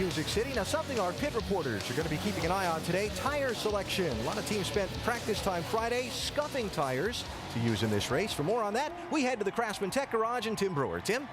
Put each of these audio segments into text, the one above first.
Music City. Now, something our pit reporters are going to be keeping an eye on today, tire selection. A lot of teams spent practice time Friday scuffing tires to use in this race. For more on that, we head to the Craftsman Tech Garage and Tim Brewer. Tim?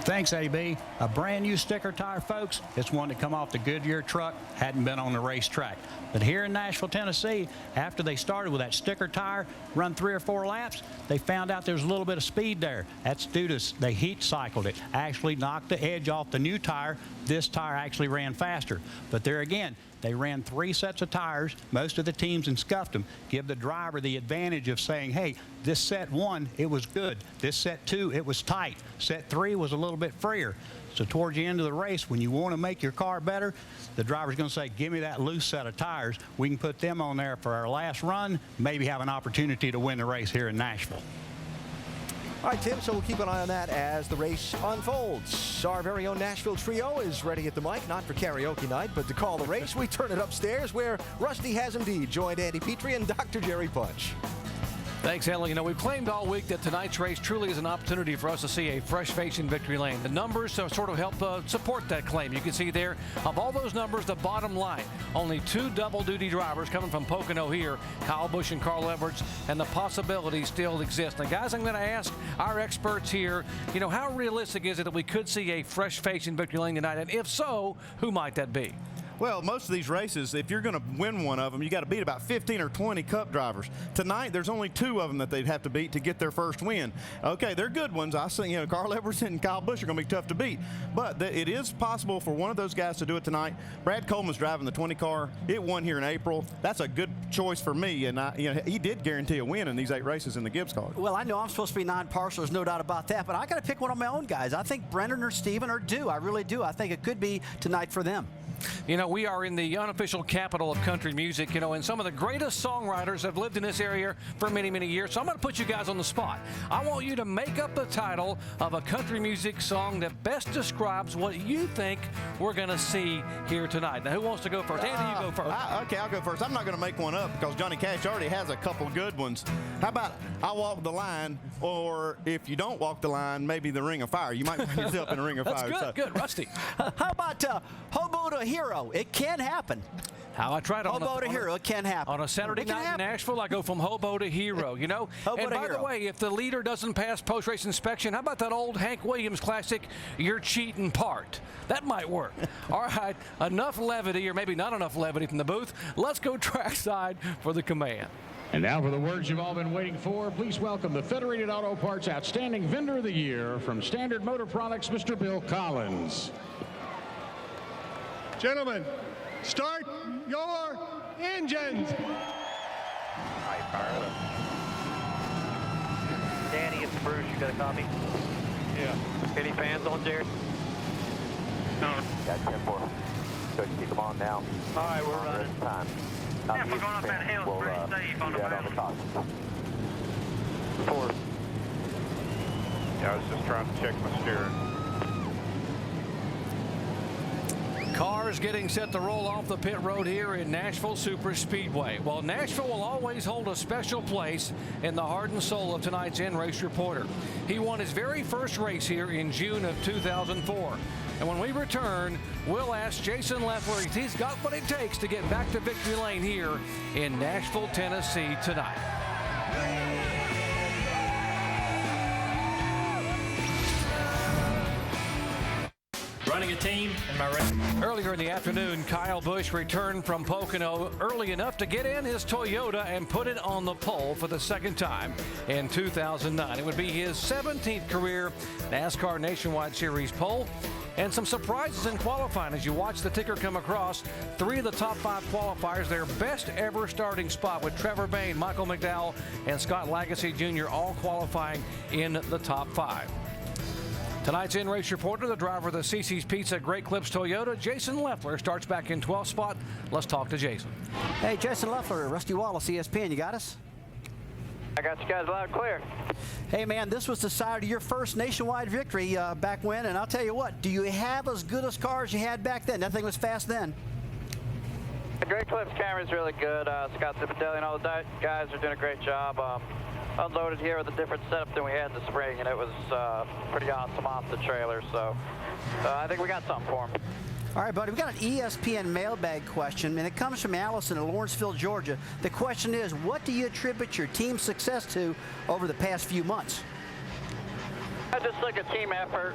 Thanks, AB. A brand new sticker tire, folks. It's one that come off the Goodyear truck, hadn't been on the racetrack. But here in Nashville, Tennessee, after they started with that sticker tire, run 3 or 4 laps, they found out there was a little bit of speed there. That's due to they heat cycled it, actually knocked the edge off the new tire. This tire actually ran faster. But there again, they ran 3 sets of tires, most of the teams, and scuffed them. Give the driver the advantage of saying, hey, this set 1, it was good. This set 2, it was tight. Set 3 was a little bit freer. So towards the end of the race, when you want to make your car better, the driver's going to say, give me that loose set of tires. We can put them on there for our last run, maybe have an opportunity to win the race here in Nashville. All right, Tim, so we'll keep an eye on that as the race unfolds. Our very own Nashville trio is ready at the mic, not for karaoke night, but to call the race. We turn it upstairs where Rusty has indeed joined Andy Petrie and Dr. Jerry Punch. Thanks, Henley. You know, we've claimed all week that tonight's race truly is an opportunity for us to see a fresh face in victory lane. The numbers sort of help support that claim. You can see there, of all those numbers, the bottom line, only 2 double-duty drivers coming from Pocono here, Kyle Busch and Carl Edwards, and the possibilities still exist. Now, guys, I'm going to ask our experts here, you know, how realistic is it that we could see a fresh face in victory lane tonight? And if so, who might that be? Well, most of these races, if you're going to win one of them, you got to beat about 15 or 20 Cup drivers. Tonight, there's only 2 of them that they'd have to beat to get their first win. Okay, they're good ones. I think, you know, Carl Edwards and Kyle Busch are going to be tough to beat. But it is possible for one of those guys to do it tonight. Brad Coleman's driving the 20 car. It won here in April. That's a good choice for me. And you know, he did guarantee a win in these 8 races in the Gibbs car. Well, I know I'm supposed to be non-partial. There's no doubt about that. But I got to pick one of my own guys. I think Brendan or Steven are due. I really do. I think it could be tonight for them. You know, we are in the unofficial capital of country music, you know, and some of the greatest songwriters have lived in this area for many, many years. So I'm going to put you guys on the spot. I want you to make up the title of a country music song that best describes what you think we're going to see here tonight. Now, who wants to go first? Andy, you go first. Okay, I'll go first. I'm not going to make one up because Johnny Cash already has a couple good ones. How about I Walk the Line, or if you don't walk the line, maybe the Ring of Fire. You might find yourself in a Ring of Fire. That's good, good. Rusty. How about Hobo to Hero? It can happen. How I tried on Hobo to Hero, it can happen. On a Saturday night in Nashville, I go from hobo to hero, you know? And by the way, if the leader doesn't pass post-race inspection, how about that old Hank Williams classic, You're Cheating Part? That might work. All right, enough levity, or maybe not enough levity from the booth. Let's go trackside for the command. And now for the words you've all been waiting for, please welcome the Federated Auto Parts Outstanding Vendor of the Year from Standard Motor Products, Mr. Bill Collins. Gentlemen, start your engines. All right, fire it up. Danny, it's Bruce. You got a copy? Yeah. Any fans on, Jared? No. Got 10-4. So you keep them on now. All right, we're running. Time. Yeah, if we're going up that hill, it's pretty safe on the mountain. 4. Yeah, I was just trying to check my steering. Cars getting set to roll off the pit road here in Nashville Super Speedway. Well, Nashville will always hold a special place in the heart and soul of tonight's in-race reporter. He won his very first race here in June of 2004. And when we return, we'll ask Jason Leffler if he's got what it takes to get back to victory lane here in Nashville, Tennessee tonight. Running a team in my race. Earlier in the afternoon, Kyle Busch returned from Pocono early enough to get in his Toyota and put it on the pole for the 2nd time in 2009. It would be his 17th career NASCAR Nationwide Series pole. And some surprises in qualifying as you watch the ticker come across. 3 of the top 5 qualifiers, their best ever starting spot, with Trevor Bayne, Michael McDowell, and Scott Lagasse Jr. all qualifying in the top 5. Tonight's in-race reporter, the driver of the CC's Pizza Great Clips Toyota, Jason Leffler, starts back in 12th spot. Let's talk to Jason. Hey, Jason Leffler, Rusty Wallace, ESPN. You got us? I got you guys loud and clear. Hey, man, this was the side of your first nationwide victory back when, and I'll tell you what, do you have as good a car as you had back then? That thing was fast then. The Great Clips camera is really good. Scott Zipadelli and all the guys are doing a great job. unloaded here with a different setup than we had in the spring, and it was pretty awesome off the trailer. So I think we got something for him. All right, buddy, we got an ESPN mailbag question, and it comes from Allison in Lawrenceville, Georgia. The question is, what do you attribute your team's success to over the past few months? I just like a team effort.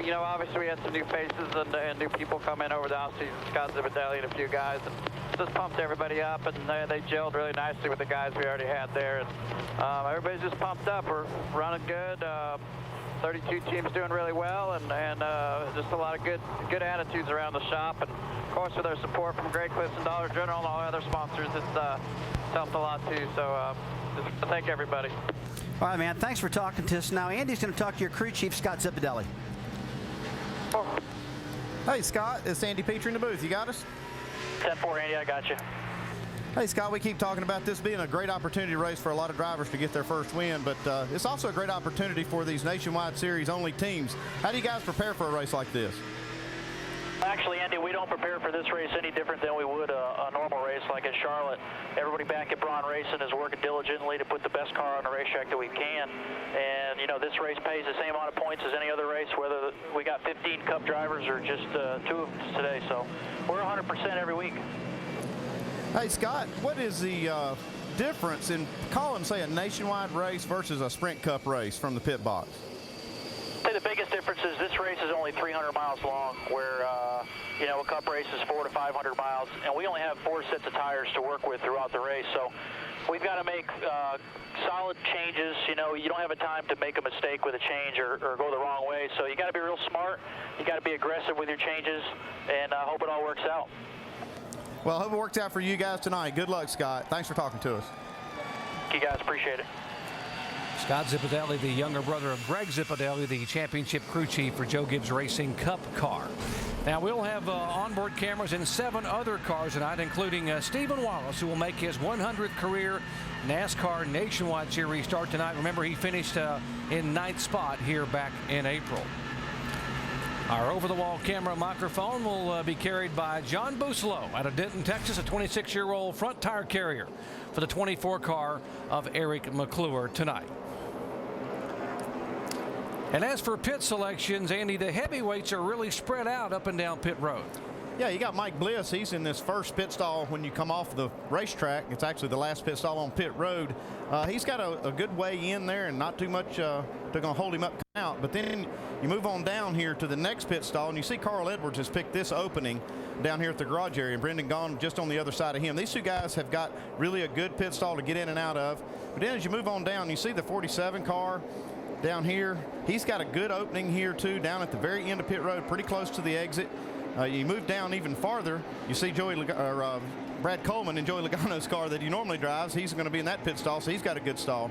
You know, obviously we had some new faces and new people come in over the offseason, Scott Zipadelli and a few guys, and just pumped everybody up, and they gelled really nicely with the guys we already had there. And everybody's just pumped up. We're running good. 32 teams doing really well, and just a lot of good attitudes around the shop. And of course, with our support from Great Clips and Dollar General and all other sponsors, it's helped a lot too. So just thank everybody. All right, man. Thanks for talking to us. Now, Andy's going to talk to your crew chief, Scott Zipadelli. Hey, Scott, it's Andy Petrie in the booth. You got us? 10-4, Andy, I got you. Hey, Scott, we keep talking about this being a great opportunity race for a lot of drivers to get their first win, but it's also a great opportunity for these Nationwide Series only teams. How do you guys prepare for a race like this? Actually, Andy, we don't prepare for this race any different than we would a normal race like at Charlotte. Everybody back at Braun Racing is working diligently to put the best car on the racetrack that we can. And, you know, this race pays the same amount of points as any other race, whether we got 15 Cup drivers or just 2 of them today. So we're 100% every week. Hey, Scott, what is the difference in calling, say, a nationwide race versus a Sprint Cup race from the pit box? I'd say the biggest difference is this race is only 300 miles long, where, you know, a Cup race is 400 to 500 miles, and we only have 4 sets of tires to work with throughout the race. So we've got to make solid changes. You know, you don't have a time to make a mistake with a change or go the wrong way. So you got to be real smart. You got to be aggressive with your changes, and hope it all works out. Well, I hope it works out for you guys tonight. Good luck, Scott. Thanks for talking to us. Thank you, guys. Appreciate it. Scott Zipadelli, the younger brother of Greg Zipadelli, the championship crew chief for Joe Gibbs Racing Cup car. Now, we'll have onboard cameras in 7 other cars tonight, including Stephen Wallace, who will make his 100th career NASCAR Nationwide Series start tonight. Remember, he finished in 9th spot here back in April. Our over-the-wall camera microphone will be carried by John Buslow out of Denton, Texas, a 26-year-old front tire carrier for the 24 car of Eric McClure tonight. And as for pit selections, Andy, the heavyweights are really spread out up and down pit road. Yeah, you got Mike Bliss. He's in this first pit stall when you come off the racetrack. It's actually the last pit stall on pit road. He's got a good way in there and not too much they're going to hold him up out. But then you move on down here to the next pit stall, and you see Carl Edwards has picked this opening down here at the garage area, and Brendan Gaughan just on the other side of him. These 2 guys have got really a good pit stall to get in and out of. But then as you move on down, you see the 47 car down here. He's got a good opening here, too, down at the very end of pit road, pretty close to the exit. You move down even farther, you see Brad Coleman in Joey Logano's car that he normally drives. He's going to be in that pit stall, so he's got a good stall.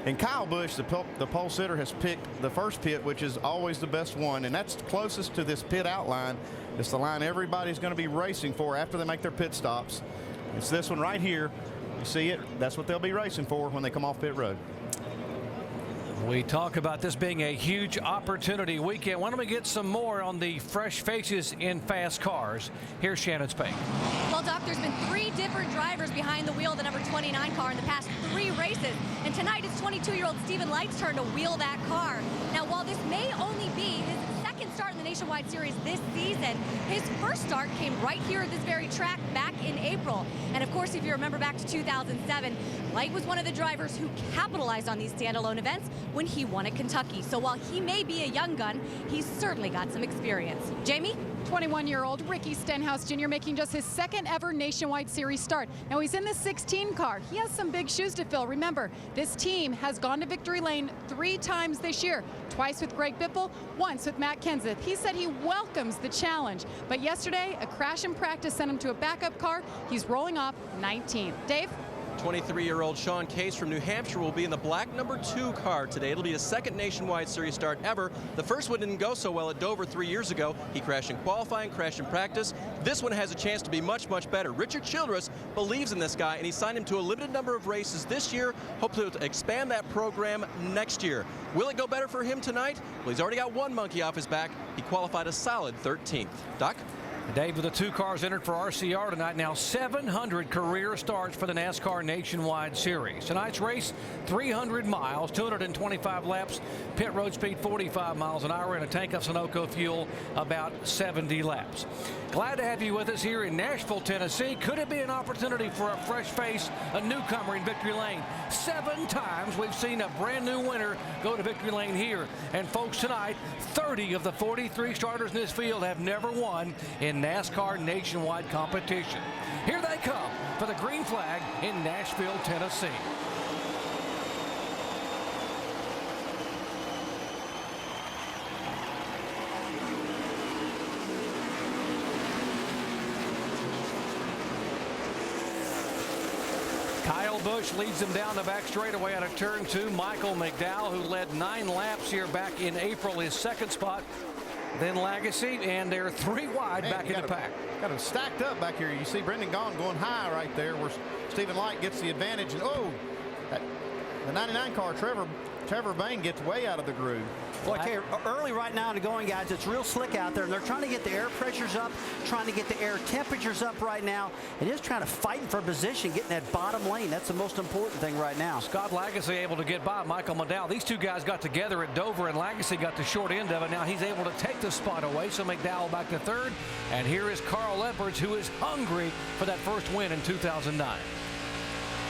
And Kyle Busch, the pole sitter, has picked the first pit, which is always the best one, and that's closest to this pit outline. It's the line everybody's going to be racing for after they make their pit stops. It's this one right here. You see it? That's what they'll be racing for when they come off pit road. We talk about this being a huge opportunity weekend. Why don't we get some more on the fresh faces in fast cars? Here's Shannon Spain. Well, Doc, there's been 3 different drivers behind the wheel of the number 29 car in the past 3 races. And tonight it's 22-year-old Stephen Light's turn to wheel that car. Now, while this may only be his second start in the Nationwide Series this season, his first start came right here at this very track back in April. And of course, if you remember back to 2007, Light was one of the drivers who capitalized on these standalone events when he won at Kentucky. So while he may be a young gun, he's certainly got some experience. Jamie? 21-year-old Ricky Stenhouse Jr. making just his 2nd ever Nationwide Series start. Now he's in the 16 car. He has some big shoes to fill. Remember, this team has gone to victory lane 3 times this year. Twice with Greg Biffle, once with Matt Kenseth. He said he welcomes the challenge. But yesterday, a crash in practice sent him to a backup car. He's rolling off 19th. Dave? 23-year-old Sean Case from New Hampshire will be in the black number 2 car today. It'll be his 2nd Nationwide Series start ever. The first one didn't go so well at Dover 3 years ago. He crashed in qualifying, crashed in practice. This one has a chance to be much, much better. Richard Childress believes in this guy, and he signed him to a limited number of races this year. Hope to expand that program next year. Will it go better for him tonight? Well, he's already got 1 monkey off his back. He qualified a solid 13th. Doc? Dave, with the 2 cars entered for RCR tonight, now 700 career starts for the NASCAR Nationwide Series. Tonight's race, 300 miles, 225 laps, pit road speed 45 miles an hour, and a tank of Sunoco fuel about 70 laps. Glad to have you with us here in Nashville, Tennessee. Could it be an opportunity for a fresh face, a newcomer in victory lane? 7 times we've seen a brand new winner go to victory lane here. And folks, tonight, 30 of the 43 starters in this field have never won in NASCAR nationwide competition. Here they come for the green flag in Nashville, Tennessee. Kyle Busch leads them down the back straightaway out of turn 2. Michael McDowell, who led 9 laps here back in April, his second spot. Then Legacy, and they're 3 wide back in the pack. Got them stacked up back here. You see Brendan Gaughan going high right there where Stephen Light gets the advantage. And the 99 car, Trevor Bain, gets way out of the groove. Well, I tell you, early right now in the going, guys, it's real slick out there, and they're trying to get the air pressures up, trying to get the air temperatures up right now, and just trying to fight for position, getting that bottom lane. That's the most important thing right now. Scott Legacy able to get by Michael McDowell. These 2 guys got together at Dover, and Legacy got the short end of it. Now he's able to take the spot away, so McDowell back to 3rd. And here is Carl Edwards, who is hungry for that first win in 2009.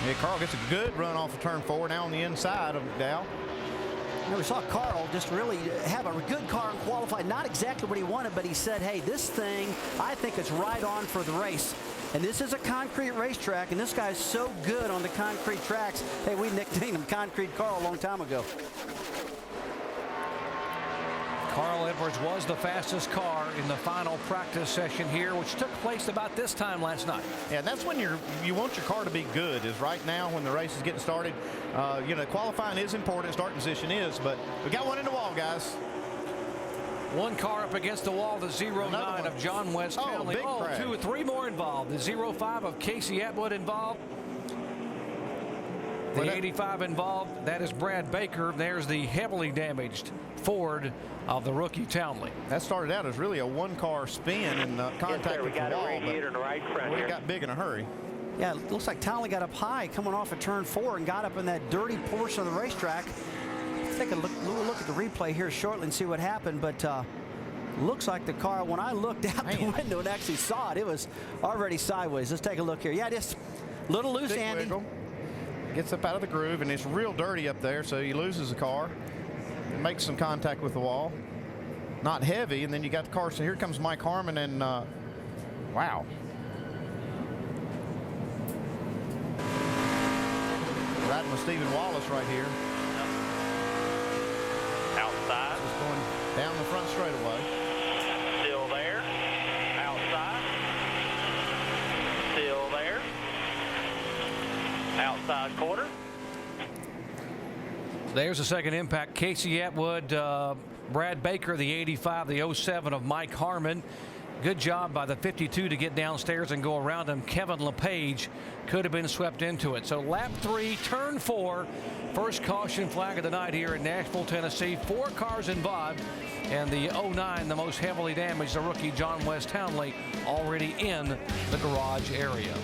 Yeah, Carl gets a good run off of turn 4 now on the inside of McDowell. You know, we saw Carl just really have a good car and qualify. Not exactly what he wanted, but he said, hey, this thing, I think it's right on for the race. And this is a concrete racetrack, and this guy's so good on the concrete tracks. Hey, we nicknamed him Concrete Carl a long time ago. Carl Edwards was the fastest car in the final practice session here, which took place about this time last night. Yeah, and that's when you want your car to be good, is right now when the race is getting started. You know, qualifying is important, starting position is, but we got one in the wall, guys. 1 car up against the wall, the 09 of John West Townley. Oh, 2 or 3 more involved. The 05 of Casey Atwood involved. The 85 involved, that is Brad Baker. There's the heavily damaged Ford of the rookie Townley. That started out as really a 1-car spin and contact with the wall. Radiator in the right front we here. got big in a hurry. Yeah, it looks like Townley got up high coming off of turn 4 and got up in that dirty portion of the racetrack. Take a look at the replay here shortly and see what happened, but looks like the car, when I looked out the window and actually saw it, it was already sideways. Let's take a look here. Yeah, just a little loose, Andy. Wiggle. Gets up out of the groove, and it's real dirty up there, so he loses the car. It makes some contact with the wall. Not heavy, and then you got the car. So here comes Mike Harmon, and wow. Riding with Stephen Wallace right here. Outside. Just going down the front straightaway. Still there. Outside. Still there. Outside quarter. There's a second impact. Casey Atwood, Brad Baker, the 85, the 07 of Mike Harmon. Good job by the 52 to get downstairs and go around him. Kevin LePage could have been swept into it. So lap 3, turn 4, first caution flag of the night here in Nashville, Tennessee. 4 cars involved, and the 09, the most heavily damaged, the rookie John West Townley, already in the garage area.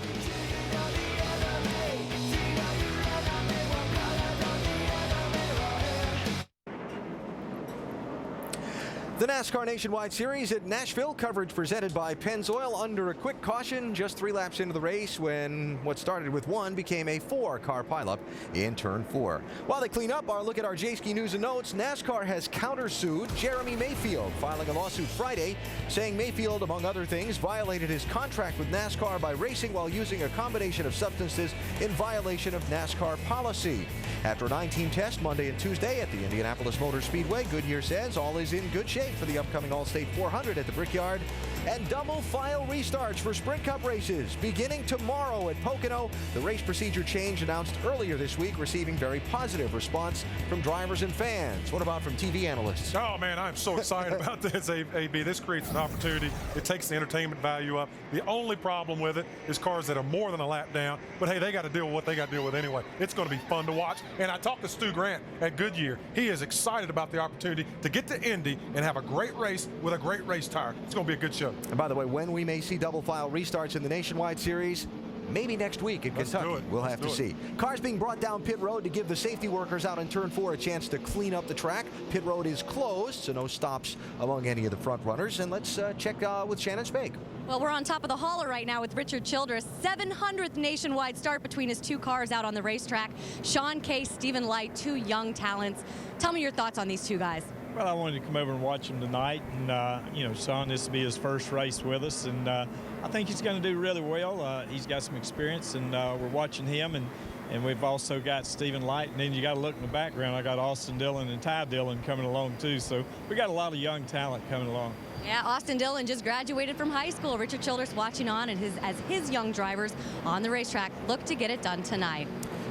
The NASCAR Nationwide Series at Nashville, coverage presented by Pennzoil under a quick caution just 3 laps into the race when what started with 1 became a 4-car pileup in turn 4. While they clean up, our look at our J-Ski news and notes. NASCAR has countersued Jeremy Mayfield, filing a lawsuit Friday saying Mayfield, among other things, violated his contract with NASCAR by racing while using a combination of substances in violation of NASCAR policy. After a 9-team test Monday and Tuesday at the Indianapolis Motor Speedway, Goodyear says all is in good shape for the upcoming All-State 400 at the Brickyard, and double file restarts for Sprint Cup races beginning tomorrow at Pocono. The race procedure change announced earlier this week receiving very positive response from drivers and fans. What about from TV analysts? Oh man, I'm so excited about this, AB. This creates an opportunity. It takes the entertainment value up. The only problem with it is cars that are more than a lap down, but hey, they got to deal with what they got to deal with anyway. It's going to be fun to watch. And I talked to Stu Grant at Goodyear. He is excited about the opportunity to get to Indy and have a a great race with a great race tire. It's going to be a good show. And by the way, when we may see double file restarts in the Nationwide Series, maybe next week in Kentucky. We'll have to see. Cars being brought down pit road to give the safety workers out in turn 4 a chance to clean up the track. Pit road is closed, so no stops among any of the front runners. And let's check with Shannon Spake. Well, we're on top of the hauler right now with Richard Childress. 700th nationwide start between his 2 cars out on the racetrack. Sean Case, Stephen Light, 2 young talents. Tell me your thoughts on these 2 guys. Well, I wanted to come over and watch him tonight, and you know, Sean, this will be his first race with us, and I think he's going to do really well. He's got some experience, and we're watching him, and we've also got Stephen Light, and then you got to look in the background. I got Austin Dillon and Ty Dillon coming along too, so we got a lot of young talent coming along. Yeah, Austin Dillon just graduated from high school. Richard Childress watching on as his young drivers on the racetrack look to get it done tonight.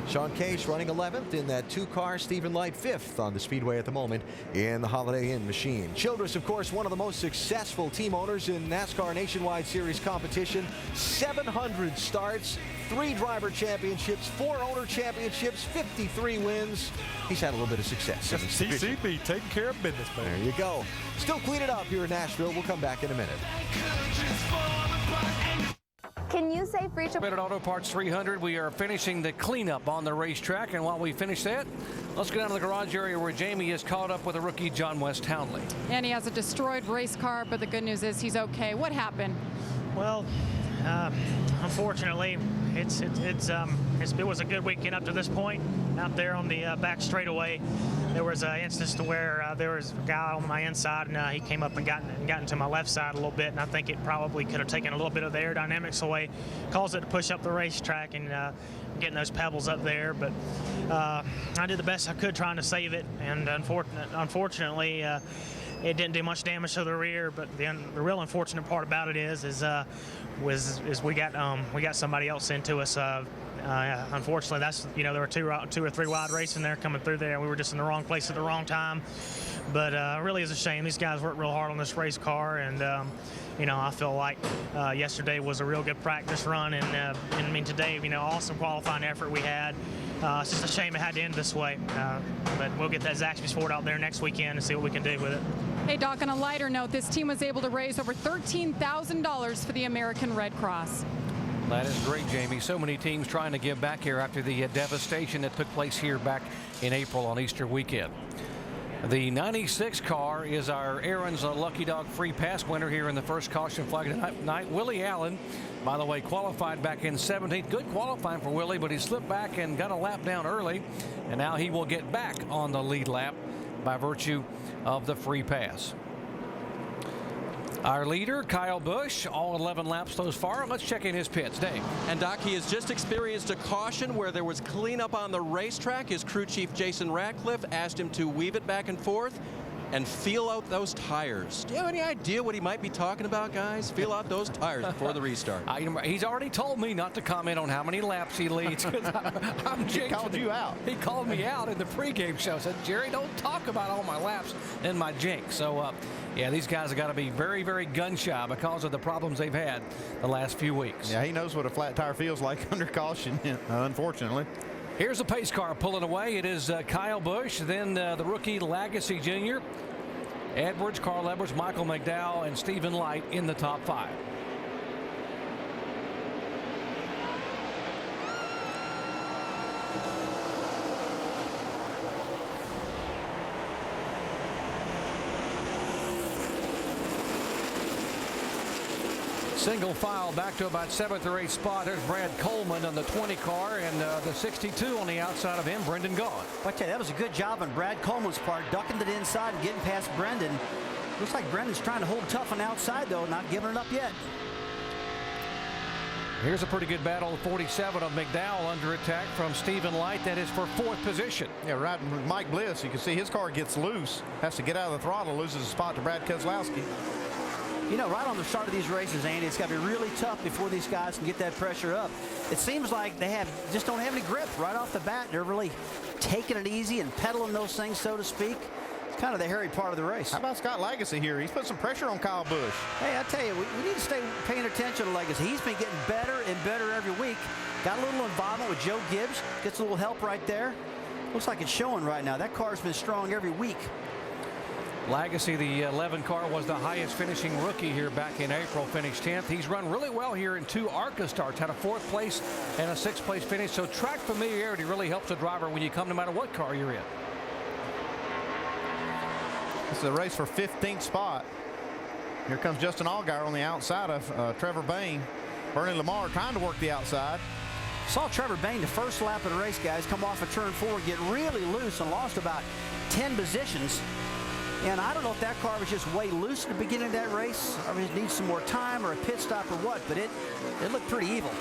Sean Case running 11th in that 2-car. Stephen Light 5th on the speedway at the moment in the Holiday Inn machine. Childress, of course, one of the most successful team owners in NASCAR Nationwide Series competition. 700 starts, 3 driver championships, 4 owner championships, 53 wins. He's had a little bit of success. CCB taking care of business, man. There you go. Still cleaning up here in Nashville. We'll come back in a minute. Can you say free to FederatedAutoParts300, we are finishing the cleanup on the racetrack, and while we finish that, let's go down to the garage area where Jamie is caught up with the rookie John West Townley. And he has a destroyed race car, but the good news is he's okay. What happened? Well, unfortunately, it was a good weekend up to this point. Out there on the back straightaway, there was an instance to where there was a guy on my inside, and he came up and got into my left side a little bit, and I think it probably could have taken a little bit of the aerodynamics away, caused it to push up the racetrack and getting those pebbles up there. But I did the best I could trying to save it, and unfortunately, it didn't do much damage to the rear. But the real unfortunate part about it is we got somebody else into us. Unfortunately, that's, you know, there were two or three wide racing there coming through there. We were just in the wrong place at the wrong time. But it really is a shame. These guys worked real hard on this race car, and you know, I feel like yesterday was a real good practice run, and I mean, today, you know, awesome qualifying effort we had. It's just a shame it had to end this way. But we'll get that Zaxby's Ford out there next weekend and see what we can do with it. Hey, Doc, on a lighter note, this team was able to raise over $13,000 for the American Red Cross. That is great, Jamie. So many teams trying to give back here after the devastation that took place here back in April on Easter weekend. The 96 car is our Aaron's Lucky Dog Free Pass winner here in the first caution flag tonight. Willie Allen, by the way, qualified back in 17th. Good qualifying for Willie, but he slipped back and got a lap down early, and now he will get back on the lead lap by virtue of the free pass. Our leader, Kyle Busch, all 11 laps thus far. Let's check in his pits. Dave. And Doc, he has just experienced a caution where there was cleanup on the racetrack. His crew chief, Jason Ratcliffe, asked him to weave it back and forth and feel out those tires. Do you have any idea what he might be talking about, guys? Feel out those tires before the restart. He's already told me not to comment on how many laps he leads. He called you out. He called me out in the pregame show. Said, Jerry, don't talk about all my laps and my jinx. So, yeah, these guys have got to be very, very gun-shy because of the problems they've had the last few weeks. Yeah, he knows what a flat tire feels like under caution, unfortunately. Here's the pace car pulling away. It is Kyle Busch, then the rookie Lagasse Jr., Edwards, Carl Edwards, Michael McDowell, and Stephen Light in the top 5. Single file back to about 7th or 8th spot. There's Brad Coleman on the 20 car, and the 62 on the outside of him, Brendan Gaughan. I tell you, that was a good job on Brad Coleman's part, ducking to the inside and getting past Brendan. Looks like Brendan's trying to hold tough on the outside, though, not giving it up yet. Here's a pretty good battle. 47 of McDowell under attack from Stephen Light. That is for 4th position. Yeah, right. Mike Bliss, you can see his car gets loose, has to get out of the throttle, loses a spot to Brad Keselowski. You know, right on the start of these races, Andy, it's got to be really tough before these guys can get that pressure up. It seems like they just don't have any grip right off the bat. They're really taking it easy and pedaling those things, so to speak. It's kind of the hairy part of the race. How about Scott Lagasse here? He's put some pressure on Kyle Busch. Hey, I tell you, we need to stay paying attention to Lagasse. He's been getting better and better every week. Got a little involvement with Joe Gibbs. Gets a little help right there. Looks like it's showing right now. That car's been strong every week. Legacy, the 11 car, was the highest finishing rookie here back in April, finished 10th. He's run really well here in 2 ARCA starts, had a 4th place and a 6th place finish. So track familiarity really helps a driver when you come no matter what car you're in. This is a race for 15th spot. Here comes Justin Allgaier on the outside of Trevor Bayne. Bernie Lamar trying to work the outside. Saw Trevor Bayne the first lap of the race, guys, come off of turn 4, get really loose and lost about 10 positions. And I don't know if that car was just way loose at the beginning of that race, or it needs some more time or a pit stop or what, but it looked pretty evil.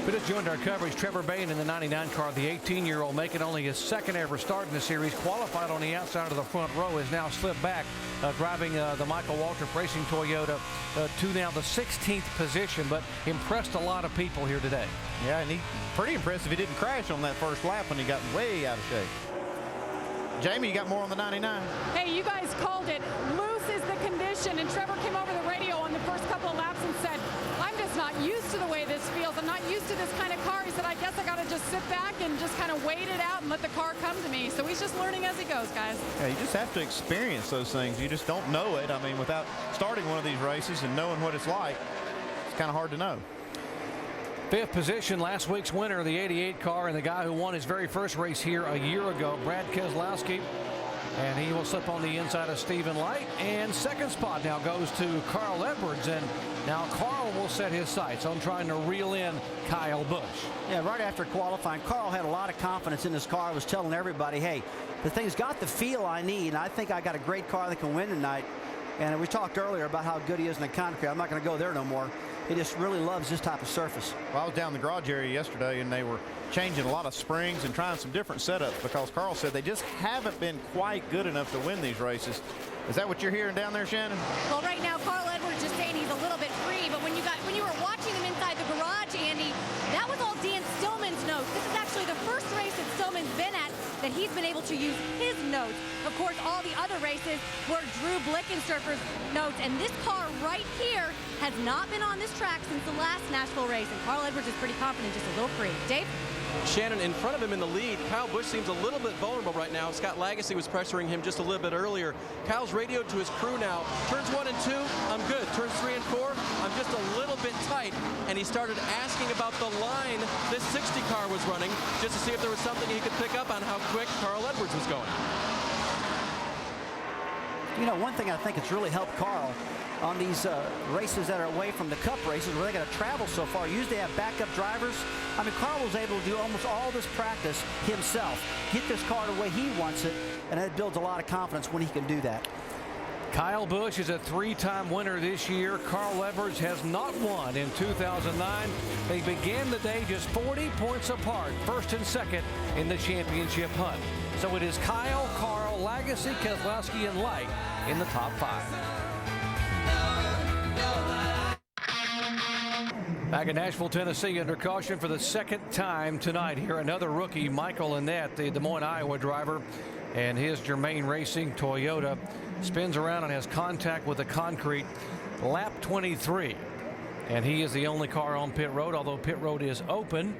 We just joined our coverage. Trevor Bayne in the 99 car, the 18-year-old, making only his 2nd ever start in the series, qualified on the outside of the front row, has now slipped back, driving the Michael Waltrip Racing Toyota to now the 16th position, but impressed a lot of people here today. Yeah, and pretty impressive he didn't crash on that first lap when he got way out of shape. Jamie, you got more on the 99? Hey, you guys called it. Loose is the condition, and Trevor came over the radio on the first couple of laps and said, I'm just not used to the way this feels. I'm not used to this kind of car. He said, I guess I got to just sit back and just kind of wait it out and let the car come to me. So he's just learning as he goes, guys. Yeah, you just have to experience those things. You just don't know it. I mean, without starting one of these races and knowing what it's like, it's kind of hard to know. 5th position, last week's winner, the 88 car, and the guy who won his very first race here a year ago, Brad Keselowski. And he will slip on the inside of Stephen Light. And 2nd spot now goes to Carl Edwards. And now Carl will set his sights on trying to reel in Kyle Busch. Yeah, right after qualifying, Carl had a lot of confidence in his car. Was telling everybody, hey, the thing's got the feel I need. And I think I got a great car that can win tonight. And we talked earlier about how good he is in the concrete. I'm not going to go there no more. He just really loves this type of surface. Well, I was down in the garage area yesterday, and they were changing a lot of springs and trying some different setups because Carl said they just haven't been quite good enough to win these races. Is that what you're hearing down there, Shannon? Well, right now, Carl Edwards just saying he's a little bit free, but when you were watching him inside the garage, Andy, that was all Dan Stillman's notes. This is actually the first race that Stillman's been at that he's been able to use his notes. Of course, all the other races were Drew Blickensturfer's notes, and this car right here has not been on this track since the last Nashville race, and Carl Edwards is pretty confident, just a little free. Dave? Shannon, in front of him in the lead, Kyle Busch seems a little bit vulnerable right now. Scott Legacy was pressuring him just a little bit earlier. Kyle's radioed to his crew now. Turns 1 and 2, I'm good. Turns 3 and 4, I'm just a little bit tight. And he started asking about the line this 60 car was running just to see if there was something he could pick up on how quick Carl Edwards was going. You know, one thing I think it's really helped Carl on these races that are away from the Cup races where they got to travel so far. Usually they have backup drivers. I mean, Carl was able to do almost all this practice himself, get this car the way he wants it, and that builds a lot of confidence when he can do that. Kyle Busch is a 3-time winner this year. Carl Edwards has not won in 2009. They began the day just 40 points apart, 1st and 2nd in the championship hunt. So it is Kyle, Carl, Legacy, Keselowski, and Light in the top 5. Back in Nashville, Tennessee, under caution for the 2nd time tonight here. Another rookie, Michael Annette, the Des Moines, Iowa driver, and his Germain Racing Toyota spins around and has contact with the concrete. Lap 23. And he is the only car on pit road, although pit road is open.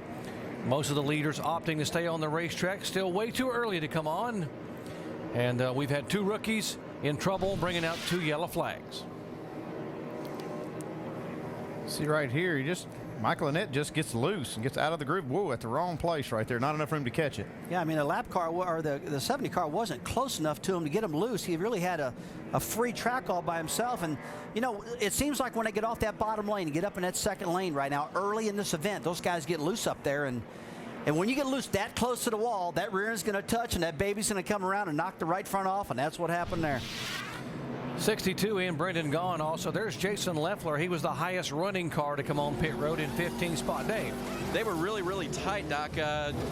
Most of the leaders opting to stay on the racetrack. Still way too early to come on. And we've had 2 rookies in trouble, bringing out 2 yellow flags. See right here, Michael Annette just gets loose and gets out of the groove. Whoa, at the wrong place right there. Not enough room to catch it. Yeah, I mean, the lap car or the 70 car wasn't close enough to him to get him loose. He really had a free track all by himself. And, you know, it seems like when they get off that bottom lane and get up in that 2nd lane right now, early in this event, those guys get loose up there. And when you get loose that close to the wall, that rear end's going to touch and that baby's going to come around and knock the right front off. And that's what happened there. 62 in Brendan Gaughan also. There's Jason Leffler. He was the highest running car to come on pit road in 15th spot. Dave. They were really, really tight, Doc.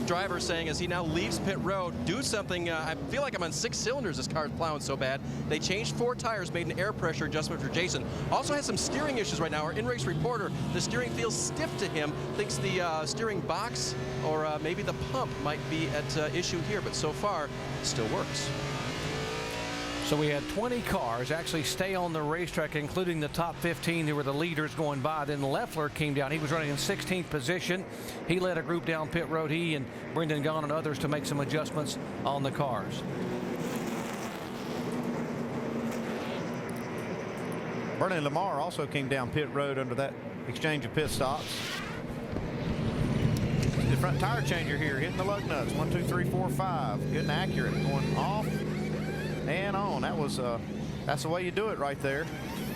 Driver saying as he now leaves pit road, do something. I feel like I'm on 6 cylinders. This car's plowing so bad. They changed 4 tires, made an air pressure adjustment for Jason. Also has some steering issues right now. Our in-race reporter, the steering feels stiff to him. Thinks the steering box or maybe the pump might be at issue here, but so far, it still works. So we had 20 cars actually stay on the racetrack, including the top 15 who were the leaders going by. Then Leffler came down. He was running in 16th position. He led a group down pit road. He and Brendan Gaughan and others to make some adjustments on the cars. Bernie Lamar also came down pit road under that exchange of pit stops. The front tire changer here, hitting the lug nuts. 1, 2, 3, 4, 5. Good and accurate. Going off and on. That was that's the way you do it right there.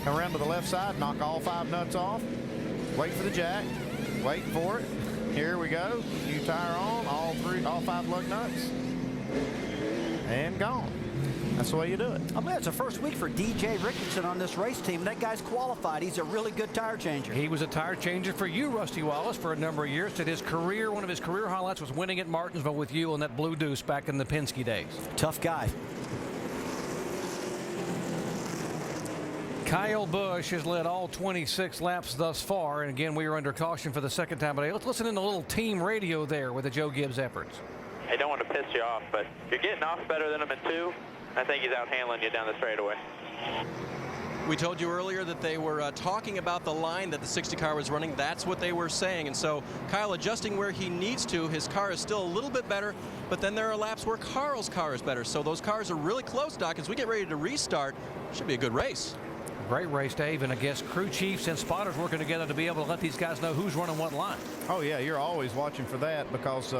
Come around to the left side, knock all 5 nuts off. Wait for the jack. Wait for it. Here we go. New tire on. All 5 lug nuts. And gone. That's the way you do it. I'm glad it's the first week for DJ Rickardson on this race team. That guy's qualified. He's a really good tire changer. He was a tire changer for you, Rusty Wallace, for a number of years. That his career, one of his career highlights was winning at Martinsville with you on that Blue Deuce back in the Penske days. Tough guy. Kyle Busch has led all 26 laps thus far, and again we are under caution for the second time today. Let's listen in a little team radio there with the Joe Gibbs efforts. I don't want to piss you off, but you're getting off better than him in 2. I think he's out handling you down the straightaway. We told you earlier that they were talking about the line that the 60 car was running. That's what they were saying. And so Kyle adjusting where he needs to. His car is still a little bit better, but then there are laps where Carl's car is better. So those cars are really close, Doc. As we get ready to restart, should be a good race. Great race, Dave, and I guess crew chiefs and spotters working together to be able to let these guys know who's running what line. Oh yeah, you're always watching for that because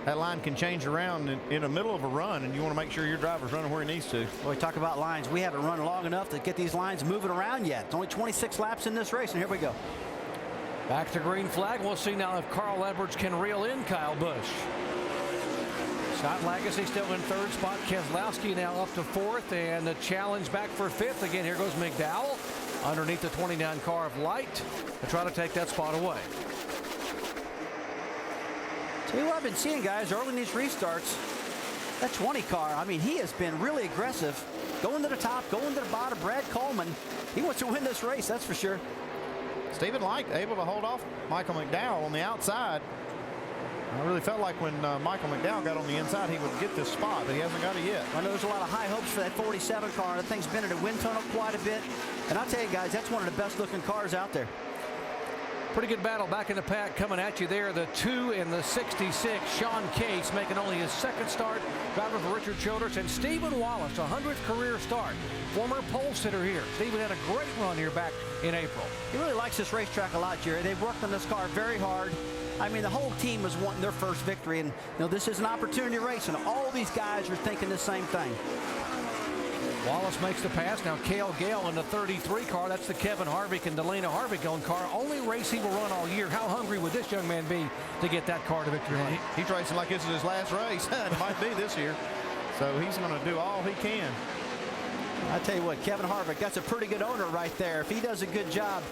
that line can change around in the middle of a run, and you want to make sure your driver's running where he needs to. Well, we talk about lines. We haven't run long enough to get these lines moving around yet. It's only 26 laps in this race, and here we go. Back to green flag. We'll see now if Carl Edwards can reel in Kyle Busch. Scott Lagasse still in 3rd spot. Keselowski now up to 4th, and the challenge back for 5th. Again, here goes McDowell underneath the 29 car of Light to try to take that spot away. See what I've been seeing, guys, early in these restarts. That 20 car, I mean, he has been really aggressive. Going to the top, going to the bottom. Brad Coleman, he wants to win this race, that's for sure. Stephen Light able to hold off Michael McDowell on the outside. I really felt like when Michael McDowell got on the inside, he would get this spot, but he hasn't got it yet. I know there's a lot of high hopes for that 47 car. That thing's been in a wind tunnel quite a bit. And I'll tell you guys, that's one of the best looking cars out there. Pretty good battle back in the pack coming at you there. The 2 and the 66. Sean Case making only his 2nd start. Driver for Richard Childress. And Stephen Wallace, 100th career start. Former pole sitter here. Stephen had a great run here back in April. He really likes this racetrack a lot, Jerry. They've worked on this car very hard. I mean, the whole team was wanting their first victory. And, you know, this is an opportunity race, and all these guys are thinking the same thing. Wallace makes the pass. Now Cale Gale in the 33 car. That's the Kevin Harvick and Delana Harvick owned car. Only race he will run all year. How hungry would this young man be to get that car to victory lane? He's racing like this is his last race. It might be this year. So he's going to do all he can. I tell you what, Kevin Harvick, that's a pretty good owner right there. If he does a good job,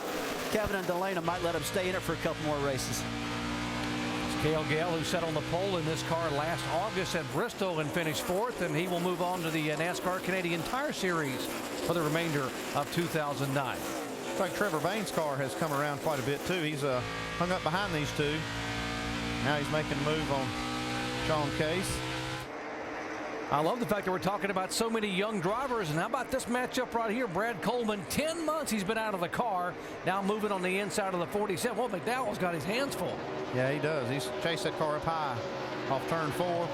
Kevin and Delana might let him stay in it for a couple more races. Cale Gale, who set on the pole in this car last August at Bristol and finished 4th, and he will move on to the NASCAR Canadian Tire Series for the remainder of 2009. Looks like Trevor Bayne's car has come around quite a bit too. He's hung up behind these two. Now he's making a move on Sean Case. I love the fact that we're talking about so many young drivers. And how about this matchup right here? Brad Coleman, 10 months he's been out of the car. Now moving on the inside of the 47. Well, McDowell's got his hands full. Yeah, he does. He's chased that car up high off turn 4.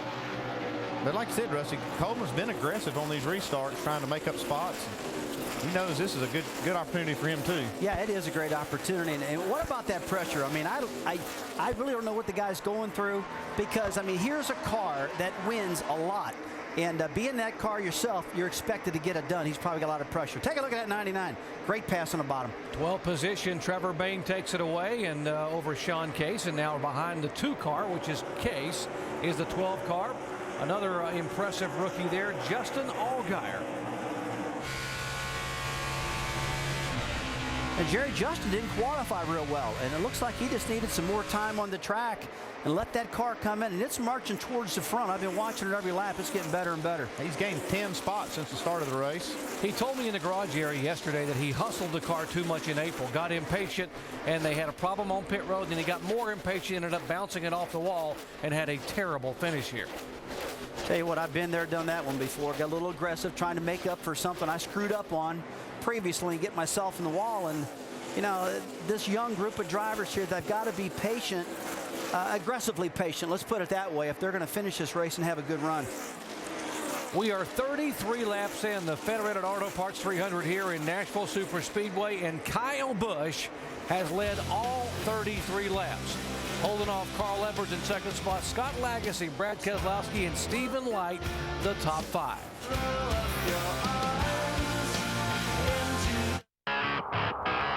But like I said, Rusty, Coleman's been aggressive on these restarts, trying to make up spots. He knows this is a good opportunity for him too. Yeah, it is a great opportunity. And what about that pressure? I mean, I really don't know what the guy's going through, because, I mean, here's a car that wins a lot. And being that car yourself, you're expected to get it done. He's probably got a lot of pressure. Take a look at that 99. Great pass on the bottom. 12th position. Trevor Bayne takes it away and over Sean Case. And now behind the 2 car, which is Case, is the 12 car. Another impressive rookie there, Justin Allgaier. And Jerry, Justin didn't qualify real well, and it looks like he just needed some more time on the track and let that car come in, and it's marching towards the front. I've been watching it every lap. It's getting better and better. He's gained 10 spots since the start of the race. He told me in the garage area yesterday that he hustled the car too much in April, got impatient, and they had a problem on pit road, and he got more impatient, ended up bouncing it off the wall, and had a terrible finish here. Tell you what, I've been there, done that one before. Got a little aggressive, trying to make up for something I screwed up on previously and get myself in the wall. And, you know, this young group of drivers here, they've got to be patient, aggressively patient, let's put it that way, if they're going to finish this race and have a good run. We are 33 laps in the Federated Auto Parts 300 here in Nashville Superspeedway, and Kyle Busch has led all 33 laps. Holding off Carl Edwards in second spot, Scott Lagasse, Brad Keselowski, and Stephen Light, the top 5.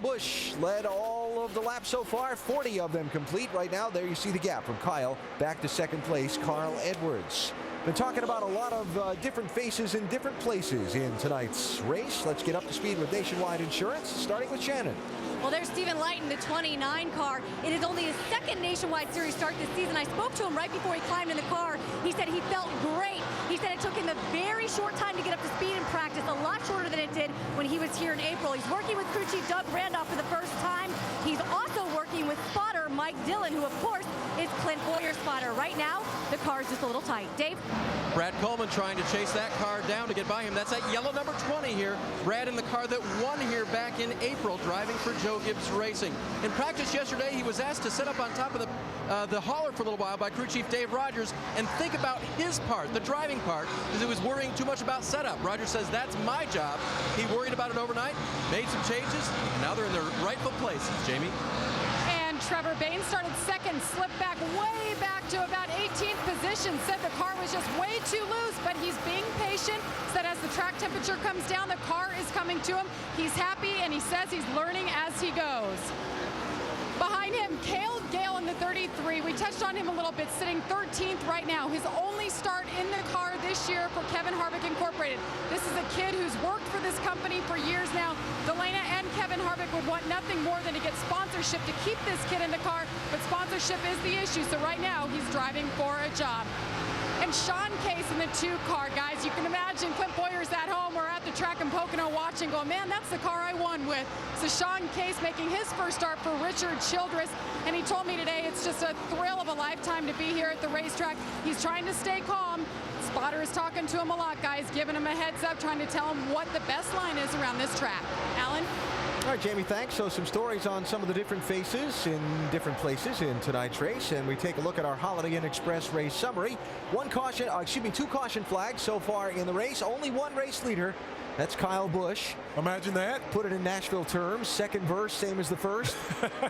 Busch led all of the laps so far, 40 of them complete. Right now, there you see the gap from Kyle back to second place, Carl Edwards. Been talking about a lot of different faces in different places in tonight's race. Let's get up to speed with Nationwide Insurance, starting with Shannon. Well, there's Stephen Light in the 29 car. It is only his second Nationwide Series start this season. I spoke to him right before he climbed in the car. He said he felt great. He said it took him a very short time to get up to speed in practice, a lot shorter than it did when he was here in April. He's working with crew chief Doug Randolph for the first time. He's also working with spotter Mike Dillon, who of course is Clint Boyer's spotter. Right now, the car is just a little tight. Dave? Brad Coleman trying to chase that car down to get by him. That's that yellow number 20 here. Brad in the car that won here back in April, driving for Joe Gibbs Racing. In practice yesterday, he was asked to sit up on top of the hauler for a little while by crew chief Dave Rogers and think about his part, the driving part, because he was worrying too much about setup. Rogers says, that's my job. He worried about it overnight, made some changes, and now they're in their rightful places. Jamie? Trevor Bayne started second, slipped back way back to about 18th position, said the car was just way too loose, but he's being patient, said as the track temperature comes down, the car is coming to him. He's happy, and he says he's learning as he goes. Behind him, Cale Gale in the 33. We touched on him a little bit, sitting 13th right now. His only start in the car this year for Kevin Harvick Incorporated. This is a kid who's worked for this company for years now. Delana and Kevin Harvick would want nothing more than to get sponsorship to keep this kid in the car, but sponsorship is the issue, so right now he's driving for a job. And Sean Case in the 2 car, guys. You can imagine Clint Boyer's at home or at the track in Pocono watching, going, man, that's the car I won with. So Sean Case making his first start for Richard Childress, and he told me today it's just a thrill of a lifetime to be here at the racetrack. He's trying to stay calm. Spotter is talking to him a lot, guys, giving him a heads up, trying to tell him what the best line is around this track. Alan? All right, Jamie, thanks. So some stories on some of the different faces in different places in tonight's race, and we take a look at our Holiday Inn Express race summary. 2 caution flags so far in the race. Only one race leader. That's Kyle Busch. Imagine that. Put it in Nashville terms. Second verse, same as the first,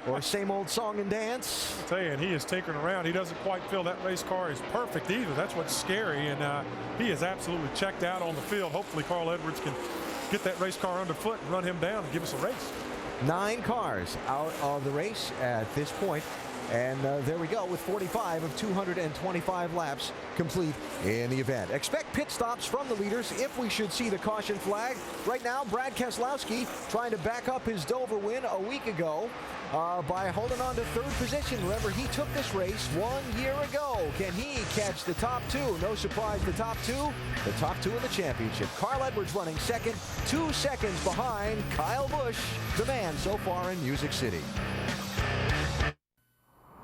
or same old song and dance. I'll tell you, and he is tinkering around. He doesn't quite feel that race car is perfect either. That's what's scary, and he is absolutely checked out on the field. Hopefully Carl Edwards can get that race car underfoot and run him down and give us a race. 9 cars out of the race at this point. And there we go with 45 of 225 laps complete in the event. Expect pit stops from the leaders if we should see the caution flag. Right now, Brad Keselowski trying to back up his Dover win a week ago by holding on to 3rd position. Remember, he took this race 1 year ago. Can he catch the top 2? No surprise, the top 2 in the championship. Carl Edwards running second, 2 seconds behind Kyle Busch, the man so far in Music City.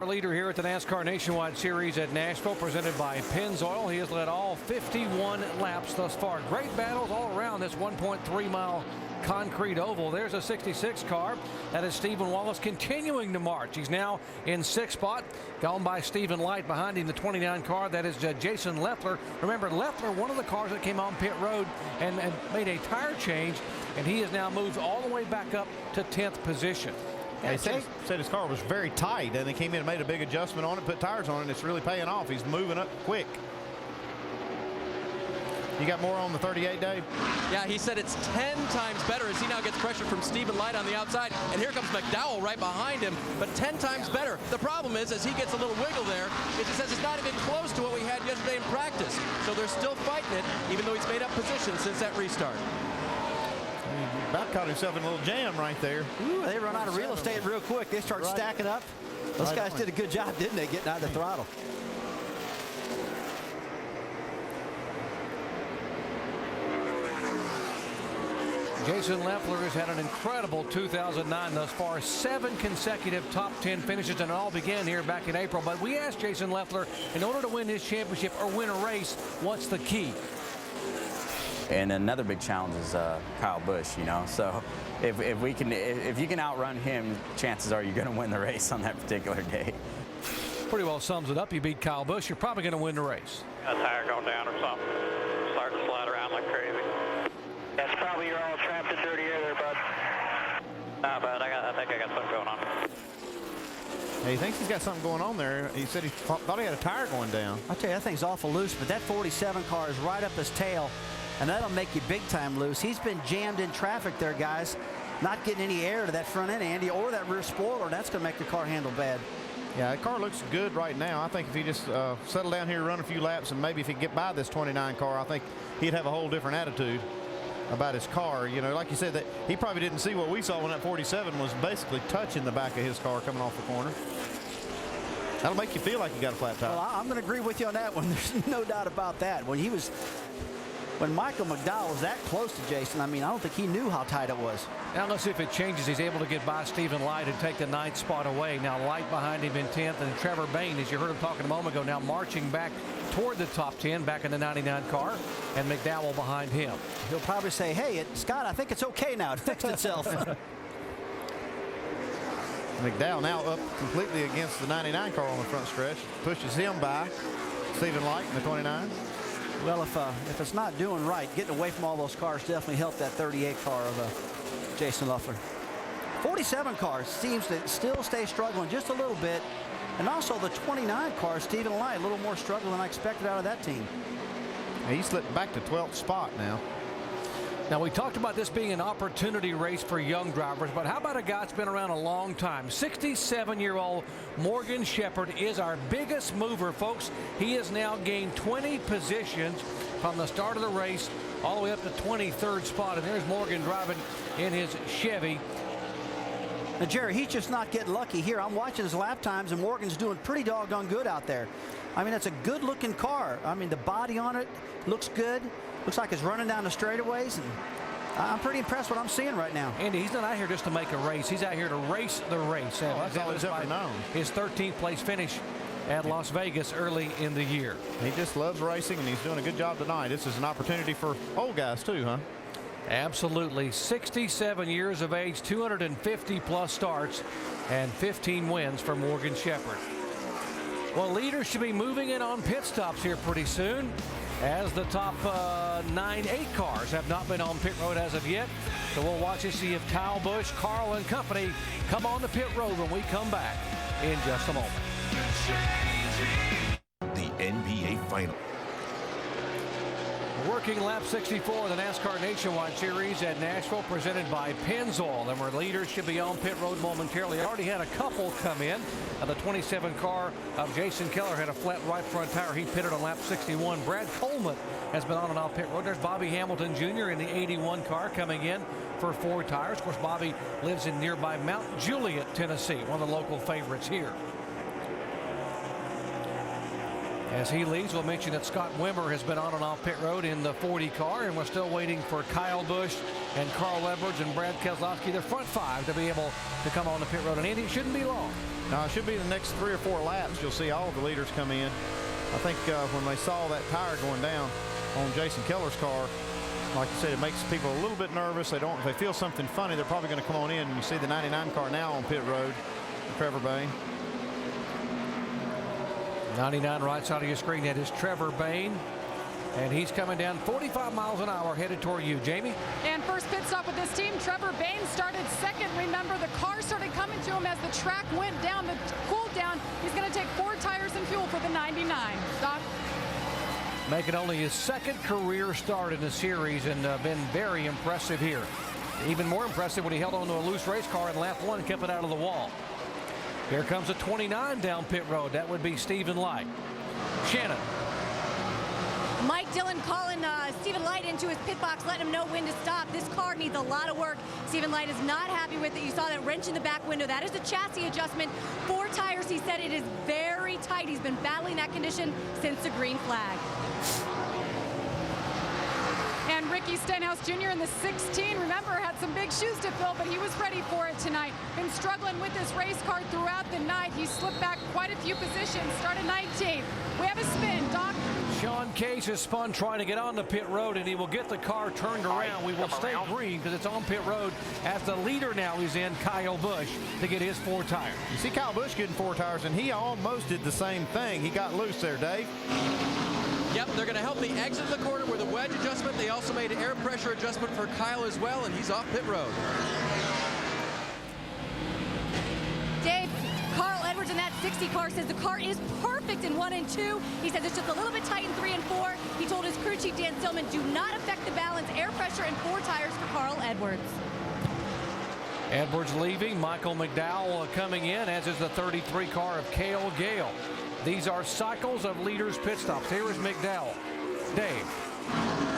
Our leader here at the NASCAR Nationwide Series at Nashville, presented by Pennzoil. He has led all 51 laps thus far. Great battles all around this 1.3-mile concrete oval. There's a 66 car. That is Stephen Wallace continuing to march. He's now in 6th spot, gone by Stephen Light. Behind him, the 29 car. That is Jason Leffler. Remember, Leffler, one of the cars that came on pit road and made a tire change, and he has now moved all the way back up to 10th position. Yeah, he said his car was very tight, and they came in and made a big adjustment on it, put tires on it, and it's really paying off. He's moving up quick. You got more on the 38, Dave? Yeah, he said it's 10 times better as he now gets pressure from Stephen Light on the outside, and here comes McDowell right behind him, but 10 times better. The problem is, as he gets a little wiggle there, he says it's not even close to what we had yesterday in practice. So they're still fighting it, even though he's made up position since that restart. About caught himself in a little jam right there. Ooh, they run out of real estate real quick. They start stacking up. Those guys did a good job, didn't they, getting out of the throttle? Jason Leffler has had an incredible 2009 thus far. 7 consecutive top 10 finishes, and it all began here back in April. But we asked Jason Leffler, in order to win his championship or win a race, what's the key? And another big challenge is Kyle Busch, you know. So if you can outrun him, chances are you're going to win the race on that particular day. Pretty well sums it up. You beat Kyle Busch, you're probably going to win the race. A tire gone down or something. starting to slide around like crazy. That's probably you're all trapped in dirty air there, bud. Not bad. I think I got something going on. He thinks he's got something going on there. He said he thought he had a tire going down. I tell you, that thing's awful loose, but that 47 car is right up his tail, and that'll make you big time loose. He's been jammed in traffic there, guys. Not getting any air to that front end, Andy, or that rear spoiler. That's going to make the car handle bad. Yeah, the car looks good right now. I think if he just settle down here, run a few laps, and maybe if he could get by this 29 car, I think he'd have a whole different attitude about his car. You know, like you said, that he probably didn't see what we saw when that 47 was basically touching the back of his car coming off the corner. That'll make you feel like you got a flat tire. Well, I'm going to agree with you on that one. There's no doubt about that. When Michael McDowell was that close to Jason, I mean, I don't think he knew how tight it was. Now let's see if it changes. He's able to get by Stephen Light and take the 9th spot away. Now Light behind him in 10th, and Trevor Bain, as you heard him talking a moment ago, now marching back toward the top 10, back in the 99 car, and McDowell behind him. He'll probably say, hey, Scott, I think it's okay now. It fixed itself. McDowell now up completely against the 99 car on the front stretch. Pushes him by Stephen Light in the 29. Well, if it's not doing right, getting away from all those cars definitely helped that 38 car of Jason Luffler. 47 car seems to still stay struggling just a little bit. And also the 29 car, Stephen Light, a little more struggle than I expected out of that team. Yeah, he slipped back to 12th spot now. Now, we talked about this being an opportunity race for young drivers, but how about a guy that's been around a long time? 67-year-old Morgan Shepherd is our biggest mover, folks. He has now gained 20 positions from the start of the race all the way up to 23rd spot. And there's Morgan driving in his Chevy. Now, Jerry, he's just not getting lucky here. I'm watching his lap times, and Morgan's doing pretty doggone good out there. I mean, it's a good-looking car. I mean, the body on it looks good. Looks like it's running down the straightaways, and I'm pretty impressed with what I'm seeing right now. Andy, he's not out here just to make a race. He's out here to race the race. Oh, that's all he's ever known. His 13th place finish at Las Vegas early in the year. He just loves racing, and he's doing a good job tonight. This is an opportunity for old guys, too, huh? Absolutely. 67 years of age, 250-plus starts, and 15 wins for Morgan Shepherd. Well, leaders should be moving in on pit stops here pretty soon, as the top 8 cars have not been on pit road as of yet. So we'll watch and see if Kyle Busch, Carl, and company come on the pit road when we come back in just a moment. The NBA Final. Working lap 64 of the NASCAR Nationwide Series at Nashville, presented by Pennzoil. And our leaders should be on pit road momentarily. I already had a couple come in. The 27 car of Jason Keller had a flat right front tire. He pitted on lap 61. Brad Coleman has been on and off pit road. There's Bobby Hamilton Jr. in the 81 car coming in for 4 tires. Of course, Bobby lives in nearby Mount Juliet, Tennessee, one of the local favorites here. As he leaves, we'll mention that Scott Wimmer has been on and off pit road in the 40 car, and we're still waiting for Kyle Busch and Carl Edwards and Brad Keselowski, their front 5, to be able to come on the pit road. And Andy, it shouldn't be long. No, it should be the next 3 or 4 laps. You'll see all of the leaders come in. I think when they saw that tire going down on Jason Keller's car, like I said, it makes people a little bit nervous. If they feel something funny, they're probably going to come on in. And you see the 99 car now on pit road, Trevor Bain. 99 right side of your screen. That is Trevor Bain. And he's coming down 45 miles an hour headed toward you, Jamie. And first pit stop with this team, Trevor Bain started second. Remember, the car started coming to him as the track went down, the cool down. He's going to take 4 tires and fuel for the 99. Doc? Making only his 2nd career start in the series, and been very impressive here. Even more impressive when he held onto a loose race car in lap 1 and kept it out of the wall. Here comes a 29 down pit road. That would be Stephen Light. Shannon. Mike Dillon calling Stephen Light into his pit box, letting him know when to stop. This car needs a lot of work. Stephen Light is not happy with it. You saw that wrench in the back window. That is a chassis adjustment. 4 tires. He said it is very tight. He's been battling that condition since the green flag. And Ricky Stenhouse Jr. in the 16, remember, had some big shoes to fill, but he was ready for it tonight. Been struggling with this race car throughout the night. He slipped back quite a few positions, started 19th. We have a spin, Doc. Sean Case has spun trying to get on the pit road, and he will get the car turned around. We will stay green because it's on pit road as the leader now is in, Kyle Busch, to get his 4 tires. You see Kyle Busch getting 4 tires, and he almost did the same thing. He got loose there, Dave. Yep, they're going to help the exit of the corner with a wedge adjustment. They also made an air pressure adjustment for Kyle as well, and he's off pit road. Dave, Carl Edwards in that 60 car says the car is perfect in 1 and 2. He says it's just a little bit tight in 3 and 4. He told his crew chief Dan Stillman, do not affect the balance. Air pressure and 4 tires for Carl Edwards. Edwards leaving, Michael McDowell coming in, as is the 33 car of Cale Gale. These are cycles of leaders' pit stops. Here is McDowell. Dave.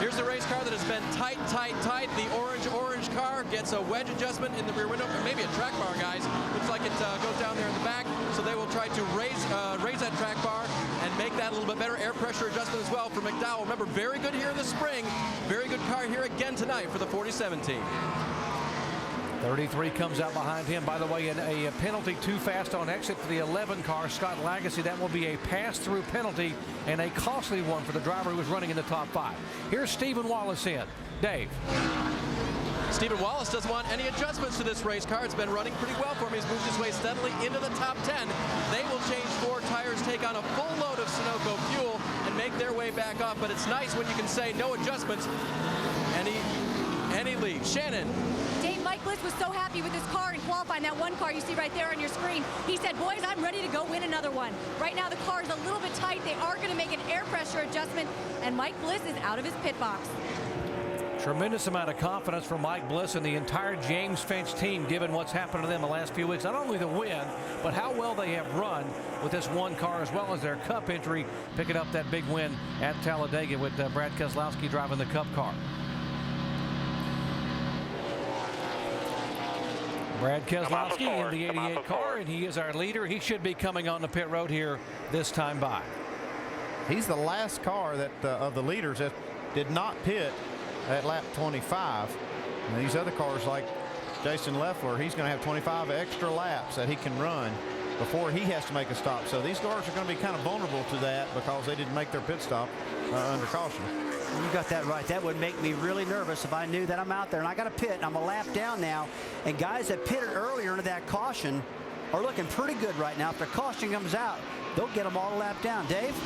Here's the race car that has been tight, tight, tight. The orange car gets a wedge adjustment in the rear window, or maybe a track bar, guys. Looks like it goes down there in the back, so they will try to raise that track bar and make that a little bit better. Air pressure adjustment as well for McDowell. Remember, very good here in the spring. Very good car here again tonight for the 40-17. 33 comes out behind him. By the way, in a penalty too fast on exit for the 11 car, Scott Lagasse. That will be a pass-through penalty and a costly one for the driver who was running in the top 5. Here's Stephen Wallace in. Dave. Stephen Wallace doesn't want any adjustments to this race car. It's been running pretty well for him. He's moved his way steadily into the top 10. They will change 4 tires, take on a full load of Sunoco fuel, and make their way back off. But it's nice when you can say no adjustments, and he leaves. Shannon. Dave, Mike Bliss was so happy with his car in qualifying. That one car you see right there on your screen. He said, boys, I'm ready to go win another one. Right now the car is a little bit tight. They are going to make an air pressure adjustment, and Mike Bliss is out of his pit box. Tremendous amount of confidence from Mike Bliss and the entire James Finch team, given what's happened to them the last few weeks. Not only the win, but how well they have run with this one car, as well as their Cup entry, picking up that big win at Talladega with Brad Keselowski driving the Cup car. Brad Keselowski in the 88 car, and he is our leader. He should be coming on the pit road here this time by. He's the last car that of the leaders that did not pit at lap 25. And these other cars like Jason Leffler, he's going to have 25 extra laps that he can run before he has to make a stop. So these cars are going to be kind of vulnerable to that because they didn't make their pit stop under caution. You got that right. That would make me really nervous if I knew that I'm out there and I got to pit and I'm a lap down now. And guys that pitted earlier into that caution are looking pretty good right now. If the caution comes out, they'll get them all a lap down. Dave?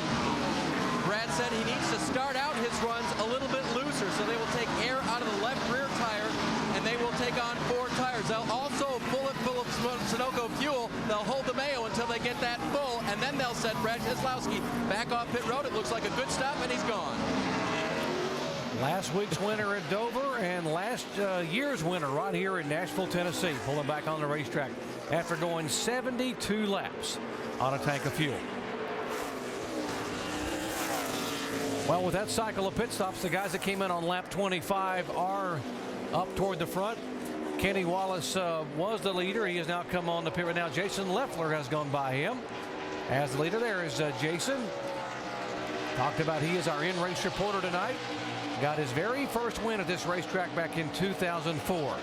Brad said he needs to start out his runs a little bit looser, so they will take air out of the left rear tire, and they will take on 4 tires. They'll also fill it full of Sunoco fuel. They'll hold the mayo until they get that full, and then they'll set Brad Keselowski back off pit road. It looks like a good stop, and he's gone. Last week's winner at Dover and last year's winner right here in Nashville, Tennessee, pulling back on the racetrack after going 72 laps on a tank of fuel. Well, with that cycle of pit stops, the guys that came in on lap 25 are up toward the front. Kenny Wallace was the leader. He has now come on the pit right now. Jason Leffler has gone by him as the leader. There is Jason. Talked about he is our in-race reporter tonight. Got his very first win at this racetrack back in 2004.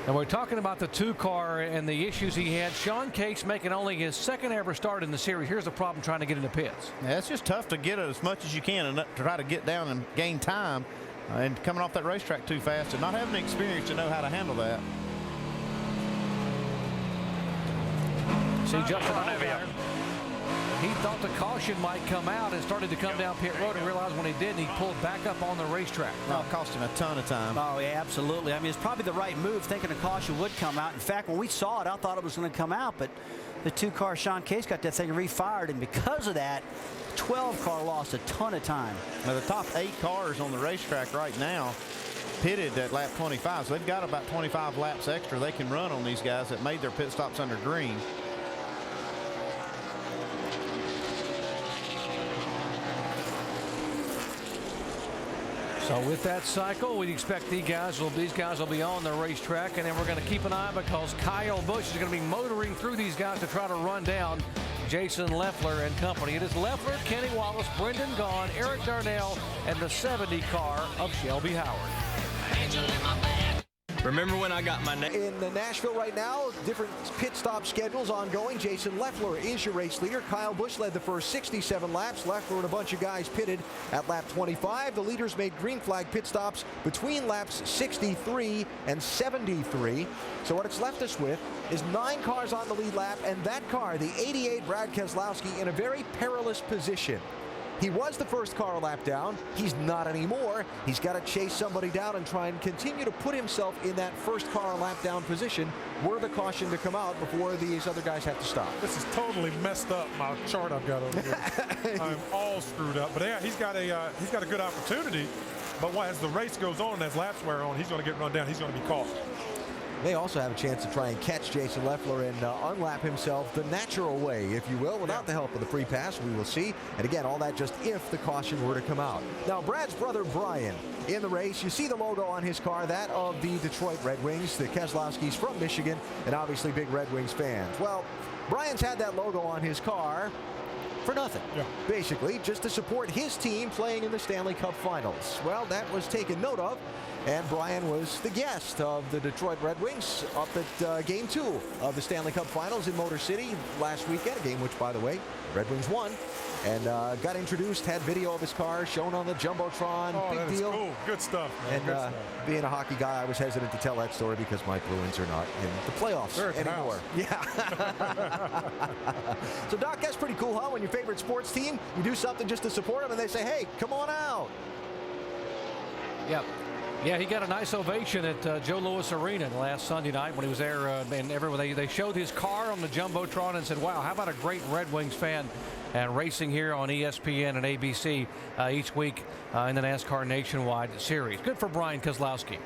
And we're talking about the 2-car and the issues he had. Sean Case making only his 2nd ever start in the series. Here's the problem trying to get into pits. Yeah, it's just tough to get it as much as you can and try to get down and gain time and coming off that racetrack too fast and not having the experience to know how to handle that. See Justin Allgaier. He thought the caution might come out and started to come down pit road and realized when he didn't, he pulled back up on the racetrack. No, it cost him a ton of time. Oh, yeah, absolutely. I mean, it's probably the right move thinking the caution would come out. In fact, when we saw it, I thought it was going to come out, but the 2-car Sean Case got that thing refired, and because of that, 12-car lost a ton of time. Now, the top 8 cars on the racetrack right now pitted at lap 25, so they've got about 25 laps extra they can run on these guys that made their pit stops under green. So with that cycle, we'd expect these guys will be on the racetrack, and then we're going to keep an eye because Kyle Busch is going to be motoring through these guys to try to run down Jason Leffler and company. It is Leffler, Kenny Wallace, Brendan Gaughan, Eric Darnell, and the 70 car of Shelby Howard. Remember when I got my name? In Nashville right now, different pit stop schedules ongoing. Jason Leffler is your race leader. Kyle Busch led the first 67 laps. Leffler and a bunch of guys pitted at lap 25. The leaders made green flag pit stops between laps 63 and 73. So what it's left us with is 9 cars on the lead lap, and that car, the 88 Brad Keselowski, in a very perilous position. He was the first car a lap down. He's not anymore. He's got to chase somebody down and try and continue to put himself in that first car a lap down position were the caution to come out before these other guys have to stop. This is totally messed up, my chart I've got over here. I'm all screwed up. But yeah, he's got a good opportunity. But as the race goes on and as laps wear on, he's going to get run down. He's going to be caught. May also have a chance to try and catch Jason Leffler and unlap himself the natural way, if you will, without the help of the free pass. We will see. And again, all that just if the caution were to come out. Now, Brad's brother Brian in the race. You see the logo on his car, that of the Detroit Red Wings. The Keselowskis from Michigan, and obviously big Red Wings fans. Well, Brian's had that logo on his car for nothing, basically, just to support his team playing in the Stanley Cup Finals. Well, that was taken note of, and Brian was the guest of the Detroit Red Wings up at Game 2 of the Stanley Cup Finals in Motor City last weekend, a game which, by the way, Red Wings won, and got introduced, had video of his car shown on the Jumbotron. Big deal. Cool. Good stuff, man. And Good stuff. Being a hockey guy, I was hesitant to tell that story because my Bruins are not in the playoffs anymore. Yeah. So, Doc, that's pretty cool, huh? When your favorite sports team, you do something just to support them, and they say, hey, come on out. Yep. Yeah, he got a nice ovation at Joe Louis Arena last Sunday night when he was there, and everyone they showed his car on the Jumbotron and said, wow, how about a great Red Wings fan and racing here on ESPN and ABC each week in the NASCAR Nationwide Series. Good for Brian Keselowski.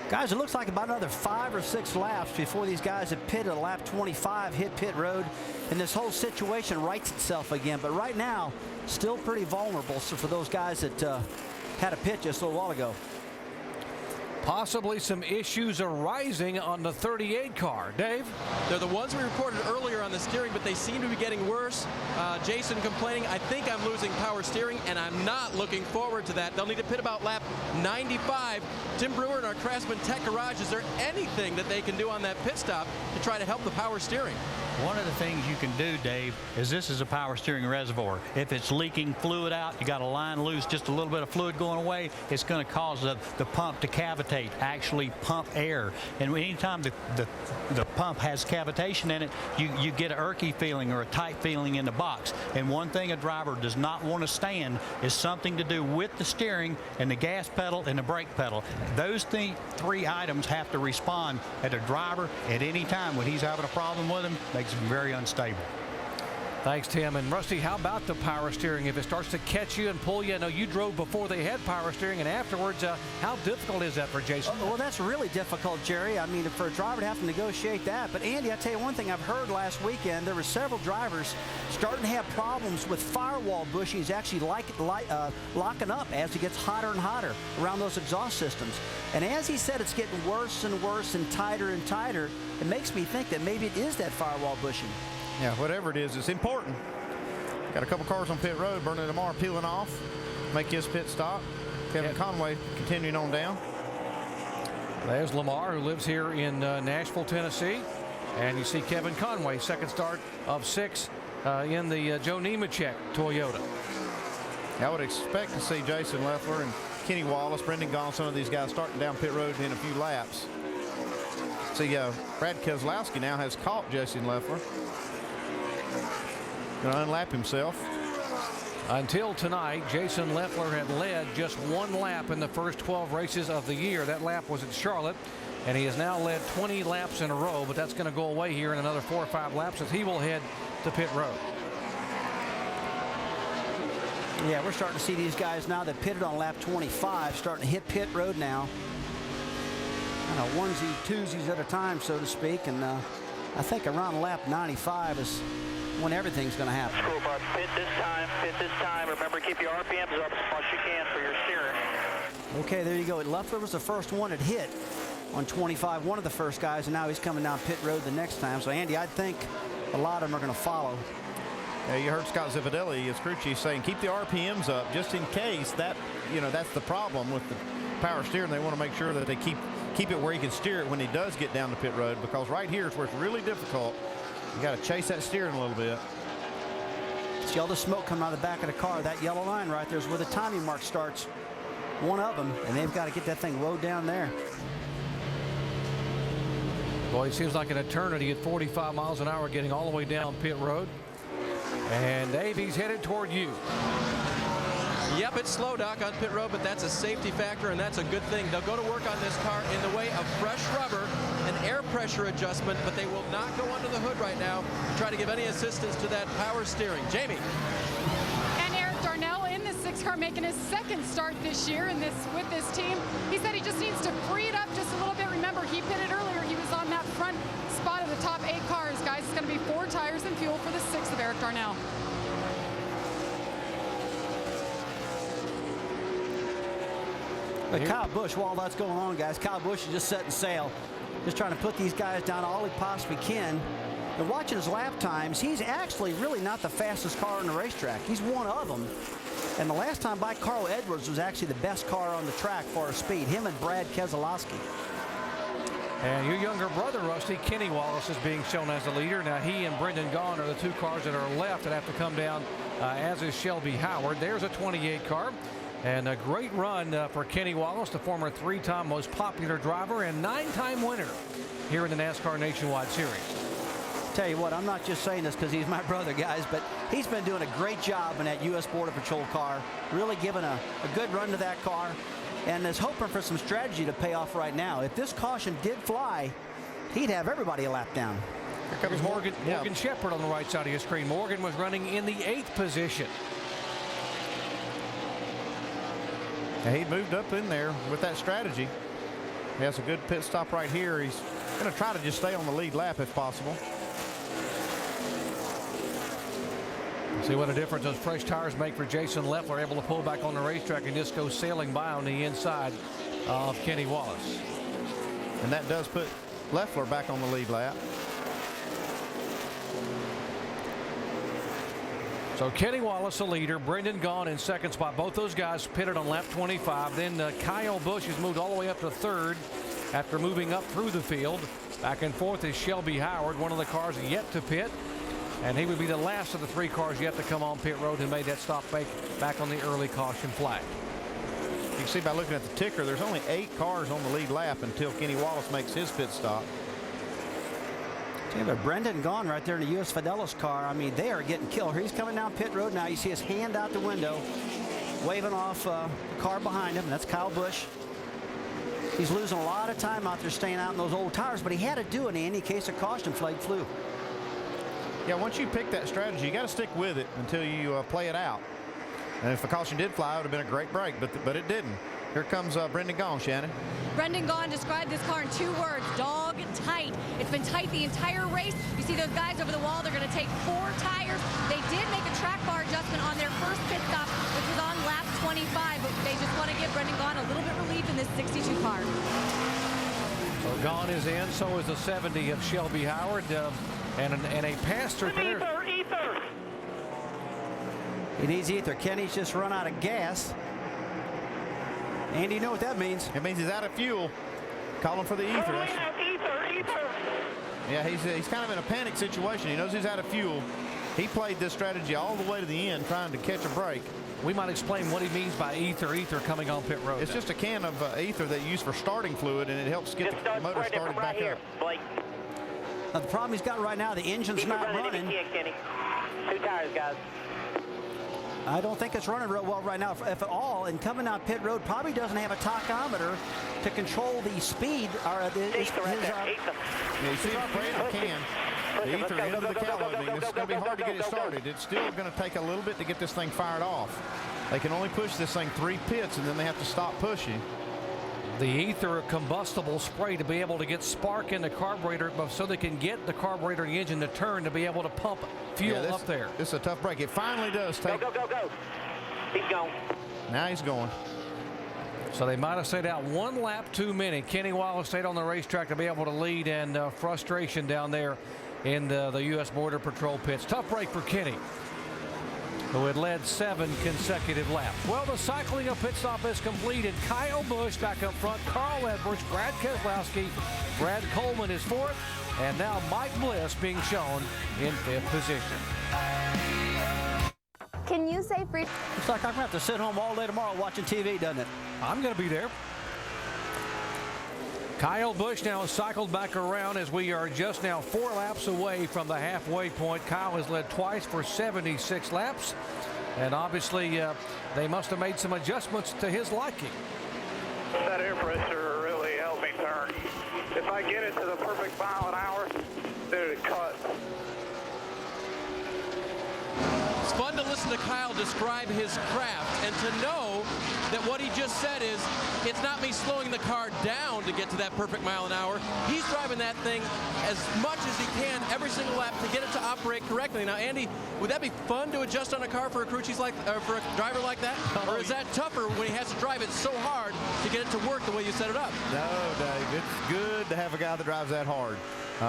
Guys, it looks like about another 5 or 6 laps before these guys have pitted. Lap 25 hit pit road, and this whole situation rights itself again. But right now, still pretty vulnerable. So for those guys that had a pit just a little while ago. Possibly some issues arising on the 38 car. Dave? They're the ones we reported earlier on the steering, but they seem to be getting worse. Jason complaining, I think I'm losing power steering, and I'm not looking forward to that. They'll need to pit about lap 95. Tim Brewer in our Craftsman Tech Garage, is there anything that they can do on that pit stop to try to help the power steering? One of the things you can do, Dave, is this is a power steering reservoir. If it's leaking fluid out, you got a line loose, just a little bit of fluid going away, it's going to cause the pump to cavitate, actually pump air. And anytime the pump has cavitation in it, you get an irky feeling or a tight feeling in the box. And one thing a driver does not want to stand is something to do with the steering and the gas pedal and the brake pedal. Those three items have to respond at a driver at any time when he's having a problem with them. Makes them very unstable. Thanks, Tim. And Rusty, how about the power steering? If it starts to catch you and pull you, I know you drove before they had power steering, and afterwards, how difficult is that for Jason? Well, that's really difficult, Jerry. I mean, for a driver to have to negotiate that. But, Andy, I tell you one thing I've heard last weekend, there were several drivers starting to have problems with firewall bushings actually locking up as it gets hotter and hotter around those exhaust systems. And as he said, it's getting worse and worse and tighter. It makes me think that maybe it is that firewall bushing. Yeah, whatever it is, it's important. Got a couple cars on pit road. Bernard Lamar peeling off, make his pit stop. Kevin Conway continuing on down. There's Lamar, who lives here in Nashville, Tennessee. And you see Kevin Conway, second start of 6 in the Joe Nemechek Toyota. I would expect to see Jason Leffler and Kenny Wallace, Brendan Gaughan, some of these guys starting down pit road in a few laps. See, Brad Keselowski now has caught Jason Leffler. Going to unlap himself. Until tonight, Jason Leffler had led just 1 lap in the first 12 races of the year. That lap was at Charlotte, and he has now led 20 laps in a row, but that's going to go away here in another 4 or 5 laps as he will head to pit road. Yeah, we're starting to see these guys now that pitted on lap 25 starting to hit pit road now. Kind of onesie, twosies at a time, so to speak, and I think around lap 95 is when everything's going to happen. Screw bud, pit this time. Remember, keep your RPMs up as much as you can for your steering. Okay, there you go. Leffler was the first one that hit on 25, one of the first guys, and now he's coming down pit road the next time. So, Andy, I think a lot of them are going to follow. You heard Scott Zipadelli, his crew chief, saying keep the RPMs up just in case that, that's the problem with the power steering. They want to make sure that they keep it where he can steer it when he does get down the pit road, because right here is where it's really difficult. You got to chase that steering a little bit. See all the smoke coming out of the back of the car. That yellow line right there is where the timing mark starts. One of them, and they've got to get that thing rode down there. Boy, it seems like an eternity at 45 miles an hour getting all the way down pit road. And Dave, he's headed toward you. Yep, it's slow, Doc, on pit road, but that's a safety factor, and that's a good thing. They'll go to work on this car in the way of fresh rubber, an air pressure adjustment, but they will not go under the hood right now to try to give any assistance to that power steering. Jamie. And Eric Darnell in the 6 car making his second start this year with this team. He said he just needs to free it up just a little bit. Remember, he pitted earlier. He was on that front spot of the top 8 cars, guys. It's going to be 4 tires and fuel for the 6th of Eric Darnell. But Kyle Busch, while that's going on, guys, Kyle Busch is just setting sail, just trying to put these guys down all he possibly can. And watching his lap times, he's actually really not the fastest car on the racetrack. He's one of them. And the last time by, Carl Edwards was actually the best car on the track for his speed, him and Brad Keselowski. And your younger brother, Rusty, Kenny Wallace, is being shown as the leader. Now, he and Brendan Gaughan are the 2 cars that are left that have to come down, as is Shelby Howard. There's a 28 car. And a great run for Kenny Wallace, the former 3-time most popular driver and 9-time winner here in the NASCAR Nationwide Series. Tell you what, I'm not just saying this because he's my brother, guys, but he's been doing a great job in that U.S. Border Patrol car, really giving a good run to that car, and is hoping for some strategy to pay off right now. If this caution did fly, he'd have everybody a lap down. Here comes Morgan Shepherd on the right side of your screen. Morgan was running in the 8th position. And he moved up in there with that strategy. He has a good pit stop right here. He's going to try to just stay on the lead lap if possible. See what a difference those fresh tires make for Jason Leffler, able to pull back on the racetrack and just go sailing by on the inside of Kenny Wallace. And that does put Leffler back on the lead lap. So Kenny Wallace, the leader. Brendan Gaughan in second spot. Both those guys pitted on lap 25. Then Kyle Busch has moved all the way up to 3rd after moving up through the field. Back and forth is Shelby Howard, one of the cars yet to pit. And he would be the last of the 3 cars yet to come on pit road who made that stop back on the early caution flag. You can see by looking at the ticker, there's only 8 cars on the lead lap until Kenny Wallace makes his pit stop. But Brendan Gaughan right there in the U.S. Fidelis car, I mean, they are getting killed. He's coming down pit road now. You see his hand out the window, waving off the car behind him. That's Kyle Busch. He's losing a lot of time out there staying out in those old tires, but he had to do it in case a caution flag flew. Yeah, once you pick that strategy, you got to stick with it until you play it out. And if the caution did fly, it would have been a great break, but it didn't. Here comes Brendan Gaughan, Shannon. Brendan Gaughan described this car in 2 words, dog tight. It's been tight the entire race. You see those guys over the wall, they're going to take 4 tires. They did make a track bar adjustment on their first pit stop, which was on lap 25, but they just want to give Brendan Gaughan a little bit relief in this 62 car. So Gaughan is in, so is the 70 of Shelby Howard, and a pass-through. Ether. He needs ether. Kenny's just run out of gas. Andy, you know what that means? It means he's out of fuel. Calling for the ether. Ether. Yeah, he's kind of in a panic situation. He knows he's out of fuel. He played this strategy all the way to the end, trying to catch a break. We might explain what he means by ether coming on pit road. It's just a can of ether that you use for starting fluid, and it helps get the motor started back up. Now, the problem he's got right now, the engine's not running. 2 tires, guys. I don't think it's running real well right now, if at all. And coming out pit road probably doesn't have a tachometer to control the speed. Or yeah, you see him spraying the can. The ether into the cow opening. This is going to be hard to get it started. It's still going to take a little bit to get this thing fired off. They can only push this thing 3 pits, and then they have to stop pushing. The ether combustible spray to be able to get spark in the carburetor so they can get the carburetor and the engine to turn to be able to pump fuel up there. This is a tough break. It finally does take. Go. He's gone. Now he's going. So they might have stayed out 1 lap too many. Kenny Wallace stayed on the racetrack to be able to lead, and frustration down there in the U.S. Border Patrol pits. Tough break for Kenny. who had led 7 consecutive laps. Well, the cycling of pit stop is completed. Kyle Busch back up front, Carl Edwards, Brad Keselowski, Brad Coleman is 4th, and now Mike Bliss being shown in 5th position. Can you say free? Looks like I'm going to have to sit home all day tomorrow watching TV, doesn't it? I'm going to be there. Kyle Busch now cycled back around as we are just now 4 laps away from the halfway point. Kyle has led twice for 76 laps. And obviously, they must have made some adjustments to his liking. That air pressure really helped me turn. If I get it to the perfect mile an hour, dude, it cut. It's fun to listen to Kyle describe his craft and to know that what he just said is, it's not me slowing the car down to get to that perfect mile an hour. He's driving that thing as much as he can every single lap to get it to operate correctly. Now, Andy, would that be fun to adjust on a car for a crew chief for a driver like that? Or is that tougher when he has to drive it so hard to get it to work the way you set it up? No, Dave, it's good to have a guy that drives that hard.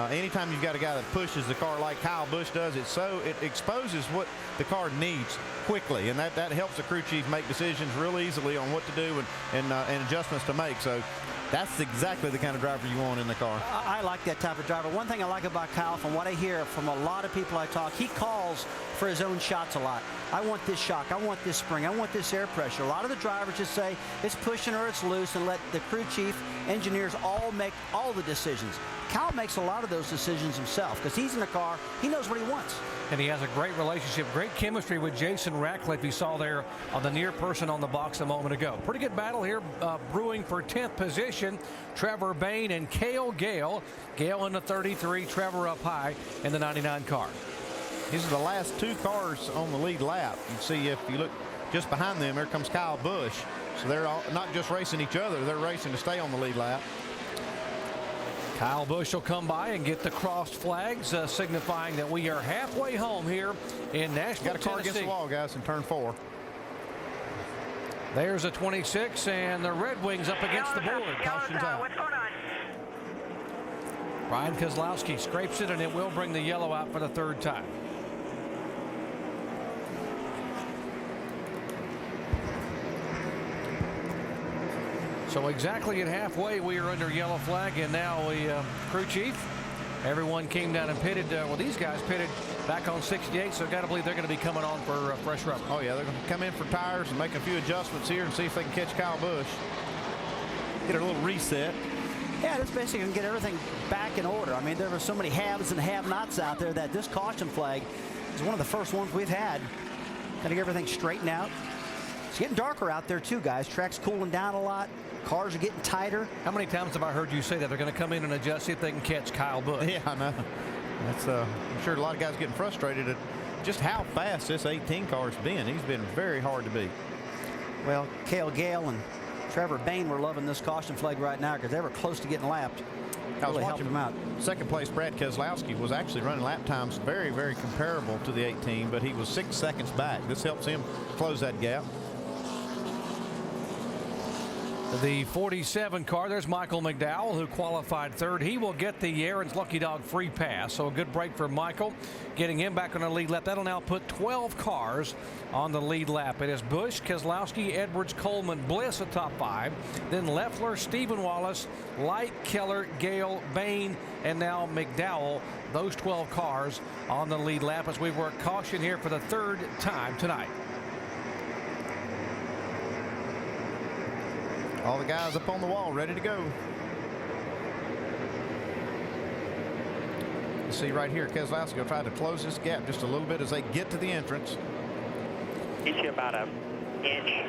Anytime you've got a guy that pushes the car like Kyle Busch does, it exposes what the car needs quickly, and that helps the crew chief make decisions real easily on what to do and adjustments to make. So that's exactly the kind of driver you want in the car. I like that type of driver. One thing I like about Kyle, from what I hear from a lot of people I talk, he calls for his own shots a lot. I want this shock, I want this spring, I want this air pressure. A lot of the drivers just say it's pushing or it's loose and let the crew chief, engineers all make all the decisions. Kyle makes a lot of those decisions himself because he's in the car, he knows what he wants. And he has a great relationship, great chemistry with Jason Ratcliffe. You saw there on the near person on the box a moment ago. Pretty good battle here brewing for 10th position. Trevor Bayne and Cale Gale. Gale in the 33, Trevor up high in the 99 car. These are the last 2 cars on the lead lap. You see, if you look just behind them, there comes Kyle Busch. So they're not just racing each other, they're racing to stay on the lead lap. Kyle Busch will come by and get the crossed flags, signifying that we are halfway home here in Nashville, Got a car Tennessee. against the wall, guys, in turn 4. There's a 26, and the Red Wings up against the board. Caution's out. What's going on? Ryan Keselowski scrapes it, and it will bring the yellow out for the 3rd time. So exactly at halfway, we are under yellow flag, and now the crew chief, everyone came down and pitted. Well, these guys pitted back on 68, so got to believe they're going to be coming on for fresh rubber. Oh, yeah, they're going to come in for tires and make a few adjustments here and see if they can catch Kyle Busch. Get a little reset. Yeah, this basically can get everything back in order. I mean, there were so many haves and have-nots out there that this caution flag is one of the first ones we've had. Got to get everything straightened out. It's getting darker out there, too, guys. Track's cooling down a lot. Cars are getting tighter. How many times have I heard you say that they're going to come in and adjust, see if they can catch Kyle Busch? Yeah, I know. That's I'm sure a lot of guys getting frustrated at just how fast this 18 car's been. He's been very hard to beat. Well, Cale Gale and Trevor Bayne were loving this caution flag right now because they were close to getting lapped. I was really helped watching them out. Second place Brad Keselowski was actually running lap times very, very comparable to the 18, but he was 6 seconds back. This helps him close that gap. The 47 car, there's Michael McDowell, who qualified 3rd. He will get the Aaron's Lucky Dog free pass, so a good break for Michael, getting him back on the lead lap. That'll now put 12 cars on the lead lap. It is Busch, Keselowski, Edwards, Coleman, Bliss at top 5. Then Leffler, Stephen Wallace, Light, Keller, Gale, Bayne, and now McDowell. Those 12 cars on the lead lap as we work caution here for the 3rd time tonight. All the guys up on the wall ready to go. You see right here, Keselowski will try to close this gap just a little bit as they get to the entrance. Get you about an inch.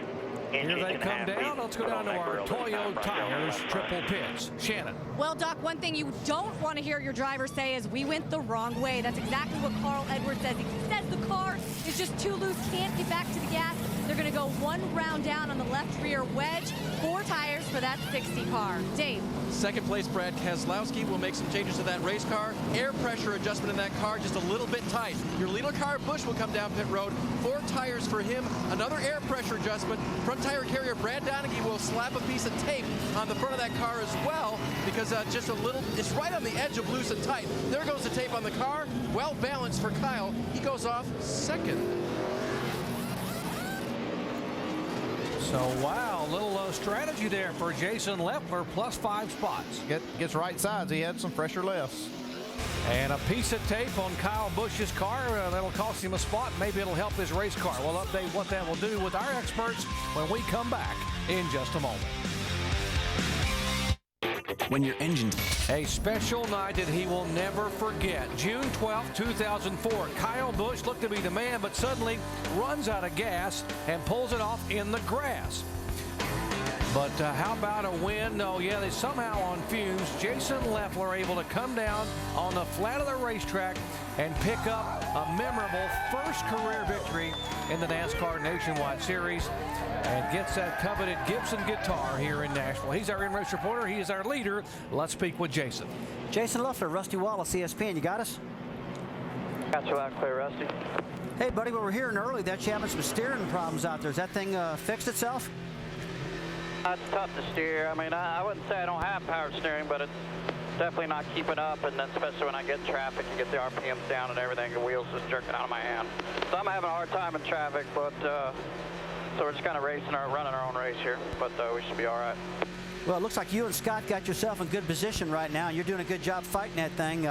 Here they come down. Let's go down to our Toyo Tires triple pits. Shannon. Well, Doc, one thing you don't want to hear your driver say is we went the wrong way. That's exactly what Carl Edwards says. He says the car is just too loose, can't get back to the gas. They're going to go 1 round down on the left rear wedge. 4 tires for that 60 car. Dave. Second place Brad Keselowski will make some changes to that race car. Air pressure adjustment in that car just a little bit tight. Your leader car Busch will come down pit road. 4 tires for him. Another air pressure adjustment. Front tire carrier Brad Donaghy will slap a piece of tape on the front of that car as well because just a little, it's right on the edge of loose and tight. There goes the tape on the car. Well balanced for Kyle. He goes off 2nd. So, wow, a little strategy there for Jason Leffler, +5 spots. Gets right sides. He had some fresher lefts. And a piece of tape on Kyle Busch's car. That'll cost him a spot. Maybe it'll help his race car. We'll update what that will do with our experts when we come back in just a moment. When your engine... A special night that he will never forget. June 12, 2004. Kyle Busch looked to be the man, but suddenly runs out of gas and pulls it off in the grass. But how about a win? Oh, yeah, they somehow on fumes. Jason Leffler able to come down on the flat of the racetrack and pick up a memorable first career victory in the NASCAR Nationwide Series and gets that coveted Gibson guitar here in Nashville. He's our in-race reporter. He is our leader. Let's speak with Jason. Jason Leffler, Rusty Wallace, ESPN. You got us? Got you loud clear, Rusty. Hey, buddy, we were hearing early that you're having some steering problems out there. Is that thing fixed itself? It's tough to steer. I mean, I wouldn't say I don't have power steering, but it's definitely not keeping up, and then especially when I get in traffic and get the RPMs down and everything, the wheels just jerking out of my hand. So I'm having a hard time in traffic, but so we're just kind of running our own race here, but we should be all right. Well, it looks like you and Scott got yourself in good position right now. You're doing a good job fighting that thing.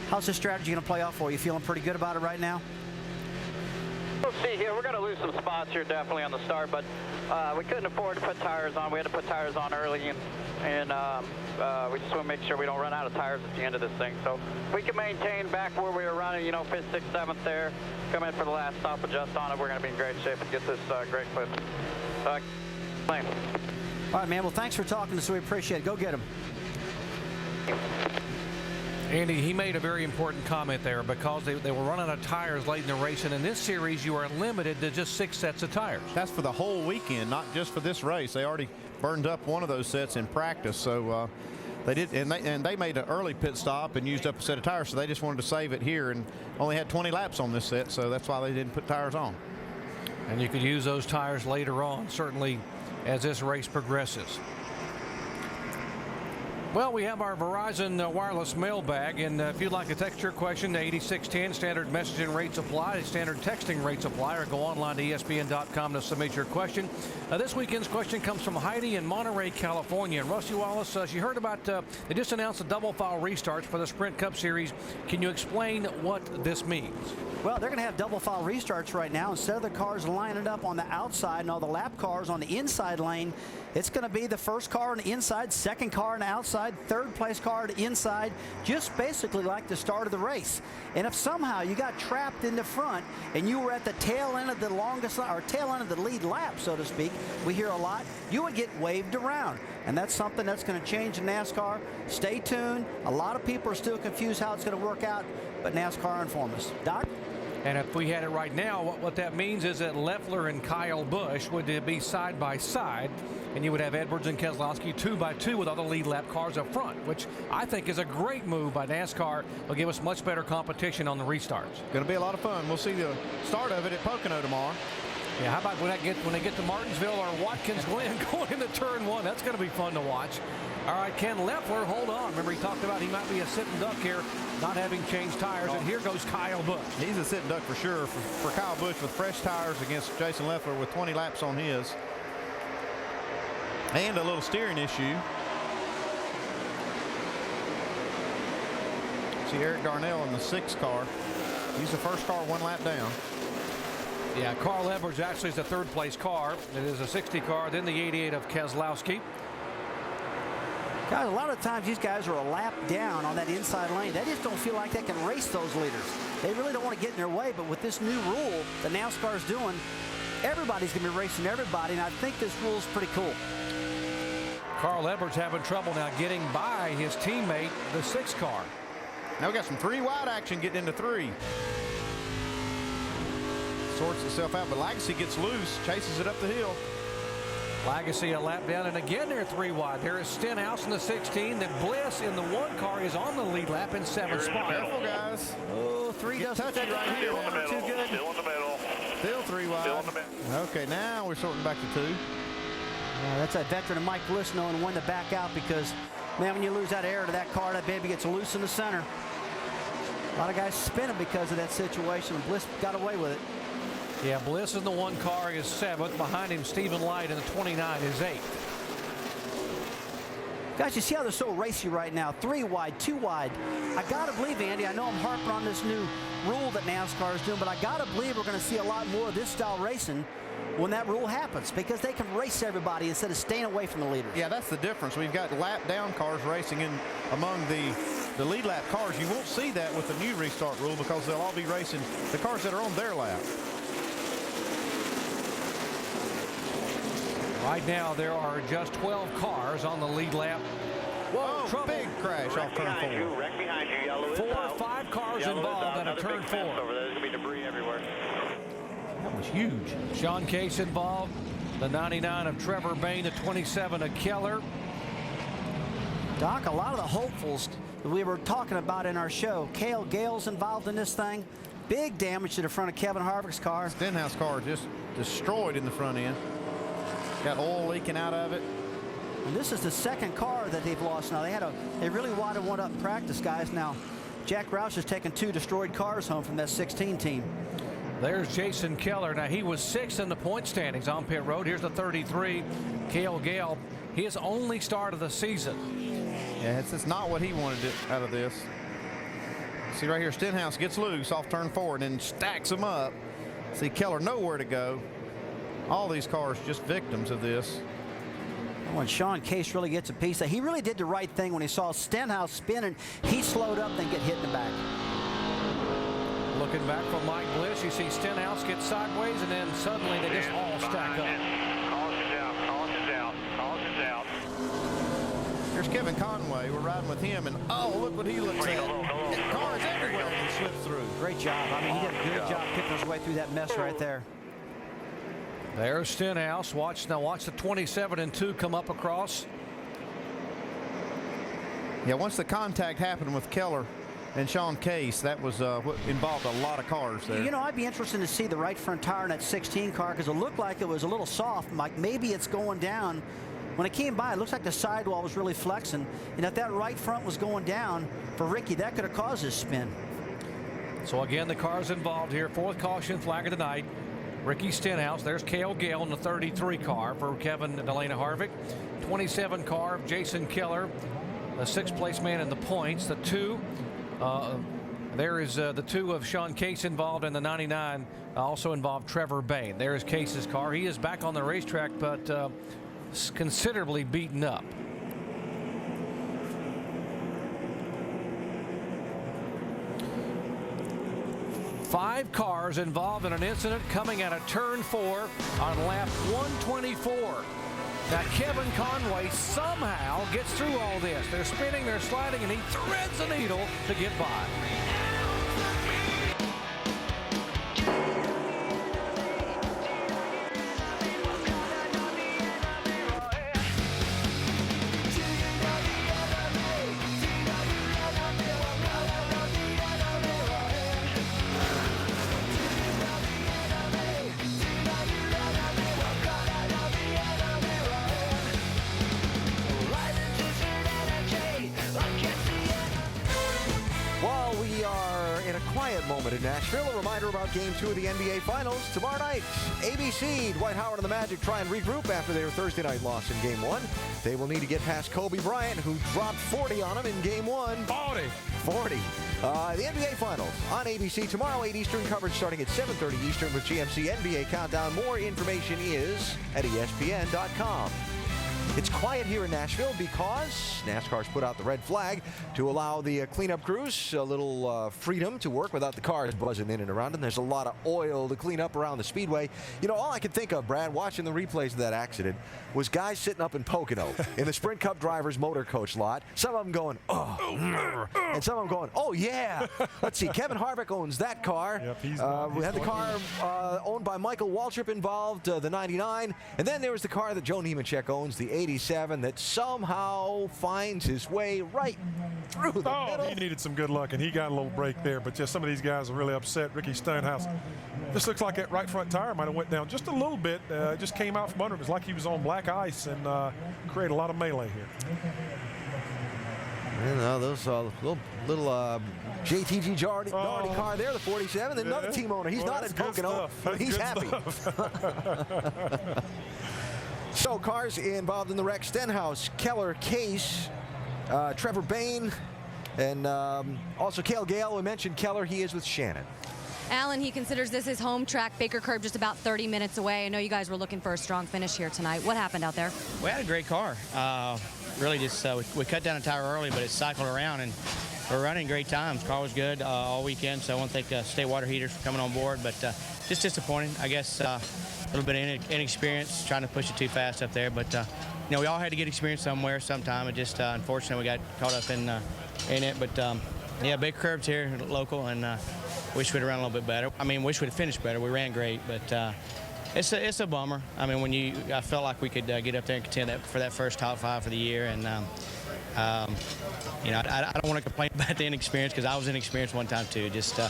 How's this strategy going to play off for you? Feeling pretty good about it right now? We'll see here. We're going to lose some spots here definitely on the start, but we couldn't afford to put tires on. We had to put tires on early, and we just want to make sure we don't run out of tires at the end of this thing. So if we can maintain back where we were running, 5th, 6th, 7th there, come in for the last stop, adjust on it, we're going to be in great shape and get this great clip. Claim. All right, man. Well, thanks for talking to us. We appreciate it. Go get him. Andy, he made a very important comment there because they were running out of tires late in the race, and in this series you are limited to just 6 sets of tires. That's for the whole weekend, not just for this race. They already burned up one of those sets in practice, so they did, and they made an early pit stop and used up a set of tires, so they just wanted to save it here and only had 20 laps on this set, so that's why they didn't put tires on. And you could use those tires later on, certainly as this race progresses. Well, we have our Verizon wireless mailbag, and if you'd like to text your question to 8610, standard messaging rates apply, standard texting rates apply, or go online to ESPN.com to submit your question. This weekend's question comes from Heidi in Monterey, California. And Rusty Wallace, she heard about, they just announced the double file restarts for the Sprint Cup Series. Can you explain what this means? Well, they're going to have double file restarts right now. Instead of the cars lining up on the outside and all the lap cars on the inside lane, it's going to be the first car on the inside, second car on the outside, third place car on the inside, just basically like the start of the race. And if somehow you got trapped in the front and you were at the tail end of the longest, or tail end of the lead lap, so to speak, we hear a lot, you would get waved around. And that's something that's going to change in NASCAR. Stay tuned. A lot of people are still confused how it's going to work out, but NASCAR inform us. Doc? And if we had it right now, what that means is that Leffler and Kyle Busch would be side by side, and you would have Edwards and Keselowski 2 by 2 with other lead lap cars up front, which I think is a great move by NASCAR. It'll give us much better competition on the restarts. Going to be a lot of fun. We'll see the start of it at Pocono tomorrow. Yeah, how about when they get to Martinsville or Watkins Glen going into turn 1? That's going to be fun to watch. All right, Ken Leffler, hold on. Remember, he talked about he might be a sitting duck here, not having changed tires. And here goes Kyle Busch. He's a sitting duck for sure for Kyle Busch with fresh tires against Jason Leffler with 20 laps on his. And a little steering issue. See Eric Darnell in the 6th car. He's the first car 1 lap down. Yeah, Carl Edwards actually is the 3rd place car. It is a 60 car, then the 88 of Keselowski. Guys, a lot of times these guys are a lap down on that inside lane. They just don't feel like they can race those leaders. They really don't want to get in their way, but with this new rule that NASCAR is doing, everybody's going to be racing everybody, and I think this rule is pretty cool. Carl Edwards having trouble now getting by his teammate, the 6th car. Now we got some 3 wide action getting into 3. Sorts itself out, but Legacy gets loose, chases it up the hill. Legacy a lap down, and again they're 3 wide. There is Stenhouse in the 16. Then Bliss in the 1 car is on the lead lap in 7th spot. Careful, guys. Oh, 3 doesn't touch right here. Still in the middle. Too good. Still in the middle. Still 3 wide. Still in the middle. Okay, now we're sorting back to 2. That's that veteran of Mike Bliss knowing when to back out, because, man, when you lose that air to that car, that baby gets loose in the center. A lot of guys spinning because of that situation, and Bliss got away with it. Yeah, Bliss in the 1 car is 7th. Behind him, Stephen Light in the 29 is 8th. Guys, you see how they're so racy right now? 3 wide, 2 wide. I got to believe, Andy, I know I'm harping on this new rule that NASCAR is doing, but I got to believe we're going to see a lot more of this style racing when that rule happens, because they can race everybody instead of staying away from the leaders. Yeah, that's the difference. We've got lap down cars racing in among the lead lap cars. You won't see that with the new restart rule because they'll all be racing the cars that are on their lap. Right now, there are just 12 cars on the lead lap. Whoa, trouble. Big crash off turn 4. Wreck behind you. Yellow is 4 or out. 5 cars Yellow involved in a Another turn big 4. mess over there. There's going to be debris everywhere. That was huge. Sean Case involved. The 99 of Trevor Bayne, the 27 of Keller. Doc, a lot of the hopefuls that we were talking about in our show, Cale Gale's involved in this thing. Big damage to the front of Kevin Harvick's car. Stenhouse car just destroyed in the front end. Got oil leaking out of it. And this is the 2nd car that they've lost now. They really wadded one up in practice, guys. Now, Jack Roush has taken 2 destroyed cars home from that 16 team. There's Jason Keller. Now, he was 6th in the point standings on pit road. Here's the 33, Cale Gale. His only start of the season. Yeah, it's not what he wanted out of this. See right here, Stenhouse gets loose off turn 4 and then stacks them up. See Keller nowhere to go. All these cars just victims of this. When Sean Case really gets a piece, he really did the right thing when he saw Stenhouse spinning. He slowed up, then get hit in the back. Looking back from Mike Bliss, you see Stenhouse get sideways, and then suddenly they just all stack up. Caution's out. Caution's out. Caution's out. Here's Kevin Conway. We're riding with him, and oh, look what he looks at. Cars everywhere as he slips through. Great job. I mean, he did a good job picking his way through that mess right there. There's Stenhouse. Watch the 27 and 2 come up across. Yeah, once the contact happened with Keller and Sean Case, that was what involved a lot of cars there. You know, I'd be interested to see the right front tire in that 16 car because it looked like it was a little soft. Like maybe it's going down. When it came by, it looks like the sidewall was really flexing. And if that right front was going down for Ricky, that could have caused his spin. So again, the cars involved here. 4th caution flag of the night. Ricky Stenhouse. There's Cale Gale in the 33 car for Kevin Delana Harvick. 27 car of Jason Keller, the 6th place man in the points. The 2, there is the 2 of Sean Case involved, and the 99 also involved Trevor Bayne. There is Case's car. He is back on the racetrack, but considerably beaten up. Five cars involved in an incident coming out of turn 4 on lap 124. Now Kevin Conway somehow gets through all this. They're spinning, they're sliding, and he threads the needle to get by. Moment in Nashville. A reminder about Game 2 of the NBA Finals tomorrow night. ABC, Dwight Howard and the Magic try and regroup after their Thursday night loss in Game 1. They will need to get past Kobe Bryant, who dropped 40 on them in Game 1. 40. The NBA Finals on ABC tomorrow, 8 Eastern. Coverage starting at 7:30 Eastern with GMC NBA Countdown. More information is at ESPN.com. It's quiet here in Nashville because NASCAR's put out the red flag to allow the cleanup crews a little freedom to work without the cars buzzing in and around them. There's a lot of oil to clean up around the speedway. You know, all I could think of, Brad, watching the replays of that accident was guys sitting up in Pocono in the Sprint Cup drivers' motor coach lot. Some of them going, oh, and some of them going, oh, yeah. Let's see, Kevin Harvick owns that car. Yep, we had the car owned by Michael Waltrip involved, the 99. And then there was the car that Joe Nemechek owns, the 87, that somehow finds his way right through the middle. He needed some good luck, and he got a little break there. But just some of these guys are really upset. Ricky Stenhouse. This looks like that right front tire might have went down just a little bit. It just came out from under him. It was like he was on black ice and created a lot of melee here. You know, those little JTG Doherty car there, the 47. Then another team owner. He's not in Pocono, but he's happy. So cars involved in the wreck: Stenhouse, Keller, Case, Trevor Bain, and also Cale Gale. We mentioned Keller. He is with Shannon. Alan, he considers this his home track. Baker Curb just about 30 minutes away. I know you guys were looking for a strong finish here tonight. What happened out there? We had a great car. Really just we cut down a tire early, but it cycled around, and we're running great times. Car was good all weekend, so I want to thank State Water Heaters for coming on board, but just disappointing. I guess a little bit of inexperience, trying to push it too fast up there, but you know, we all had to get experience somewhere, sometime. It just unfortunately we got caught up in it, but yeah, Baker Curb's here, local, and wish we'd run a little bit better. I mean, wish we'd finished better. We ran great, but it's a bummer. I mean, I felt like we could get up there and contend for that first top 5 for the year, and you know, I don't want to complain about the inexperience, because I was inexperienced one time too. Just a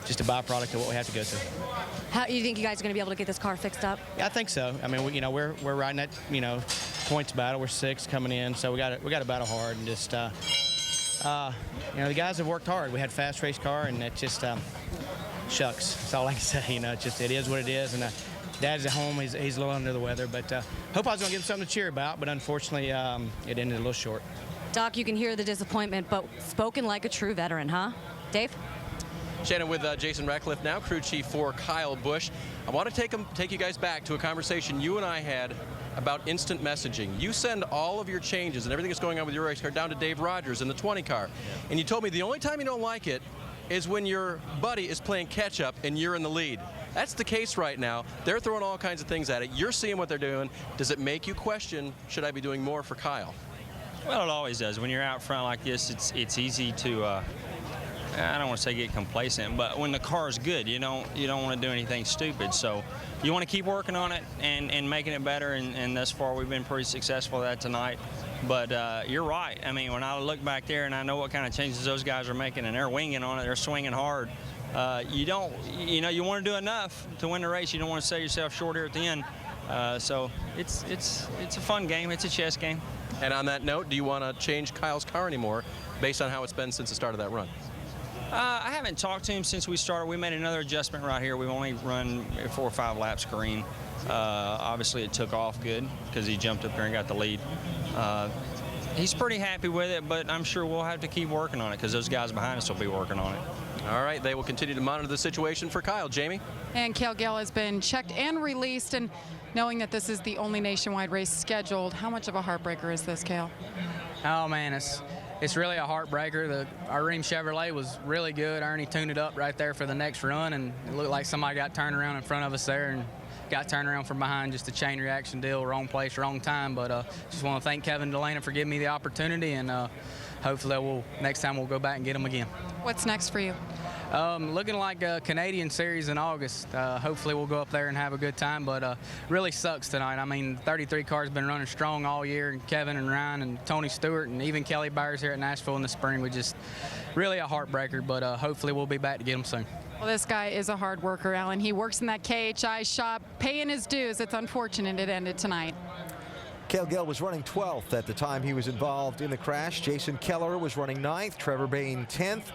byproduct of what we have to go through. How you think you guys are going to be able to get this car fixed up? Yeah, I think so. I mean, you know, we're riding that, you know, points battle. We're 6th coming in, so we got to battle hard, and just you know, the guys have worked hard. We had a fast race car, and it just shucks. That's all I can say. You know, it is what it is, and Dad's at home. He's a little under the weather, but hope I was going to give him something to cheer about, but unfortunately it ended a little short. Doc, you can hear the disappointment, but spoken like a true veteran, huh? Dave? Shannon with Jason Ratcliffe, now crew chief for Kyle Busch. I want to take you guys back to a conversation you and I had about instant messaging. You send all of your changes and everything that's going on with your race car down to Dave Rogers in the 20 car. And you told me the only time you don't like it is when your buddy is playing catch up and you're in the lead. That's the case right now. They're throwing all kinds of things at it. You're seeing what they're doing. Does it make you question, should I be doing more for Kyle? Well, it always does. When you're out front like this, it's easy to, I don't want to say get complacent, but when the car is good, you don't want to do anything stupid. So you want to keep working on it and making it better, and thus far we've been pretty successful at that tonight. But you're right. I mean, when I look back there and I know what kind of changes those guys are making, and they're winging on it, they're swinging hard. You want to do enough to win the race. You don't want to sell yourself short here at the end. So it's a fun game. It's a chess game. And on that note, do you want to change Kyle's car anymore based on how it's been since the start of that run? I haven't talked to him since we started. We made another adjustment right here. We've only run 4 or 5 laps green. Obviously, it took off good because he jumped up there and got the lead. He's pretty happy with it, but I'm sure we'll have to keep working on it because those guys behind us will be working on it. All right, they will continue to monitor the situation for Kyle. Jamie? And Cale Gale has been checked and released, and knowing that this is the only nationwide race scheduled, how much of a heartbreaker is this, Cale? Oh, man, it's really a heartbreaker. Our Ream Chevrolet was really good. Ernie tuned it up right there for the next run, and it looked like somebody got turned around in front of us there and got turned around from behind. Just a chain reaction deal, wrong place, wrong time. But just want to thank Kevin Delana for giving me the opportunity, and hopefully next time we'll go back and get him again. What's next for you? Looking like a Canadian series in August. Hopefully we'll go up there and have a good time, but really sucks tonight. I mean, 33 cars been running strong all year, and Kevin and Ryan and Tony Stewart and even Kelly Byers here at Nashville in the spring. We just really a heartbreaker, but hopefully we'll be back to get them soon. Well, this guy is a hard worker, Alan. He works in that KHI shop, paying his dues. It's unfortunate it ended tonight. Cale Gale was running 12th at the time he was involved in the crash. Jason Keller was running 9th. Trevor Bain 10th.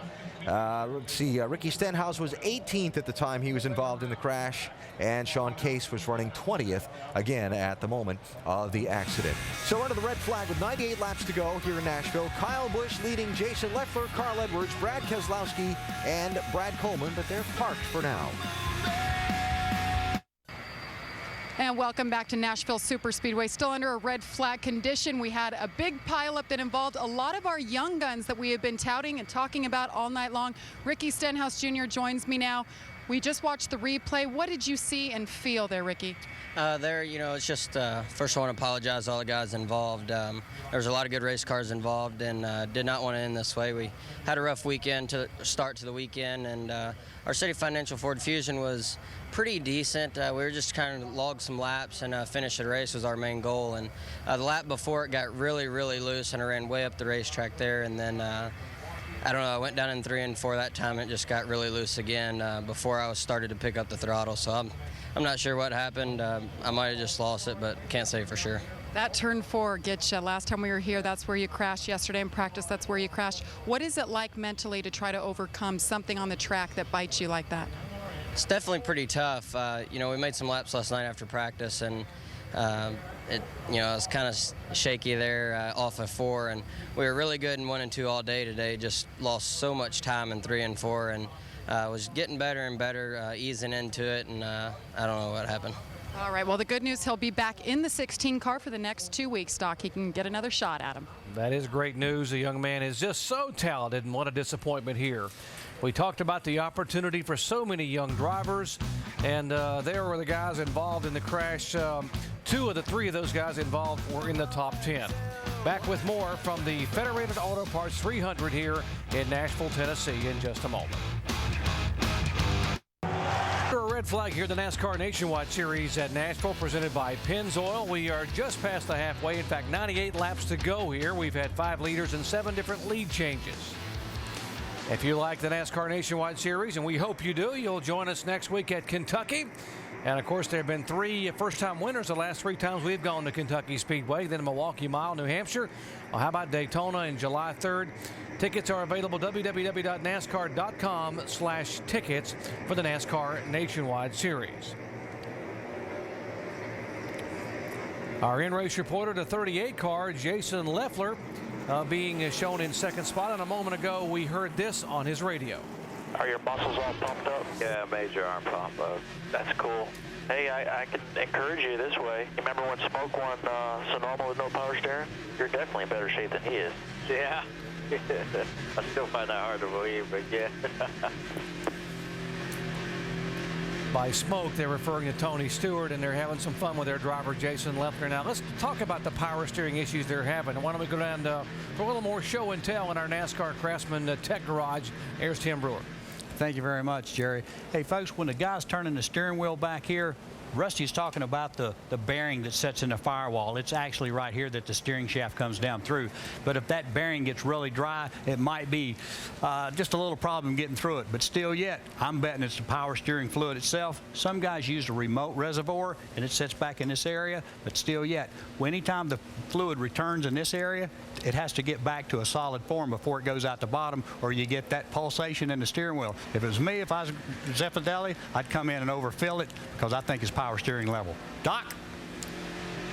Let's see, Ricky Stenhouse was 18th at the time he was involved in the crash, and Sean Case was running 20th, again, at the moment of the accident. So under the red flag with 98 laps to go here in Nashville, Kyle Busch leading Jason Leffler, Carl Edwards, Brad Keselowski, and Brad Coleman, but they're parked for now. And welcome back to Nashville Superspeedway. Still under a red flag condition. We had a big pileup that involved a lot of our young guns that we have been touting and talking about all night long. Ricky Stenhouse Jr. joins me now. We just watched the replay. What did you see and feel there, Ricky? It's just, first I want to apologize to all the guys involved. There was a lot of good race cars involved, and did not want to end this way. We had a rough weekend to start to the weekend, and our City Financial Ford Fusion was pretty decent. We were just kind of logged some laps and finish the race was our main goal. And the lap before it got really, really loose, and I ran way up the racetrack there, and then I don't know, I went down in 3 and 4 that time. It just got really loose again before I started to pick up the throttle. So I'm not sure what happened. I might have just lost it, but can't say for sure. That turn 4 gets you. Last time we were here, that's where you crashed. Yesterday in practice, that's where you crashed. What is it like mentally to try to overcome something on the track that bites you like that? It's definitely pretty tough. You know, we made some laps last night after practice, and it was kind of shaky there off of 4, and we were really good in 1 and 2 all day today. Just lost so much time in 3 and 4, and was getting better and better, easing into it, and I don't know what happened. All right, well, the good news, he'll be back in the 16 car for the next 2 weeks, Doc. He can get another shot at him. That is great news. The young man is just so talented, and what a disappointment here. We talked about the opportunity for so many young drivers, and there were the guys involved in the crash. 2 of the 3 of those guys involved were in the top 10. Back with more from the Federated Auto Parts 300 here in Nashville, Tennessee in just a moment. A red flag here, the NASCAR Nationwide Series at Nashville, presented by Pennzoil. We are just past the halfway. In fact, 98 laps to go here. We've had 5 leaders and 7 different lead changes. If you like the NASCAR Nationwide Series, and we hope you do, you'll join us next week at Kentucky. And, of course, there have been 3 first-time winners the last 3 times we've gone to Kentucky Speedway, then Milwaukee Mile, New Hampshire. Well, how about Daytona in July 3rd? Tickets are available www.nascar.com/tickets for the NASCAR Nationwide Series. Our in-race reporter, the 38 car, Jason Leffler, being shown in 2nd spot. And a moment ago, we heard this on his radio. Are your muscles all pumped up? Yeah, major arm pump up. That's cool. Hey, I can encourage you this way. You remember when Smoke won Sonoma with no power steering? You're definitely in better shape than he is. Yeah. I still find that hard to believe, but yeah. By Smoke, they're referring to Tony Stewart, and they're having some fun with their driver, Jason Leffler. Now, let's talk about the power steering issues they're having. Why don't we go down for a little more show and tell in our NASCAR Craftsman Tech Garage. Here's Tim Brewer. Thank you very much, Jerry. Hey, folks, when the guy's turning the steering wheel back here, Rusty's talking about the bearing that sits in the firewall. It's actually right here that the steering shaft comes down through. But if that bearing gets really dry, it might be just a little problem getting through it. But still yet, I'm betting it's the power steering fluid itself. Some guys use a remote reservoir, and it sits back in this area. But still yet, anytime the fluid returns in this area, it has to get back to a solid form before it goes out the bottom, or you get that pulsation in the steering wheel. If it was me, if I was Zeffirelli, I'd come in and overfill it because I think it's power steering level. Doc?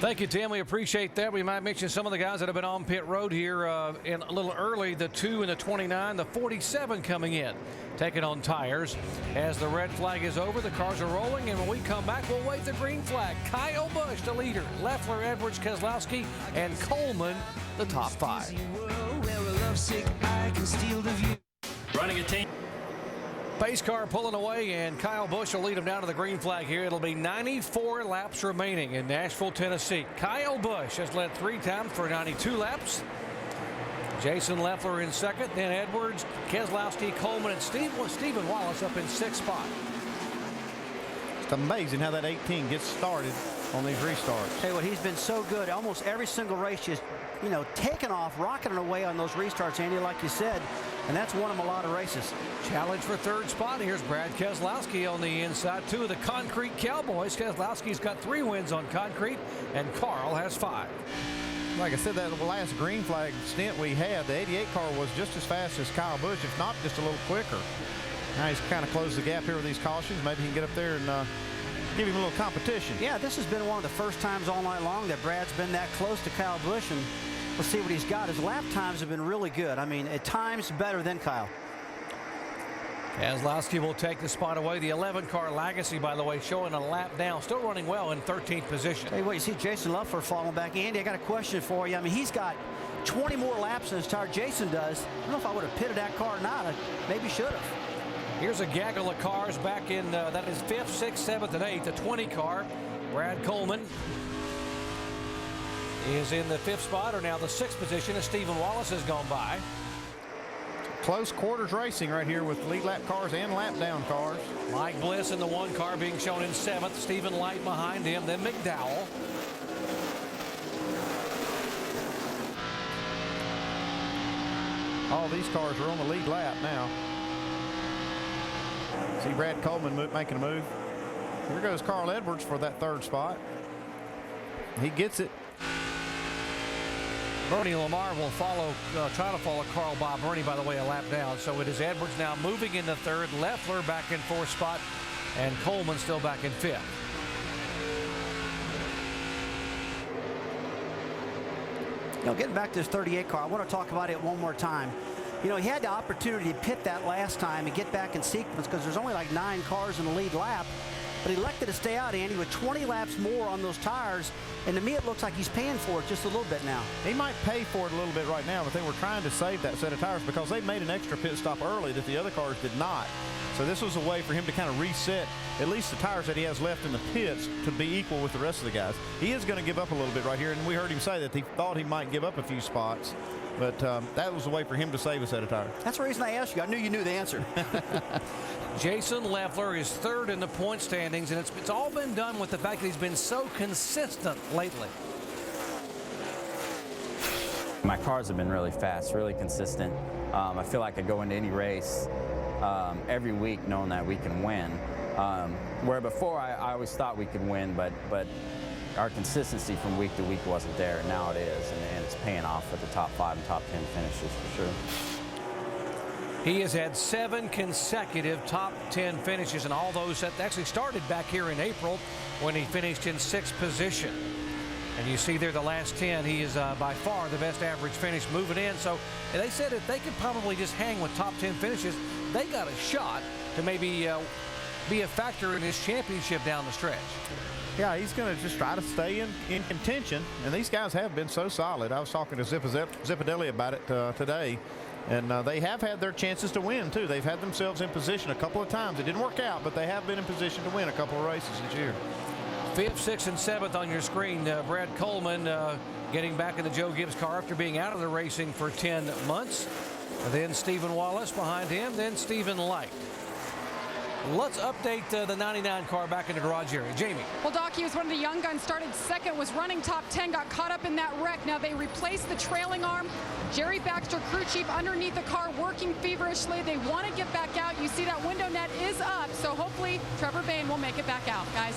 Thank you, Tim. We appreciate that. We might mention some of the guys that have been on pit road here in a little early. The 2 and the 29, the 47 coming in, taking on tires. As the red flag is over, the cars are rolling, and when we come back, we'll wave the green flag. Kyle Busch, the leader. Leffler, Edwards, Keselowski, and Coleman, the top 5. Running a team. Pace car pulling away, and Kyle Busch will lead them down to the green flag here. It'll be 94 laps remaining in Nashville, Tennessee. Kyle Busch has led 3 times for 92 laps. Jason Leffler in 2nd, then Edwards, Keselowski, Coleman, and Stephen Wallace up in 6th spot. It's amazing how that 18 gets started on these restarts. Hey, he's been so good. Almost every single race just, taking off, rocketing away on those restarts, Andy, like you said. And that's won him a lot of races. Challenge for 3rd spot. Here's Brad Keselowski on the inside. 2 of the Concrete Cowboys. Keselowski's got 3 wins on concrete, and Carl has 5. Like I said, that last green flag stint we had, the 88 car was just as fast as Kyle Busch, if not just a little quicker. Now he's kind of closed the gap here with these cautions. Maybe he can get up there and give him a little competition. Yeah, this has been one of the first times all night long that Brad's been that close to Kyle Busch, and we'll see what he's got. His lap times have been really good. I mean, at times better than Kyle. Keselowski will take the spot away. The 11 car Legacy, by the way, showing a lap down, still running well in 13th position. Tell you what, you see Jason Leffler falling back. Andy, I got a question for you. I mean, he's got 20 more laps in his tire. Jason does. I don't know if I would have pitted that car or not. I maybe should have. Here's a gaggle of cars back in, that is 5th, 6th, 7th, and 8th. The 20 car, Brad Coleman, is in the 5th spot, or now the 6th position as Stephen Wallace has gone by. Close quarters racing right here with lead lap cars and lap down cars. Mike Bliss in the 1 car being shown in 7th. Stephen Light behind him, then McDowell. All these cars are on the lead lap now. See Brad Coleman making a move. Here goes Carl Edwards for that 3rd spot. He gets it. Bernie Lamar will try to follow Carl Bob Bernie, by the way, a lap down. So it is Edwards now moving into third, Leffler back in fourth spot, and Coleman still back in fifth. You know, getting back to this 38 car, I want to talk about it one more time. You know, he had the opportunity to pit that last time and get back in sequence because there's only like 9 cars in the lead lap. But he elected to stay out, Andy, with 20 laps more on those tires. And to me, it looks like he's paying for it just a little bit now. He might pay for it a little bit right now, but they were trying to save that set of tires because they made an extra pit stop early that the other cars did not. So this was a way for him to kind of reset at least the tires that he has left in the pits to be equal with the rest of the guys. He is going to give up a little bit right here, and we heard him say that he thought he might give up a few spots. But that was a way for him to save a set of tires. That's the reason I asked you. I knew you knew the answer. Jason Leffler is third in the point standings, and it's all been done with the fact that he's been so consistent lately. My cars have been really fast, really consistent. I feel like I go into any race every week knowing that we can win. Where before I always thought we could win, but our consistency from week to week wasn't there, and now it is, and it's paying off with the top 5 and top 10 finishes for sure. He has had 7 consecutive top 10 finishes, and all those that actually started back here in April when he finished in 6th position. And you see there the last 10, he is by far the best average finish moving in. So they said if they could probably just hang with top 10 finishes, they got a shot to maybe be a factor in this championship down the stretch. Yeah, he's going to just try to stay in contention, and these guys have been so solid. I was talking to Zipadelli about it today, and they have had their chances to win, too. They've had themselves in position a couple of times. It didn't work out, but they have been in position to win a couple of races this year. 5th, 6th, and 7th on your screen. Brad Coleman getting back in the Joe Gibbs car after being out of the racing for 10 months. Then Stephen Wallace behind him, then Stephen Light. Let's update the 99 car back in the garage area. Jamie. Well, Doc, he was one of the young guns, started second, was running top 10, got caught up in that wreck. Now they replaced the trailing arm. Jerry Baxter, crew chief, underneath the car, working feverishly. They want to get back out. You see that window net is up, so hopefully Trevor Bayne will make it back out, guys.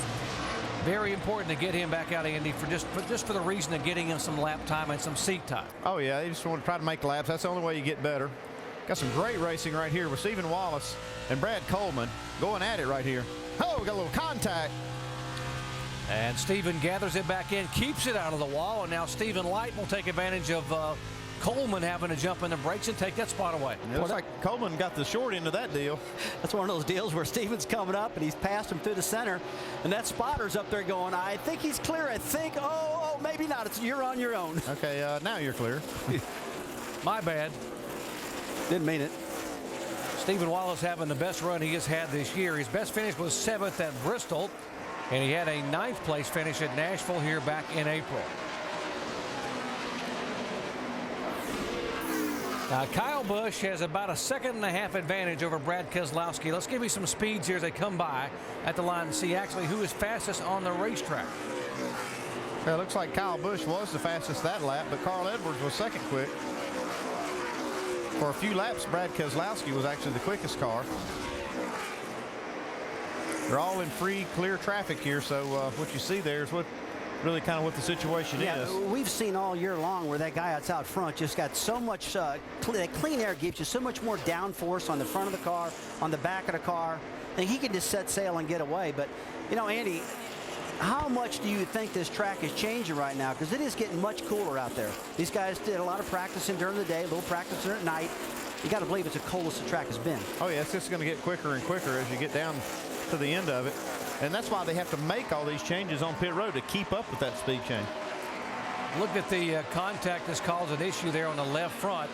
Very important to get him back out, Andy, just for the reason of getting him some lap time and some seat time. Oh, yeah, they just want to try to make laps. That's the only way you get better. Got some great racing right here with Stephen Wallace and Brad Coleman going at it right here. Oh, we got a little contact. And Stephen gathers it back in, keeps it out of the wall, and now Stephen Light will take advantage of Coleman having to jump in the brakes and take that spot away. It looks like Coleman got the short end of that deal. That's one of those deals where Stephen's coming up and he's passed him through the center, and that spotter's up there going, I think he's clear. I think, oh, maybe not. You're on your own. Okay, now you're clear. My bad. Didn't mean it. Stephen Wallace having the best run he has had this year. His best finish was 7th at Bristol, and he had a 9th place finish at Nashville here back in April. Now, Kyle Busch has about a 1.5 second advantage over Brad Keselowski. Let's give you some speeds here as they come by at the line and see actually who is fastest on the racetrack. Well, it looks like Kyle Busch was the fastest that lap, but Carl Edwards was second quick. For a few laps, Brad Keselowski was actually the quickest car. They're all in free, clear traffic here, so what you see there is what really kind of what the situation is. We've seen all year long where that guy that's out front just got so much, that clean air gives you so much more downforce on the front of the car, on the back of the car, and he can just set sail and get away. But, you know, Andy, how much do you think this track is changing right now? Because it is getting much cooler out there. These guys did a lot of practicing during the day, a little practicing at night. You got to believe it's the coldest the track has been. Oh, yeah, it's just going to get quicker and quicker as you get down to the end of it. And that's why they have to make all these changes on pit road to keep up with that speed change. Look at the contact that's caused an issue there on the left front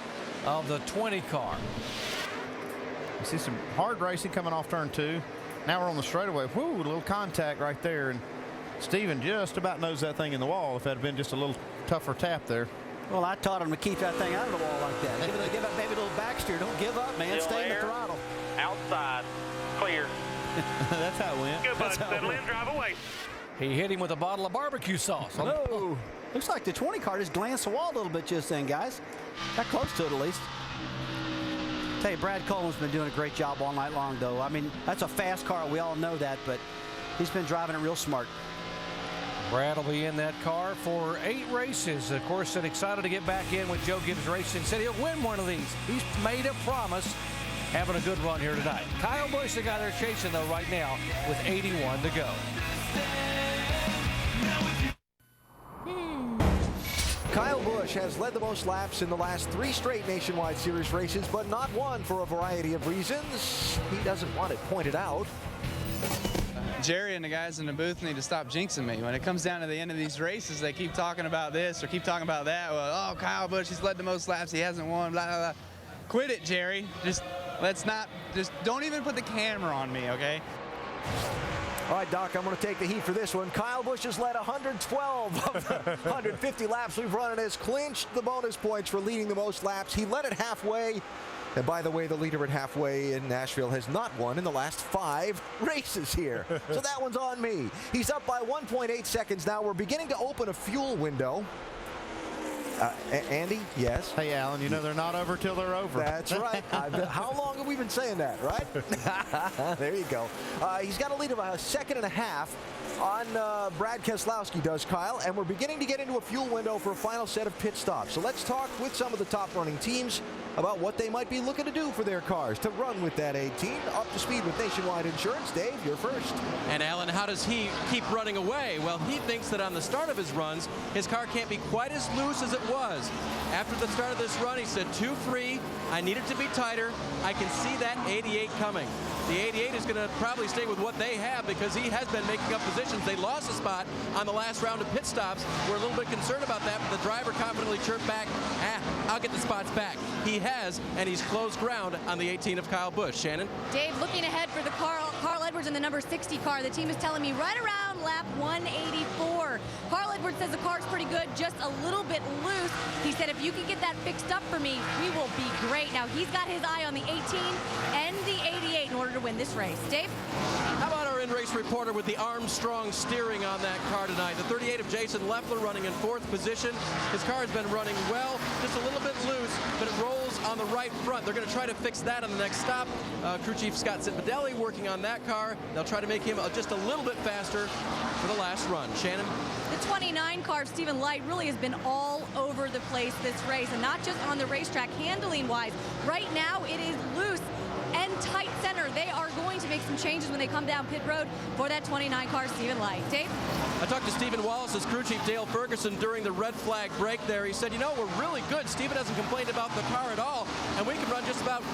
of the 20 car. You see some hard racing coming off turn 2. Now we're on the straightaway. Whoo, a little contact right there. And Stephen just about knows that thing in the wall if that had been just a little tougher tap there. Well, I taught him to keep that thing out of the wall like that. Give up maybe a little backsteer. Don't give up, man. Still Stay in the there. throttle. Outside. Clear. That's how it went. Good, bud. Settle in, drive away. He hit him with a bottle of barbecue sauce. No. Looks like the 20 car just glanced the wall a little bit just then, guys. Got close to it at least. Tell you, Brad Coleman's been doing a great job all night long, though. I mean, that's a fast car. We all know that, but he's been driving it real smart. Brad will be in that car for 8 races. Of course, and excited to get back in with Joe Gibbs Racing. Said he'll win one of these. He's made a promise, having a good run here tonight. Kyle Busch, the guy they're chasing, though, right now with 81 to go. Kyle Busch has led the most laps in the last 3 straight Nationwide Series races, but not one for a variety of reasons. He doesn't want it pointed out. Jerry and the guys in the booth need to stop jinxing me. When it comes down to the end of these races, they keep talking about this or keep talking about that. Well, oh, Kyle Busch, he's led the most laps, he hasn't won, blah, blah, blah. Quit it, Jerry. Just don't even put the camera on me, okay? All right, Doc, I'm going to take the heat for this one. Kyle Busch has led 112 of the 150 laps we've run and has clinched the bonus points for leading the most laps. He led it halfway. And by the way, the leader at halfway in Nashville has not won in the last 5 races here. So that one's on me. He's up by 1.8 seconds now. We're beginning to open a fuel window. Andy, yes? Hey, Alan, you know they're not over till they're over. That's right. How long have we been saying that, right? There you go. He's got a lead of a 1.5 seconds on Brad Keselowski, does Kyle, and we're beginning to get into a fuel window for a final set of pit stops. So let's talk with some of the top running teams about what they might be looking to do for their cars to run with that 18. Up to speed with Nationwide Insurance. Dave, you're first. And Alan, how does he keep running away? Well, he thinks that on the start of his runs, his car can't be quite as loose as it was. After the start of this run, he said, too free. I need it to be tighter. I can see that 88 coming. The 88 is going to probably stay with what they have because he has been making up positions. They lost a spot on the last round of pit stops. We're a little bit concerned about that, but the driver confidently chirped back, I'll get the spots back. He has, and he's closed ground on the 18 of Kyle Busch. Shannon? Dave, looking ahead for the Carl Edwards in the number 60 car. The team is telling me right around lap 184. Carl Edwards says the car's pretty good, just a little bit loose. He said, if you can get that fixed up for me, we will be great. Now, he's got his eye on the 18 and the 88 in order to win this race. Dave? How about our in-race reporter with the Armstrong steering on that car tonight? The 38 of Jason Leffler running in 4th position. His car has been running well, just a little bit loose, but it rolls on the right front. They're going to try to fix that on the next stop. Crew Chief Scott Cipodelli working on that car. They'll try to make him just a little bit faster for the last run. Shannon? The 29 car of Stephen Light really has been all over the place this race, and not just on the racetrack, handling-wise. Right now, it is loose and tight center. They are going to make some changes when they come down pit road for that 29 car, Stephen Light. Dave? I talked to Stephen Wallace's crew chief, Dale Ferguson, during the red flag break there. He said, you know, we're really good. Stephen hasn't complained about the car at all, and we can run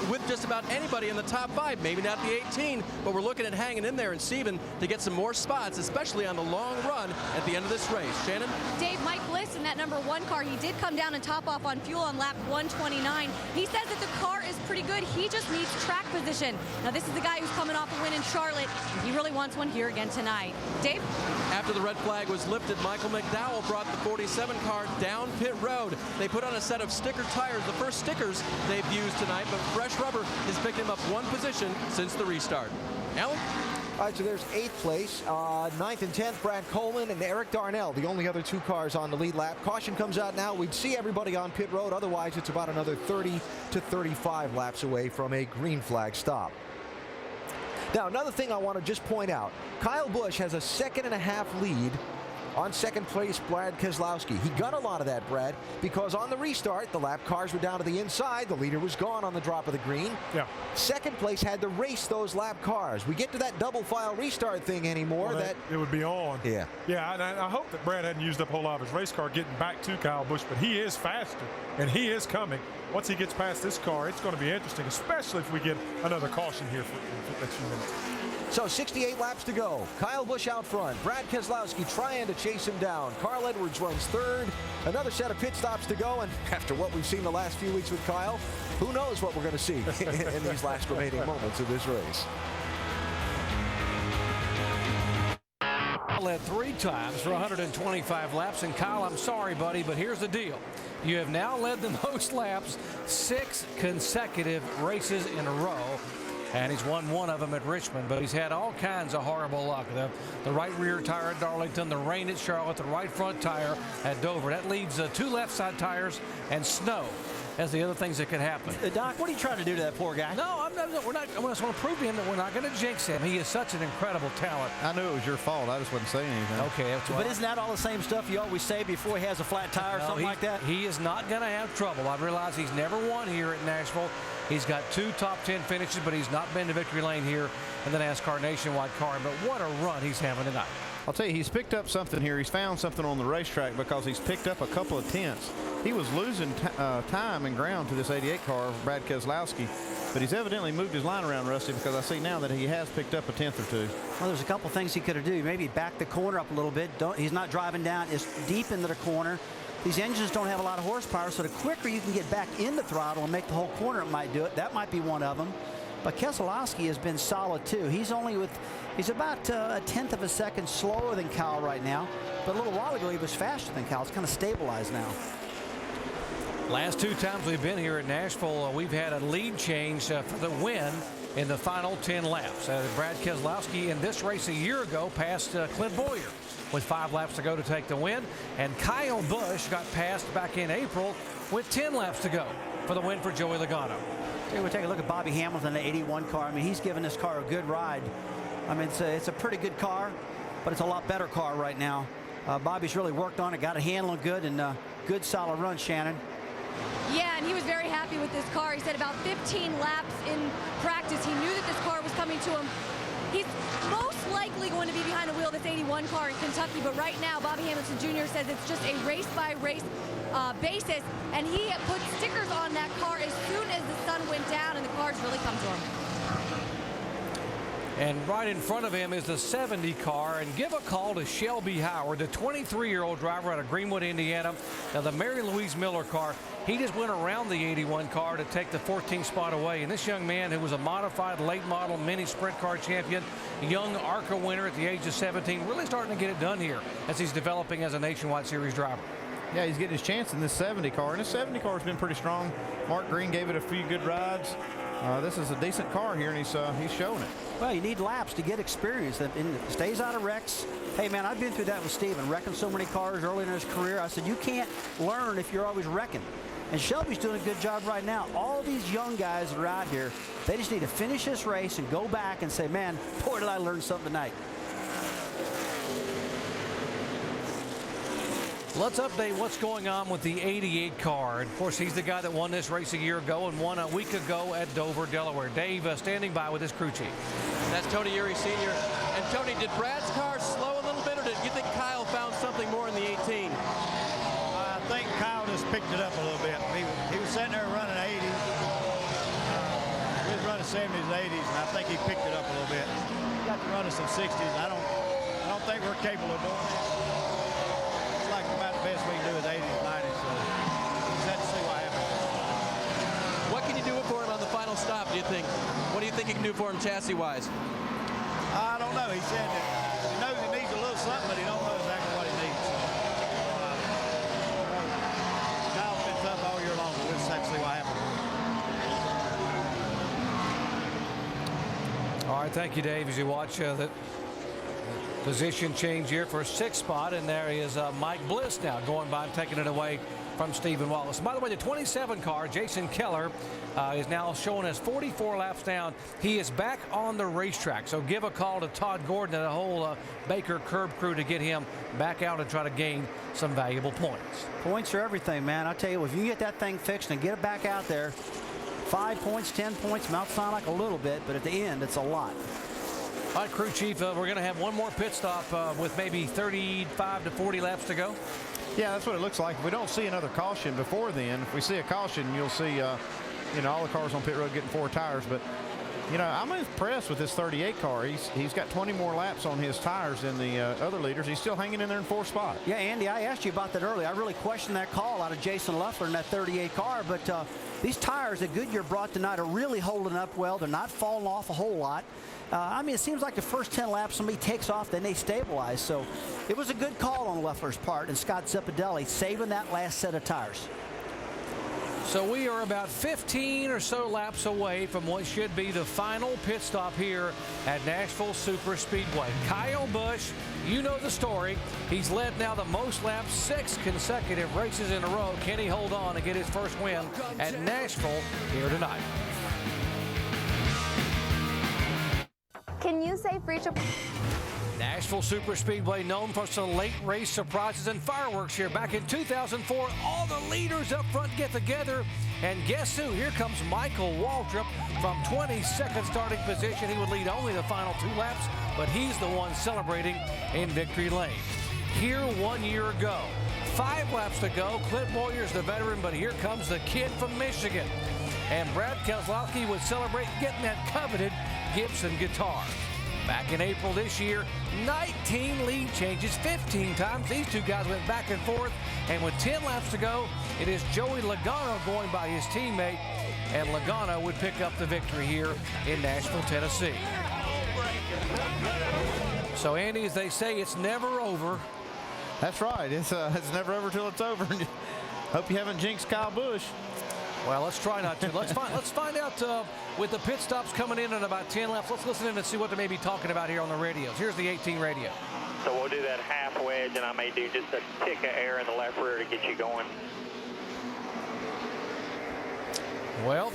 with just about anybody in the top 5, maybe not the 18, but we're looking at hanging in there and Stephen to get some more spots, especially on the long run at the end of this race. Shannon? Dave, Mike Bliss in that number 1 car, he did come down and top off on fuel on lap 129. He says that the car is pretty good. He just needs track position. Now, this is the guy who's coming off a win in Charlotte, and he really wants one here again tonight. Dave? After the red flag was lifted, Michael McDowell brought the 47 car down pit road. They put on a set of sticker tires, the first stickers they've used tonight, but fresh rubber has picked him up 1 position since the restart. Alan? All right, so there's 8th place. 9th and 10th, Brad Coleman and Eric Darnell, the only other 2 cars on the lead lap. Caution comes out now. We'd see everybody on pit road. Otherwise, it's about another 30 to 35 laps away from a green flag stop. Now, another thing I want to just point out, Kyle Busch has a 1.5 seconds lead on 2nd place Brad Keselowski. He got a lot of that, Brad, because on the restart, the lap cars were down to the inside. The leader was gone on the drop of the green. Yeah. 2nd place had to race those lap cars. We get to that double file restart thing anymore. Well, it would be on. Yeah. Yeah, and I hope that Brad hadn't used up a whole lot of his race car getting back to Kyle Busch, but he is faster, and he is coming. Once he gets past this car, it's going to be interesting, especially if we get another caution here for a few minutes. So 68 laps to go. Kyle Busch out front. Brad Keselowski trying to chase him down. Carl Edwards runs 3rd. Another set of pit stops to go. And after what we've seen the last few weeks with Kyle, who knows what we're going to see in these last remaining moments of this race. Led 3 times for 125 laps. And Kyle, I'm sorry, buddy, but here's the deal. You have now led the most laps 6 consecutive races in a row. And he's won 1 of them at Richmond, but he's had all kinds of horrible luck. The right rear tire at Darlington, the rain at Charlotte, the right front tire at Dover. That leaves 2 left side tires and snow. as the other things that could happen. Doc, what are you trying to do to that poor guy? No, we're not. I just want to prove to him that we're not going to jinx him. He is such an incredible talent. I knew it was your fault. I just wasn't saying anything. Okay, that's but isn't that all the same stuff you always say before he has a flat tire or something like that? He is not going to have trouble. I realize he's never won here at Nashville. He's got 2 top 10 finishes, but he's not been to victory lane here in the NASCAR Nationwide car. But what a run he's having tonight. I'll tell you, he's picked up something here. He's found something on the racetrack because he's picked up a couple of tenths. He was losing time and ground to this 88 car, Brad Keselowski, but he's evidently moved his line around, Rusty, because I see now that he has picked up a tenth or 2. Well, there's a couple things he could have done. Maybe back the corner up a little bit. He's not driving down as deep into the corner. These engines don't have a lot of horsepower, so the quicker you can get back in the throttle and make the whole corner, it might do it. That might be one of them. But Keselowski has been solid too. He's about a tenth of a second slower than Kyle right now. But a little while ago he was faster than Kyle. It's kind of stabilized now. Last 2 times we've been here at Nashville, we've had a lead change for the win in the final 10 laps. Brad Keselowski in this race a year ago passed Clint Boyer with 5 laps to go to take the win, and Kyle Busch got passed back in April with 10 laps to go for the win for Joey Logano. Hey, we'll take a look at Bobby Hamilton, the 81 car. I mean, he's given this car a good ride. I mean, it's a pretty good car, but it's a lot better car right now. Bobby's really worked on it, got it handling good, and good solid run, Shannon. Yeah, and he was very happy with this car. He said about 15 laps in practice, he knew that this car was coming to him. He's most likely going to be behind the wheel of this 81 car in Kentucky, but right now, Bobby Hamilton Jr. says it's just a race-by-race basis, and he put stickers on that car as soon as the sun went down, and the cars really come to him. And right in front of him is the 70 car, and give a call to Shelby Howard, the 23-year-old driver out of Greenwood, Indiana. Now the Mary Louise Miller car, he just went around the 81 car to take the 14th spot away. And this young man, who was a modified late model mini sprint car champion, young ARCA winner at the age of 17, really starting to get it done here as he's developing as a Nationwide Series driver. Yeah, he's getting his chance in this 70 car, and this 70 car has been pretty strong. Mark Green gave it a few good rides. This is a decent car here, and he's showing it. Well, you need laps to get experience. And stays out of wrecks. Hey, man, I've been through that with Steven, wrecking so many cars early in his career. I said, you can't learn if you're always wrecking. And Shelby's doing a good job right now. All these young guys that are out here, they just need to finish this race and go back and say, man, boy, did I learn something tonight. Let's update what's going on with the 88 car. Of course, he's the guy that won this race a year ago and won a week ago at Dover, Delaware. Dave standing by with his crew chief. That's Tony Eury Sr. And Tony, did Brad's car slow a little bit, or did you think Kyle found something more in the 18? I think Kyle just picked it up a little bit. He was sitting there running 80s. He was running 70s, 80s, and I think he picked it up a little bit. He got to running some 60s. I don't think we're capable of doing that. It's like about the best we can do is 80s, 90s. So we just have to see what happens. What can you do for him on the final stop, do you think? What do you think you can do for him chassis-wise? I don't know. He said that he knows he needs a little something, but he don't know exactly what he needs. So, Kyle's been tough all year long, but we'll just have to see what happens. All right, thank you, Dave, as you watch the position change here for a 6th spot, and there is Mike Bliss now going by and taking it away from Stephen Wallace. By the way, the 27 car, Jason Keller, is now showing us 44 laps down. He is back on the racetrack, so give a call to Todd Gordon and the whole Baker Curb crew to get him back out and try to gain some valuable points. Points are everything, man. I'll tell you, if you get that thing fixed and get it back out there, 5 points, 10 points, might sound like a little bit, but at the end, it's a lot. All right, crew chief, we're going to have one more pit stop with maybe 35 to 40 laps to go. Yeah, that's what it looks like. If we don't see another caution before then, if we see a caution, you'll see, all the cars on pit road getting 4 tires. But, I'm impressed with this 38 car. He's got 20 more laps on his tires than the other leaders. He's still hanging in there in 4th spot. Yeah, Andy, I asked you about that earlier. I really questioned that call out of Jason Luffler in that 38 car, but these tires that Goodyear brought tonight are really holding up well. They're not falling off a whole lot. It seems like the first 10 laps somebody takes off, then they stabilize. So it was a good call on Luffler's part, and Scott Zippadelli saving that last set of tires. So we are about 15 or so laps away from what should be the final pit stop here at Nashville Super Speedway. Kyle Busch, you know the story. He's led now the most laps, 6 consecutive races in a row. Can he hold on and get his first win at Nashville here tonight? Can you say free to... Nashville Super Speedway, known for some late race surprises and fireworks here. Back in 2004, all the leaders up front get together. And guess who? Here comes Michael Waltrip from 22nd starting position. He would lead only the final 2 laps, but he's the one celebrating in victory lane. Here 1 year ago, 5 laps to go. Clint Boyer's the veteran, but here comes the kid from Michigan. And Brad Keselowski would celebrate getting that coveted Gibson guitar. Back in April this year, 19 lead changes, 15 times. These 2 guys went back and forth. And with 10 laps to go, it is Joey Logano going by his teammate. And Logano would pick up the victory here in Nashville, Tennessee. So, Andy, as they say, it's never over. That's right. It's never over till it's over. Hope you haven't jinxed Kyle Busch. Well, let's try not to. Let's find out with the pit stops coming in about 10 laps. Let's listen in and see what they may be talking about here on the radios. Here's the 18 radio. So we'll do that half wedge, and I may do just a tick of air in the left rear to get you going. Well,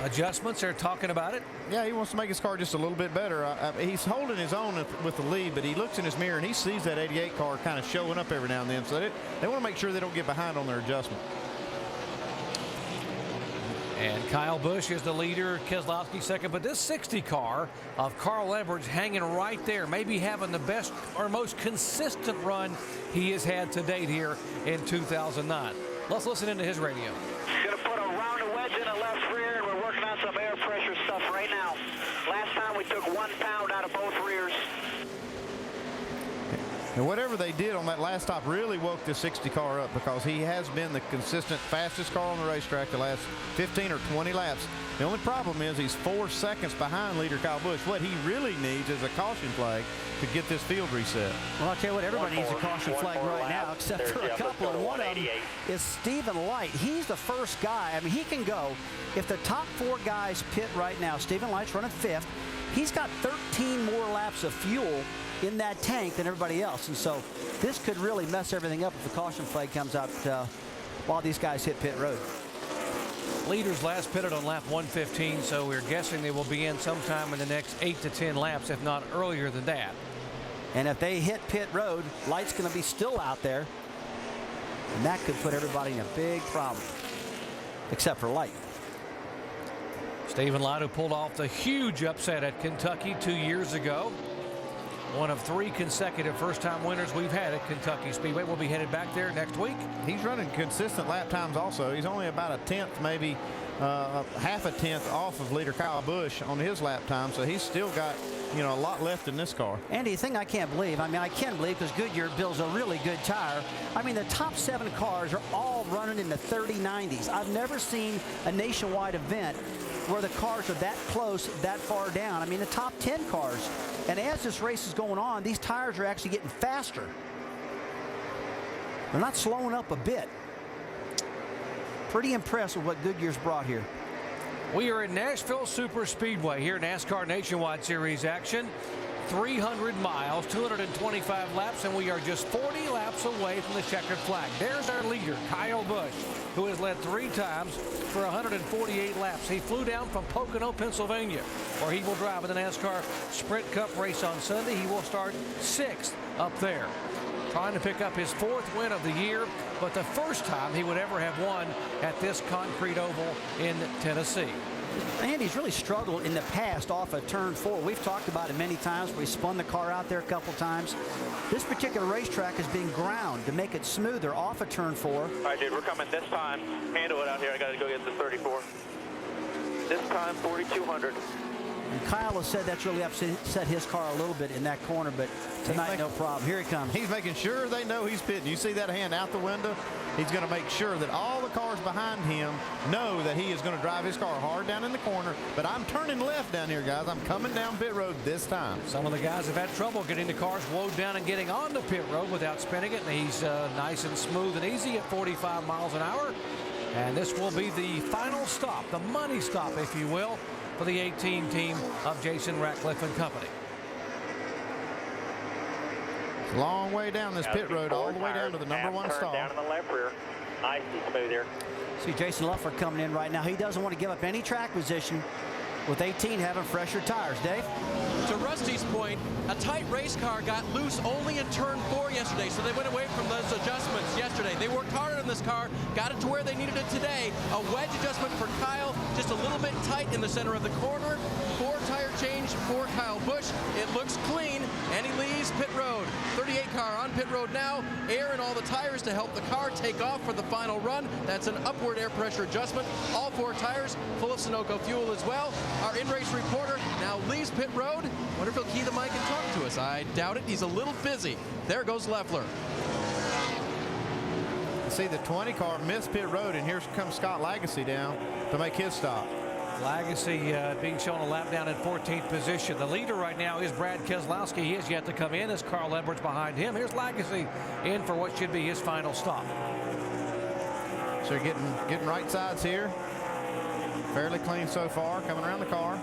adjustments, they're talking about it. Yeah, he wants to make his car just a little bit better. He's holding his own with the lead, but he looks in his mirror and he sees that 88 car kind of showing up every now and then. So they want to make sure they don't get behind on their adjustment. And Kyle Busch is the leader, Keselowski second. But this 60 car of Carl Edwards hanging right there, maybe having the best or most consistent run he has had to date here in 2009. Let's listen into his radio. Going to put a rounded wedge in the left rear, and we're working on some air pressure stuff right now. Last time we took 1 pound out of both rears. And whatever they did on that last stop really woke the 60 car up, because he has been the consistent fastest car on the racetrack the last 15 or 20 laps. The only problem is he's 4 seconds behind leader Kyle Busch. What he really needs is a caution flag to get this field reset. Well, I'll tell you what, everybody needs a caution flag right now, except for a couple. And one of them is Stephen Light. He's the first guy. I mean, he can go. If the top 4 guys pit right now, Stephen Light's running 5th. He's got 13 more laps of fuel in that tank than everybody else. And so this could really mess everything up if the caution flag comes out while these guys hit pit road. Leaders last pitted on lap 115, so we're guessing they will be in sometime in the next 8 to 10 laps, if not earlier than that. And if they hit pit road, Light's going to be still out there. And that could put everybody in a big problem, except for Light. Stephen Light, who pulled off the huge upset at Kentucky 2 years ago. One of 3 consecutive first-time winners we've had at Kentucky Speedway. We'll be headed back there next week. He's running consistent lap times also. He's only about a tenth, maybe half a tenth off of leader Kyle Busch on his lap time. So he's still got, you know, a lot left in this car. Andy, the thing I can't believe, I mean, I can believe because Goodyear builds a really good tire. I mean, the top 7 cars are all running in the 30-90s. I've never seen a nationwide event where the cars are that close, that far down. I mean, the top 10 cars. And as this race is going on, these tires are actually getting faster. They're not slowing up a bit. Pretty impressed with what Goodyear's brought here. We are at Nashville Super Speedway here, NASCAR Nationwide Series action. 300 miles, 225 laps, and we are just 40 laps away from the checkered flag. There's our leader, Kyle Busch, who has led 3 times for 148 laps. He flew down from Pocono, Pennsylvania, where he will drive in the NASCAR Sprint Cup race on Sunday. He will start 6th up there, trying to pick up his 4th win of the year, but the first time he would ever have won at this concrete oval in Tennessee. Andy's really struggled in the past off of turn 4. We've talked about it many times. We spun the car out there a couple times. This particular racetrack is being ground to make it smoother off of turn 4. All right, dude, we're coming this time. Handle it out here. I got to go get the 34. This time, 4,200. And Kyle has said that's really upset his car a little bit in that corner, but tonight, no problem. Here he comes. He's making sure they know he's pitting. You see that hand out the window? He's going to make sure that all the cars behind him know that he is going to drive his car hard down in the corner. But I'm turning left down here, guys. I'm coming down pit road this time. Some of the guys have had trouble getting the cars woed down and getting on the pit road without spinning it. And he's nice and smooth and easy at 45 miles an hour. And this will be the final stop, the money stop, if you will, for the 18 team of Jason Ratcliffe and company. It's a long way down this pit road, all the way down to the number 1 stall. Down in the left rear. Nice and smooth here. See Jason Luffler coming in right now. He doesn't want to give up any track position with 18 having fresher tires. Dave? To Rusty's point, a tight race car got loose only in turn 4 yesterday, so they went away from those adjustments yesterday. They worked hard on this car, got it to where they needed it today. A wedge adjustment for Kyle, just a little bit tight in the center of the corner. 4 tire change for Kyle Busch. It looks clean, and he leaves pit road. 38 car on pit road now. Air in all the tires to help the car take off for the final run. That's an upward air pressure adjustment. All 4 tires full of Sunoco fuel as well. Our in-race reporter now leaves pit road. Wonder if he'll key the mic and talk to us. I doubt it. He's a little busy. There goes Leffler. See the 20 car miss pit road, and here comes Scott Lagacy down to make his stop. Lagacy being shown a lap down in 14th position. The leader right now is Brad Keselowski. He has yet to come in as Carl Edwards behind him. Here's Lagacy in for what should be his final stop. So getting right sides here. Fairly clean so far, coming around the car.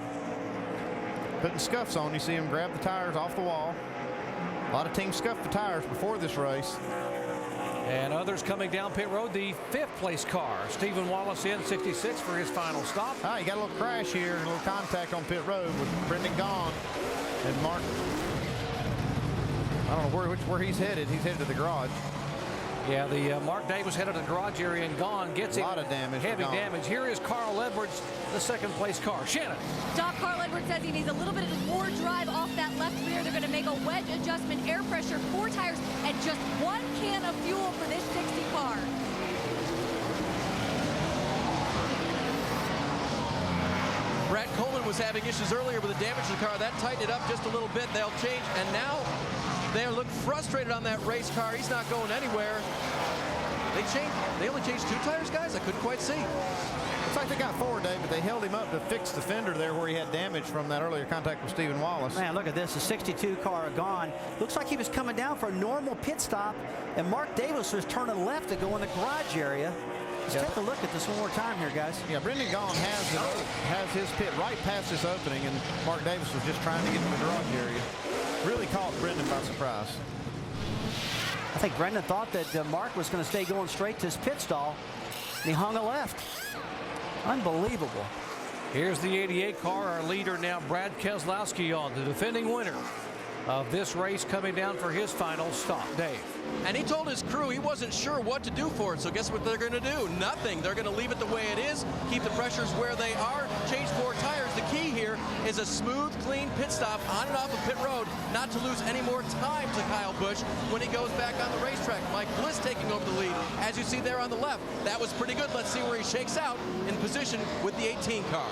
Putting scuffs on. You see him grab the tires off the wall. A lot of teams scuffed the tires before this race. And others coming down pit road, the 5th place car. Stephen Wallace in 66 for his final stop. You got a little crash here, a little contact on pit road with Brendan Gaughan and Mark. I don't know where he's headed. He's headed to the garage. Yeah, the Mark Davis headed to the garage area, and Gaughan gets a lot of damage. Heavy damage. Here is Carl Edwards, the 2nd place car. Shannon. Doc, Carl Edwards says he needs a little bit more drive off that left rear. They're going to make a wedge adjustment, air pressure, 4 tires, and just 1 can of fuel for this 60 car. Brad Coleman was having issues earlier with the damage to the car. That tightened it up just a little bit. They'll change, and now they look frustrated on that race car. He's not going anywhere. They only changed 2 tires, guys? I couldn't quite see. Looks like they got 4, Dave, but they held him up to fix the fender there where he had damage from that earlier contact with Stephen Wallace. Man, look at this. The 62 car gone. Looks like he was coming down for a normal pit stop, and Mark Davis was turning left to go in the garage area. Let's take a look at this one more time here, guys. Yeah, Brendan Gaughan has his pit right past this opening, and Mark Davis was just trying to get to the garage area. Really caught Brendan by surprise. I think Brendan thought that Mark was going to stay going straight to his pit stall, and he hung a left. Unbelievable. Here's the 88 car, our leader now, Brad Keselowski, on the defending winner of this race, coming down for his final stop. Dave. And he told his crew he wasn't sure what to do for it, so guess what they're going to do? Nothing. They're going to leave it the way it is, keep the pressures where they are, change 4 tires. The key here is a smooth, clean pit stop on and off of pit road, not to lose any more time to Kyle Busch when he goes back on the racetrack. Mike Bliss taking over the lead, as you see there on the left. That was pretty good. Let's see where he shakes out in position with the 18 car.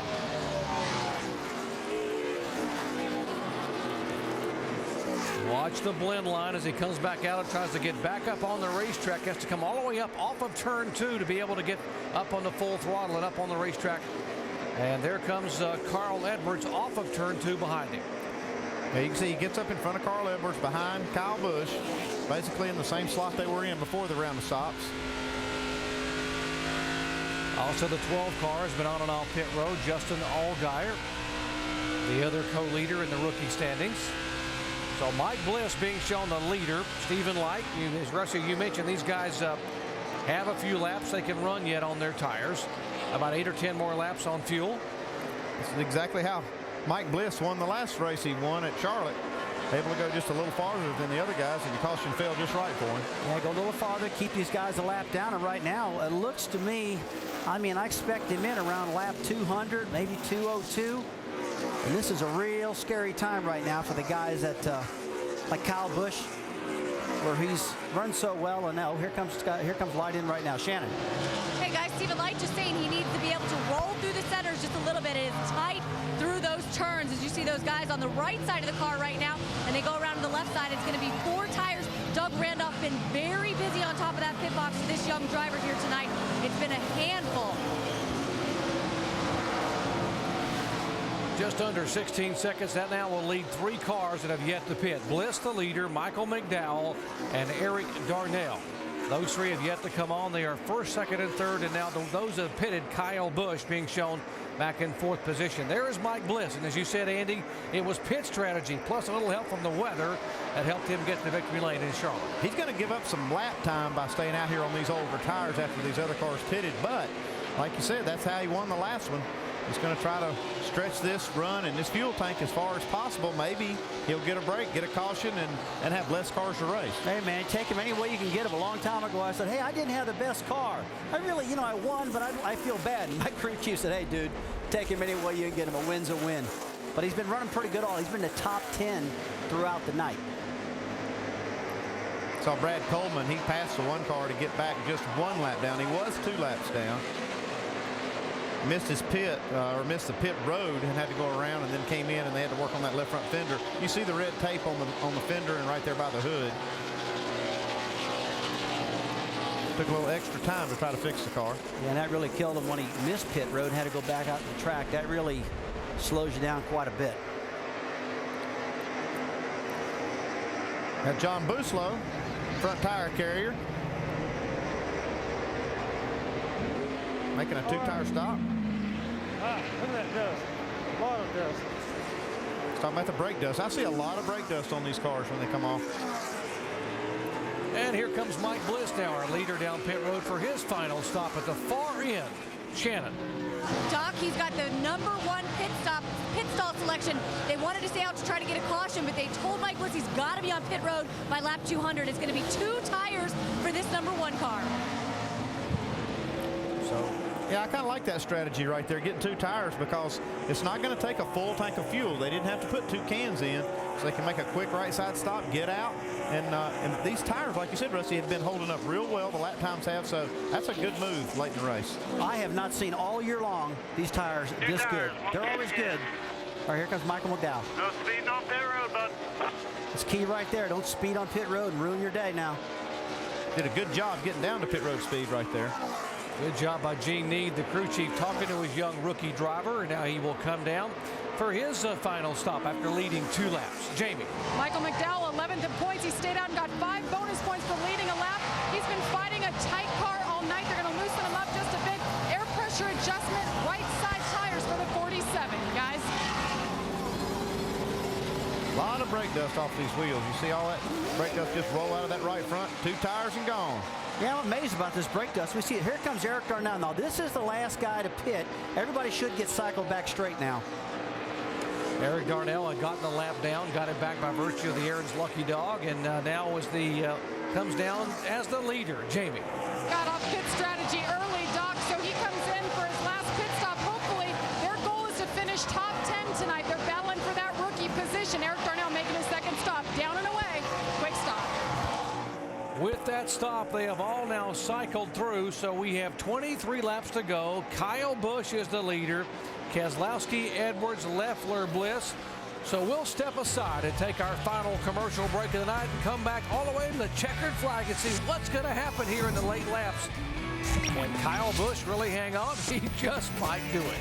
Watch the blend line as he comes back out and tries to get back up on the racetrack. Has to come all the way up off of turn 2 to be able to get up on the full throttle and up on the racetrack. And there comes Carl Edwards off of turn 2 behind him. Yeah, you can see he gets up in front of Carl Edwards behind Kyle Busch, basically in the same slot they were in before the round of stops. Also, the 12 car has been on and off pit road. Justin Allgaier, the other co-leader in the rookie standings. So Mike Bliss being shown the leader. Stephen Light, as Rusty, you mentioned these guys have a few laps they can run yet on their tires. About 8 or 10 more laps on fuel. This is exactly how Mike Bliss won the last race he won at Charlotte. Able to go just a little farther than the other guys, and the caution fell just right for him. Yeah, go a little farther, keep these guys a lap down, and right now it looks to me, I expect him in around lap 200, maybe 202. And this is a real scary time right now for the guys that, like Kyle Busch, where he's run so well. And now here comes Light in right now. Shannon. Hey guys, Stephen Light just saying he needs to be able to roll through the centers just a little bit. It is tight through those turns, as you see those guys on the right side of the car right now, and they go around to the left side. It's going to be 4 tires. Doug Randolph been very busy on top of that pit box for this young driver here tonight. It's been a handful. Just under 16 seconds. That now will lead 3 cars that have yet to pit. Bliss, the leader, Michael McDowell, and Eric Darnell. Those three have yet to come on. They are first, second, and third, and now those have pitted. Kyle Busch being shown back in fourth position. There is Mike Bliss, and as you said, Andy, it was pit strategy plus a little help from the weather that helped him get to victory lane in Charlotte. He's going to give up some lap time by staying out here on these older tires after these other cars pitted, but like you said, that's how he won the last one. He's going to try to stretch this run and this fuel tank as far as possible. Maybe he'll get a break, get a caution, and have less cars to race. Hey, man, take him any way you can get him. A long time ago, I said, hey, I didn't have the best car. I really, I won, but I feel bad. And my crew chief said, hey, dude, take him any way you can get him. A win's a win. But he's been running pretty good all. He's been in the top 10 throughout the night. Saw Brad Coleman. He passed the one car to get back just one lap down. He was 2 laps down. Missed his pit, or missed the pit road and had to go around, and then came in and they had to work on that left front fender. You see the red tape on the fender and right there by the hood. Took a little extra time to try to fix the car. Yeah, and that really killed him when he missed pit road and had to go back out to the track. That really slows you down quite a bit. Now John Buslow, front tire carrier, making a 2-tire stop. Look at that dust. A lot of dust. Let's talk about the brake dust. I see a lot of brake dust on these cars when they come off. And here comes Mike Bliss now, our leader down pit road for his final stop at the far end. Shannon. Doc, he's got the #1 pit stall selection. They wanted to stay out to try to get a caution, but they told Mike Bliss he's got to be on pit road by lap 200. It's going to be 2 tires for this #1 car. So, yeah, I kind of like that strategy right there, getting 2 tires, because it's not going to take a full tank of fuel. They didn't have to put 2 cans in, so they can make a quick right side stop, get out. And these tires, like you said, Rusty, have been holding up real well. The lap times have, so that's a good move late in the race. I have not seen all year long these tires this good. They're always good. All right, here comes Michael McDowell. No speeding on pit road, bud. It's key right there. Don't speed on pit road and ruin your day now. Did a good job getting down to pit road speed right there. Good job by Gene Need, the crew chief, talking to his young rookie driver, and now he will come down for his final stop after leading 2 laps. Jamie. Michael McDowell, 11th in points. He stayed out and got 5 bonus points for leading a lap. He's been fighting a tight car all night. They're going to loosen him up just a bit. Air pressure adjustment, right side tires for the 47, guys. A lot of brake dust off these wheels. You see all that brake dust just roll out of that right front. 2 tires and gone. Yeah, I'm amazed about this brake dust. We see it. Here comes Eric Darnell. Now, this is the last guy to pit. Everybody should get cycled back straight now. Eric Darnell had gotten the lap down, got it back by virtue of the Aaron's lucky dog, and now as comes down as the leader. Jamie. Got off pit strategy early, Doc, so he comes in for his last pit stop. Hopefully, their goal is to finish top 10 tonight. They're battling for that rookie position. Eric Darnell making his 2nd stop. Down and away. Quick stop. With that stop, they have all now cycled through, so we have 23 laps to go. Kyle Busch is the leader. Keselowski, Edwards, Leffler, Bliss. So we'll step aside and take our final commercial break of the night and come back all the way to the checkered flag and see what's going to happen here in the late laps. Can Kyle Busch really hang on? He just might do it.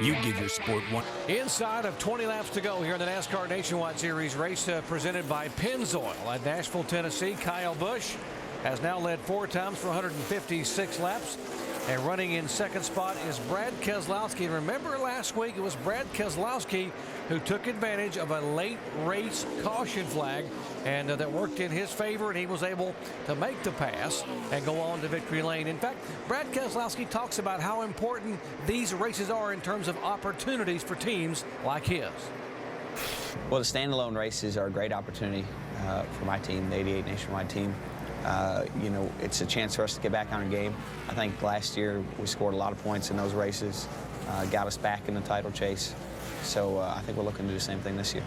You give your sport one. Inside of 20 laps to go here in the NASCAR Nationwide Series race presented by Pennzoil at Nashville, Tennessee. Kyle Busch has now led 4 times for 156 laps. And running in 2nd spot is Brad Keselowski. And remember last week it was Brad Keselowski who took advantage of a late race caution flag, and that worked in his favor, and he was able to make the pass and go on to victory lane. In fact, Brad Keselowski talks about how important these races are in terms of opportunities for teams like his. Well, the standalone races are a great opportunity for my team, the 88 Nationwide team. You know, it's a chance for us to get back on our game. I think last year we scored a lot of points in those races, got us back in the title chase. So I think we're looking to do the same thing this year.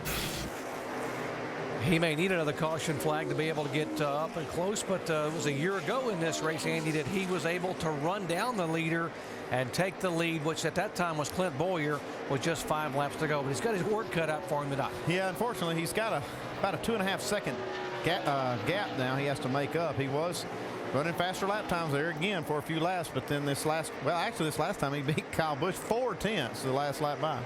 He may need another caution flag to be able to get up and close, but it was a year ago in this race, Andy, that he was able to run down the leader and take the lead, which at that time was Clint Boyer, with just 5 laps to go. But he's got his work cut out for him tonight. Yeah, unfortunately, he's got about a 2.5 second gap now he has to make up. He was running faster lap times there again for a few laps, but then this last time he beat Kyle Busch 4 tenths the last lap by.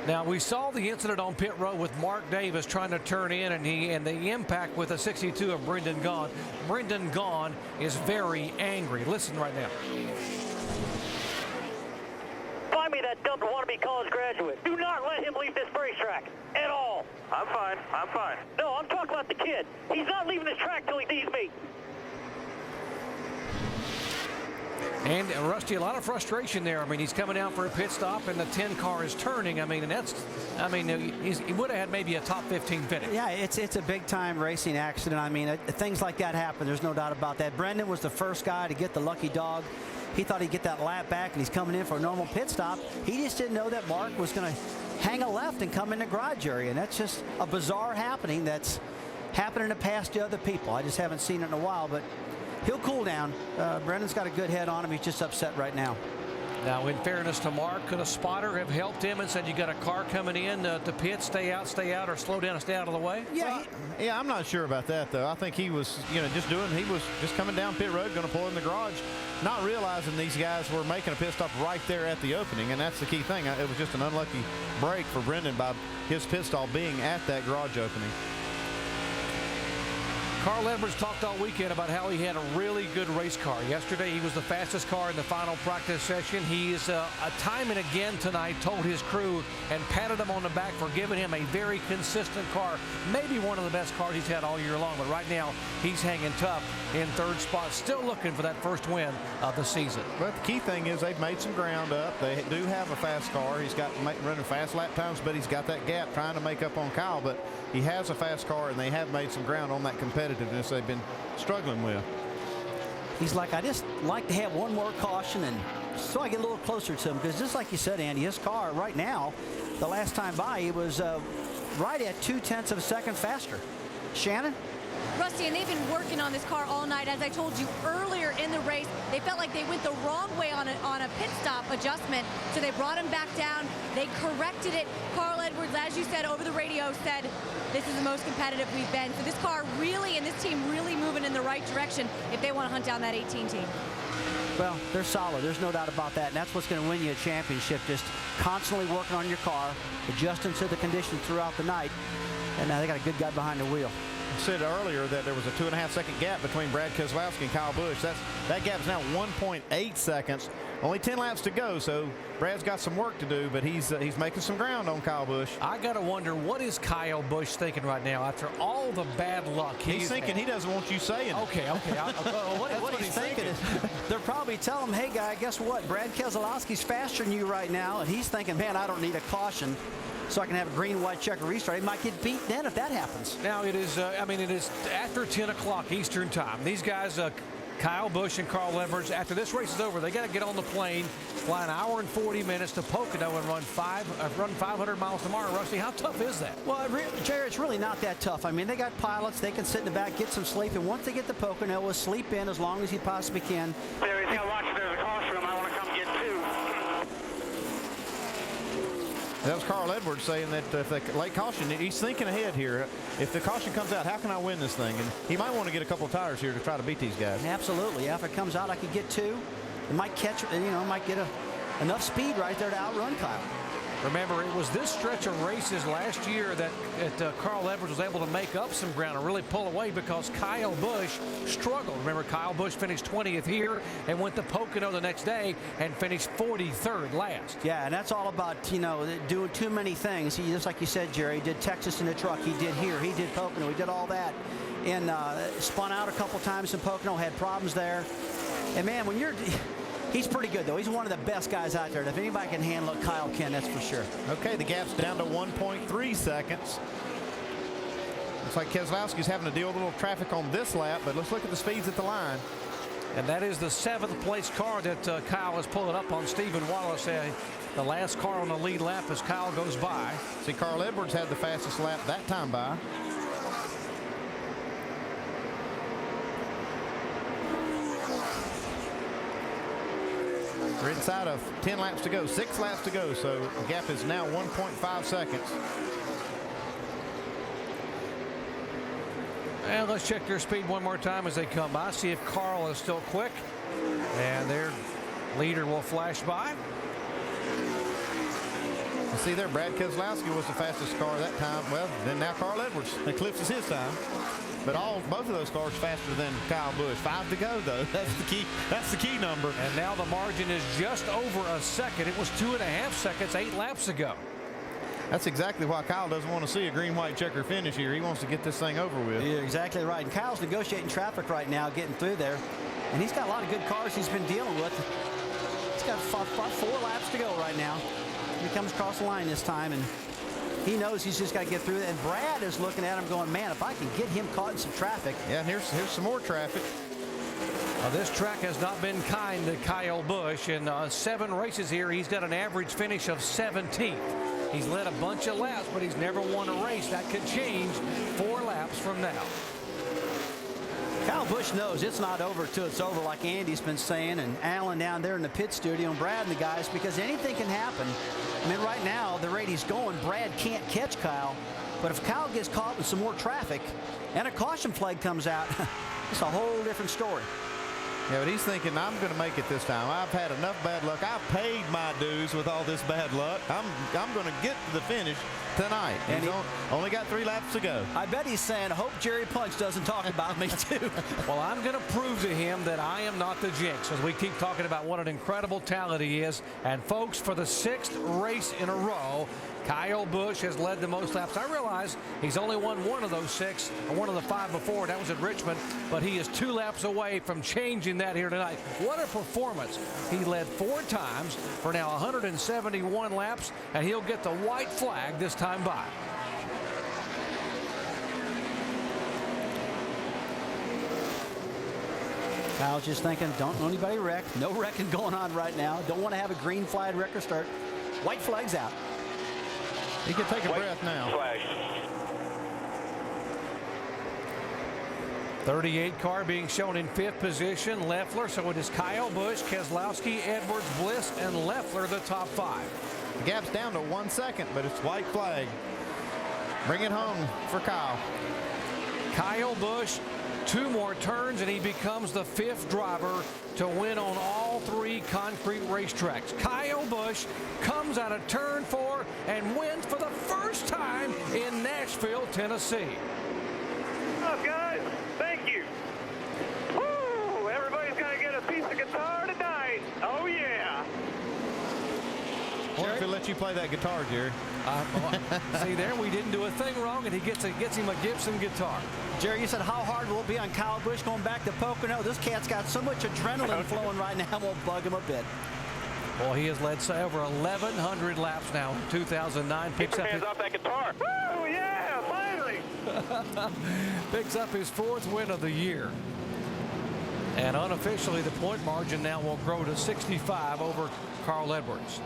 Now, we saw the incident on pit road with Mark Davis trying to turn in, and the impact with a 62 of Brendan Gaughan. Brendan Gaughan is very angry. Listen right now. Find me that dumb wannabe college graduate. Do not let him leave this racetrack at all. I'm fine. I'm fine. No, I'm talking about the kid. He's not leaving this track till he sees me. And Rusty, a lot of frustration there. I mean, he's coming out for a pit stop, and the 10 car is turning. I mean, and that's, I mean, he would have had maybe a top 15 finish. Yeah, it's a big-time racing accident. I mean, things like that happen. There's no doubt about that. Brendan was the first guy to get the lucky dog. He thought he'd get that lap back, and he's coming in for a normal pit stop. He just didn't know that Mark was going to hang a left and come in the garage area, and that's just a bizarre happening that's happened in the past to other people. I just haven't seen it in a while, but he'll cool down. Brendan's got a good head on him. He's just upset right now. Now, in fairness to Mark, could a spotter have helped him and said, you got a car coming in to pit, stay out, or slow down and stay out of the way? Yeah, yeah, I'm not sure about that, though. I think he was, he was just coming down pit road, going to pull in the garage, not realizing these guys were making a pit stop right there at the opening, and that's the key thing. It was just an unlucky break for Brendan by his pit stop being at that garage opening. Carl Edwards talked all weekend about how he had a really good race car. Yesterday, he was the fastest car in the final practice session. He's time and again tonight told his crew and patted him on the back for giving him a very consistent car. Maybe one of the best cars he's had all year long, but right now he's hanging tough in third spot, still looking for that first win of the season. But the key thing is they've made some ground up. They do have a fast car. He's got running fast lap times, but he's got that gap trying to make up on Kyle. But he has a fast car, and they have made some ground on that competitiveness they've been struggling with. He's like, I just like to have one more caution, and so I get a little closer to him, because just like you said, Andy, his car right now, the last time by, he was right at 0.2 of a second faster. Shannon? Rusty, and they've been working on this car all night. As I told you earlier in the race, they felt like they went the wrong way on a pit stop adjustment, so they brought him back down. They corrected it. Carl Edwards, as you said over the radio, said this is the most competitive we've been. So this car really, and this team really moving in the right direction if they want to hunt down that 18 team. Well, they're solid. There's no doubt about that. And that's what's going to win you a championship, just constantly working on your car, adjusting to the conditions throughout the night. And now they got a good guy behind the wheel. I said earlier that there was a 2.5-second gap between Brad Keselowski and Kyle Busch. That gap is now 1.8 seconds. Only 10 laps to go, so Brad's got some work to do, but he's making some ground on Kyle Busch. I got to wonder, what is Kyle Busch thinking right now after all the bad luck he's thinking? He doesn't want you saying it. Okay. What he's thinking is they're probably telling him, hey, guy, guess what? Brad Keselowski's faster than you right now, and he's thinking, man, I don't need a caution, so I can have a green, white checker restart. He might get beat then if that happens. Now it is, it is after 10 o'clock Eastern time. These guys, Kyle Busch and Carl Edwards, after this race is over, they got to get on the plane, fly an hour and 40 minutes to Pocono and run 500 miles tomorrow. Rusty, how tough is that? Well, Jerry, it's really not that tough. I mean, they got pilots. They can sit in the back, get some sleep, and once they get to Pocono, we'll sleep in as long as you possibly can. Jerry's got to watch. There's a crossroom. I want to come get two. That was Carl Edwards saying that if the late caution, he's thinking ahead here. If the caution comes out, how can I win this thing? And he might want to get a couple of tires here to try to beat these guys. Absolutely. Yeah, if it comes out, I could get two. It might catch, might get enough speed right there to outrun Kyle. Remember, it was this stretch of races last year that Carl Edwards was able to make up some ground and really pull away because Kyle Busch struggled. Remember, Kyle Busch finished 20th here and went to Pocono the next day and finished 43rd last. Yeah, and that's all about, doing too many things. He, just like you said, Jerry, he did Texas in the truck. He did here. He did Pocono. He did all that. And spun out a couple times in Pocono, had problems there. And, man, when he's pretty good, though. He's one of the best guys out there. And if anybody can handle it, Kyle can, that's for sure. Okay, the gap's down to 1.3 seconds. Looks like Keselowski's having to deal with a little traffic on this lap, but let's look at the speeds at the line. And that is the 7th place car that Kyle is pulling up on Stephen Wallace. The last car on the lead lap as Kyle goes by. See, Carl Edwards had the fastest lap that time by. We're inside of 10 laps to go, 6 laps to go, so the gap is now 1.5 seconds. And let's check their speed one more time as they come by, see if Carl is still quick. And their leader will flash by. You see there, Brad Keselowski was the fastest car that time. Well, then now Carl Edwards eclipses his time. But both of those cars faster than Kyle Busch. 5 to go, though. That's the key. That's the key number. And now the margin is just over a second. It was 2.5 seconds 8 laps ago. That's exactly why Kyle doesn't want to see a green-white checker finish here. He wants to get this thing over with. You're exactly right. And Kyle's negotiating traffic right now, getting through there. And he's got a lot of good cars he's been dealing with. He's got 4 laps to go right now. He comes across the line this time, and he knows he's just got to get through it. And Brad is looking at him going, man, if I can get him caught in some traffic. Yeah, and here's some more traffic. This track has not been kind to Kyle Busch. In 7 races here, he's got an average finish of 17th. He's led a bunch of laps, but he's never won a race. That could change 4 laps from now. Kyle Busch knows it's not over till it's over, like Andy's been saying, and Alan down there in the pit studio, and Brad and the guys, because anything can happen. I mean, right now, the rate he's going, Brad can't catch Kyle. But if Kyle gets caught with some more traffic and a caution flag comes out, it's a whole different story. Yeah, but he's thinking, I'm going to make it this time. I've had enough bad luck. I've paid my dues with all this bad luck. I'm going to get to the finish tonight. And he's only got 3 laps to go. I bet he's saying, I hope Jerry Punch doesn't talk about me, too. Well, I'm going to prove to him that I am not the jinx, as we keep talking about what an incredible talent he is. And, folks, for the 6th race in a row, Kyle Busch has led the most laps. I realize he's only won 1 of those 6, or 1 of the 5 before. That was at Richmond, but he is 2 laps away from changing that here tonight. What a performance. He led 4 times for now 171 laps, and he'll get the white flag this time by. Kyle's just thinking, don't know anybody wreck. No wrecking going on right now. Don't want to have a green flag wreck or start. White flag's out. He can take a breath now. Flag. 38 car being shown in 5th position, Leffler. So it is Kyle Busch, Keselowski, Edwards, Bliss, and Leffler, the top 5. The gap's down to 1 second, but it's white flag. Bring it home for Kyle. Kyle Busch, 2 more turns, and he becomes the 5th driver to win on all 3 concrete racetracks. Kyle Busch comes out of turn 4 and wins for the first time in Nashville, Tennessee. What's up, guys? Thank you. Woo! Everybody's going to get a piece of guitar tonight. Oh, yeah. I wonder if he'll let you play that guitar, Jerry. See there, we didn't do a thing wrong, and he gets him a Gibson guitar. Jerry, you said how hard will it be on Kyle Busch going back to Pocono? This cat's got so much adrenaline flowing right now, won't bug him a bit. Well, he has led over 1,100 laps now in 2009. Keep your hands off that guitar. Woo! Yeah, finally. Picks up his 4th win of the year. And unofficially, the point margin now will grow to 65 over Carl Edwards.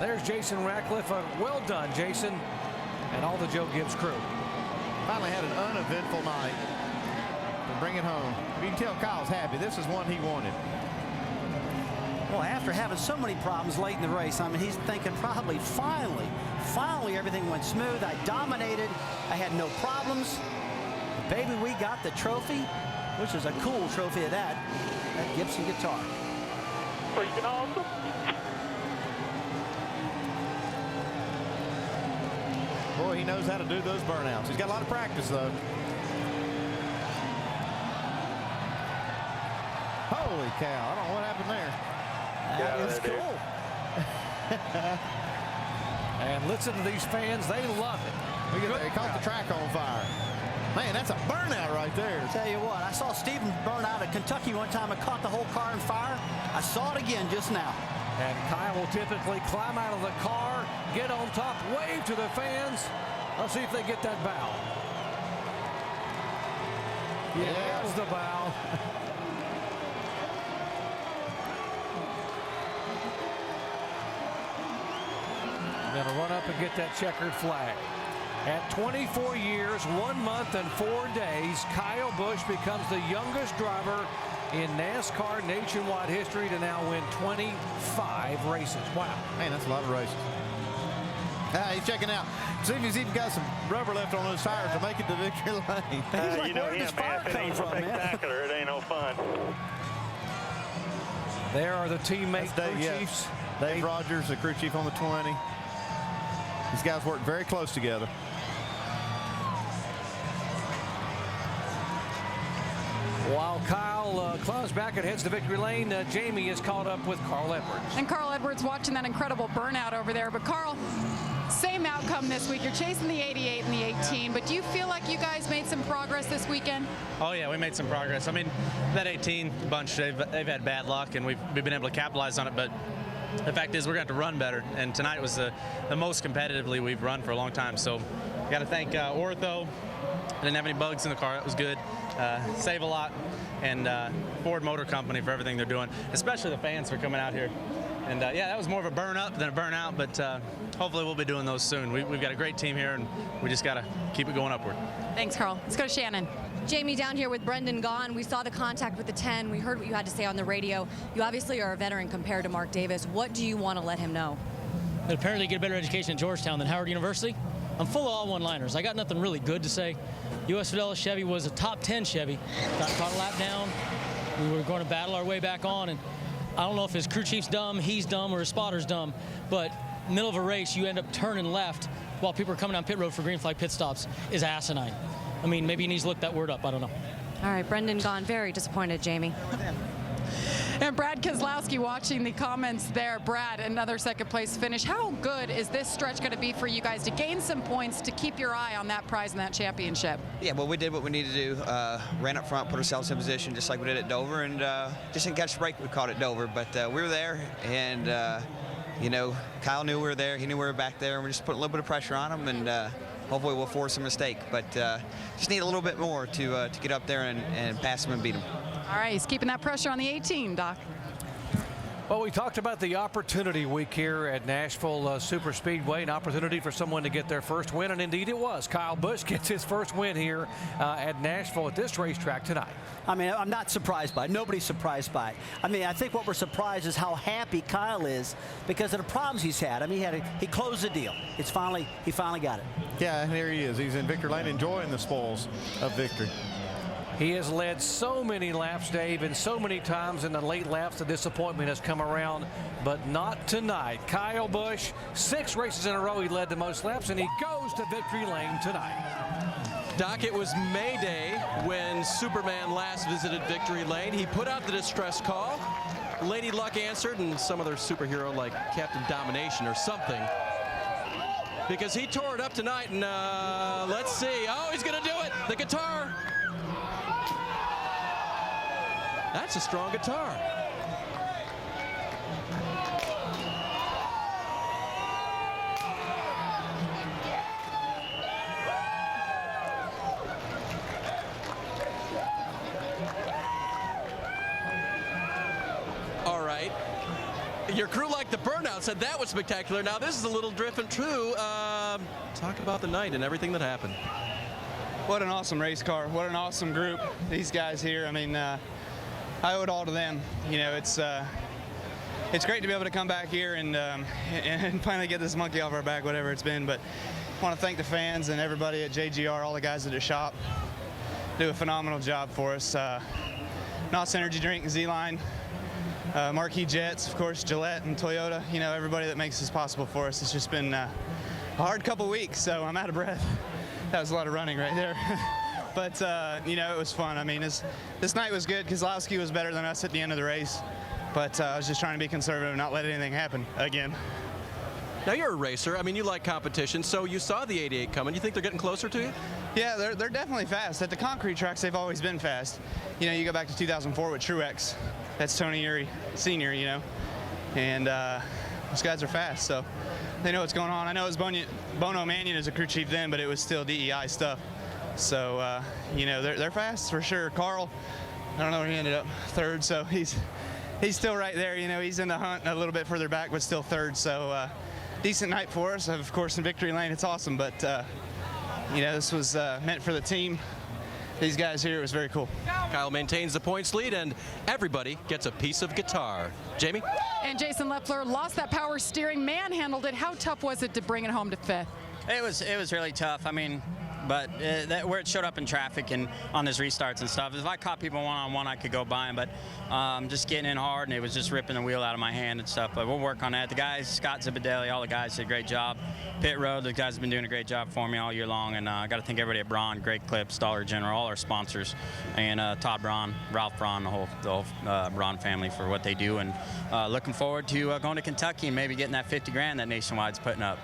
There's Jason Ratcliffe. Well done, Jason, and all the Joe Gibbs crew. Finally had an uneventful night to bring it home. You can tell Kyle's happy. This is one he wanted. Well, after having so many problems late in the race, I mean, he's thinking probably finally everything went smooth. I dominated. I had no problems. Baby, we got the trophy, which is a cool trophy of that Gibson guitar. Freaking awesome. Boy, he knows how to do those burnouts. He's got a lot of practice, though. Holy cow. I don't know what happened there. That is cool. And listen to these fans. They love it. Look at that. He caught the track on fire. Man, that's a burnout right there. I'll tell you what, I saw Stephen burn out at Kentucky one time and caught the whole car on fire. I saw it again just now. And Kyle will typically climb out of the car, get on top, wave to the fans. Let's see if they get that bow. Yeah, there's the bow. Going to run up and get that checkered flag. At 24 years, 1 month, and 4 days, Kyle Busch becomes the youngest driver in NASCAR nationwide history to now win 25 races. Wow. Man, that's a lot of races. He's checking out. See if he's even got some rubber left on those tires to make it to victory lane. He's like, you know where did this fire man, if it come ain't from, man? spectacular, it ain't no fun. There are the teammate crew chiefs. Dave Rogers, the crew chief on the 20. These guys work very close together. While Kyle climbs back and heads to victory lane, Jamie is caught up with Carl Edwards. And Carl Edwards watching that incredible burnout over there. But Carl, same outcome this week. You're chasing the 88 and the 18, but do you feel like you guys made some progress this weekend? Oh yeah, we made some progress. I mean, that 18 bunch, they've had bad luck, and we've been able to capitalize on it, but the fact is we're going to have to run better, and tonight was the most competitively we've run for a long time. So got to thank Ortho. I didn't have any bugs in the car. That was good. Save a lot. And Ford Motor Company for everything they're doing, especially the fans for coming out here. And yeah, that was more of a burn up than a burn out, but hopefully we'll be doing those soon. We've got a great team here, and we just got to keep it going upward. Thanks, Carl. Let's go to Shannon. Jamie, down here with Brendan Gaughan, we saw the contact with the 10. We heard what you had to say on the radio. You obviously are a veteran compared to Mark Davis. What do you want to let him know? That apparently get a better education at Georgetown than Howard University. I'm full of all one-liners. I got nothing really good to say. U.S. Fidelis Chevy was a top 10 Chevy. Got caught a lap down. We were going to battle our way back on, and I don't know if his crew chief's dumb, he's dumb, or his spotter's dumb, but middle of a race, you end up turning left while people are coming down pit road for green flag pit stops is asinine. I mean, maybe he needs to look that word up. I don't know. All right, Brendan Gaughan, very disappointed, Jamie. And Brad Keselowski watching the comments there. Brad, another second place finish. How good is this stretch going to be for you guys to gain some points to keep your eye on that prize and that championship? Yeah, well, we did what we needed to do. Ran up front, put ourselves in position just like we did at Dover, and just didn't catch the break we caught at Dover. But we were there, and you know, Kyle knew we were there. He knew we were back there, and we just put a little bit of pressure on him, and hopefully we'll force a mistake. But just need a little bit more to get up there and pass him and beat him. All right, he's keeping that pressure on the 18, Doc. Well, we talked about the opportunity week here at Nashville Super Speedway, an opportunity for someone to get their first win, and indeed it was. Kyle Busch gets his first win here at Nashville at this racetrack tonight. I mean, I'm not surprised by it. Nobody's surprised by it. I mean, I think what we're surprised is how happy Kyle is because of the problems he's had. I mean, he closed the deal. He finally got it. Yeah, and here he is. He's in victory lane enjoying the spoils of victory. He has led so many laps, Dave, and so many times in the late laps the disappointment has come around, but not tonight. Kyle Busch, 6 races in a row he led the most laps, and he goes to victory lane tonight. Doc, it was May Day when Superman last visited victory lane. He put out the distress call. Lady Luck answered, and some other superhero like Captain Domination or something, because he tore it up tonight. And let's see. Oh, he's going to do it. The guitar. That's a strong guitar. All right. Your crew liked the burnout, said that was spectacular. Now this is a little different too. Talk about the night and everything that happened. What an awesome race car. What an awesome group. These guys here, I mean, I owe it all to them. You know, it's great to be able to come back here and finally get this monkey off our back, whatever it's been. But I want to thank the fans and everybody at JGR, all the guys at the shop, do a phenomenal job for us. NOS Energy Drink, Z-Line, Marquee Jets, of course, Gillette and Toyota. You know, everybody that makes this possible for us. It's just been a hard couple weeks, so I'm out of breath. That was a lot of running right there. But, you know, it was fun. I mean, this night was good. Keselowski was better than us at the end of the race. But I was just trying to be conservative and not let anything happen again. Now, you're a racer. I mean, you like competition, so you saw the 88 coming. You think they're getting closer to you? Yeah, they're definitely fast. At the concrete tracks, they've always been fast. You know, you go back to 2004 with Truex. That's Tony Eury Sr., you know. And those guys are fast, so they know what's going on. I know it was Bono Mannion as a crew chief then, but it was still DEI stuff. So, you know, they're fast for sure. Carl, I don't know where he ended up, 3rd, so he's still right there. You know, he's in the hunt a little bit further back, but still 3rd. So, decent night for us. Of course, in victory lane, it's awesome. But, you know, this was meant for the team. These guys here, it was very cool. Kyle maintains the points lead, and everybody gets a piece of guitar. Jamie? And Jason Leffler lost that power steering, manhandled it. How tough was it to bring it home to 5th? It was really tough. I mean, but where it showed up in traffic and on his restarts and stuff. If I caught people one-on-one, I could go by him, but just getting in hard, and it was just ripping the wheel out of my hand and stuff. But we'll work on that. The guys, Scott Zipadelli, all the guys did a great job. Pit Road, the guys have been doing a great job for me all year long, and I got to thank everybody at Braun, Great Clips, Dollar General, all our sponsors, and Todd Braun, Ralph Braun, the whole Braun family for what they do, and looking forward to going to Kentucky and maybe getting that 50 grand that Nationwide's putting up.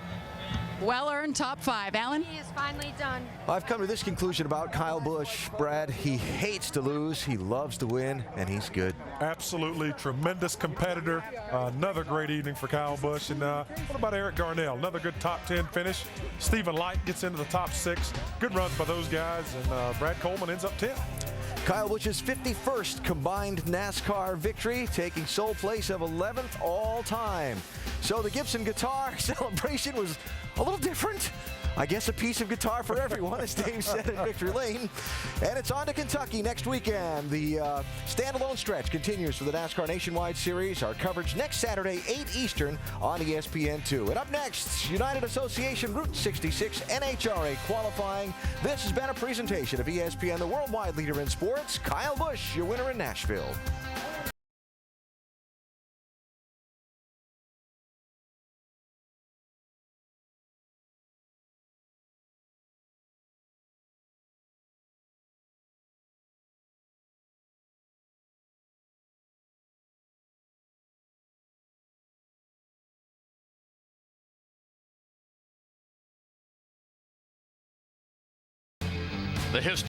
Well-earned top 5. Alan? He is finally done. I've come to this conclusion about Kyle Busch, Brad. He hates to lose, he loves to win, and he's good. Absolutely tremendous competitor. Another great evening for Kyle Busch. And what about Eric Garnell? Another good top 10 finish. Stephen Light gets into the top 6. Good runs by those guys, and Brad Coleman ends up 10th. Kyle Busch's 51st combined NASCAR victory, taking sole place of 11th all time. So the Gibson guitar celebration was a little different. I guess a piece of guitar for everyone, as Dave said at Victory Lane. And it's on to Kentucky next weekend. The standalone stretch continues for the NASCAR Nationwide Series. Our coverage next Saturday, 8 Eastern on ESPN2. And up next, United Association Route 66 NHRA qualifying. This has been a presentation of ESPN, the worldwide leader in sports. Kyle Busch, your winner in Nashville. The history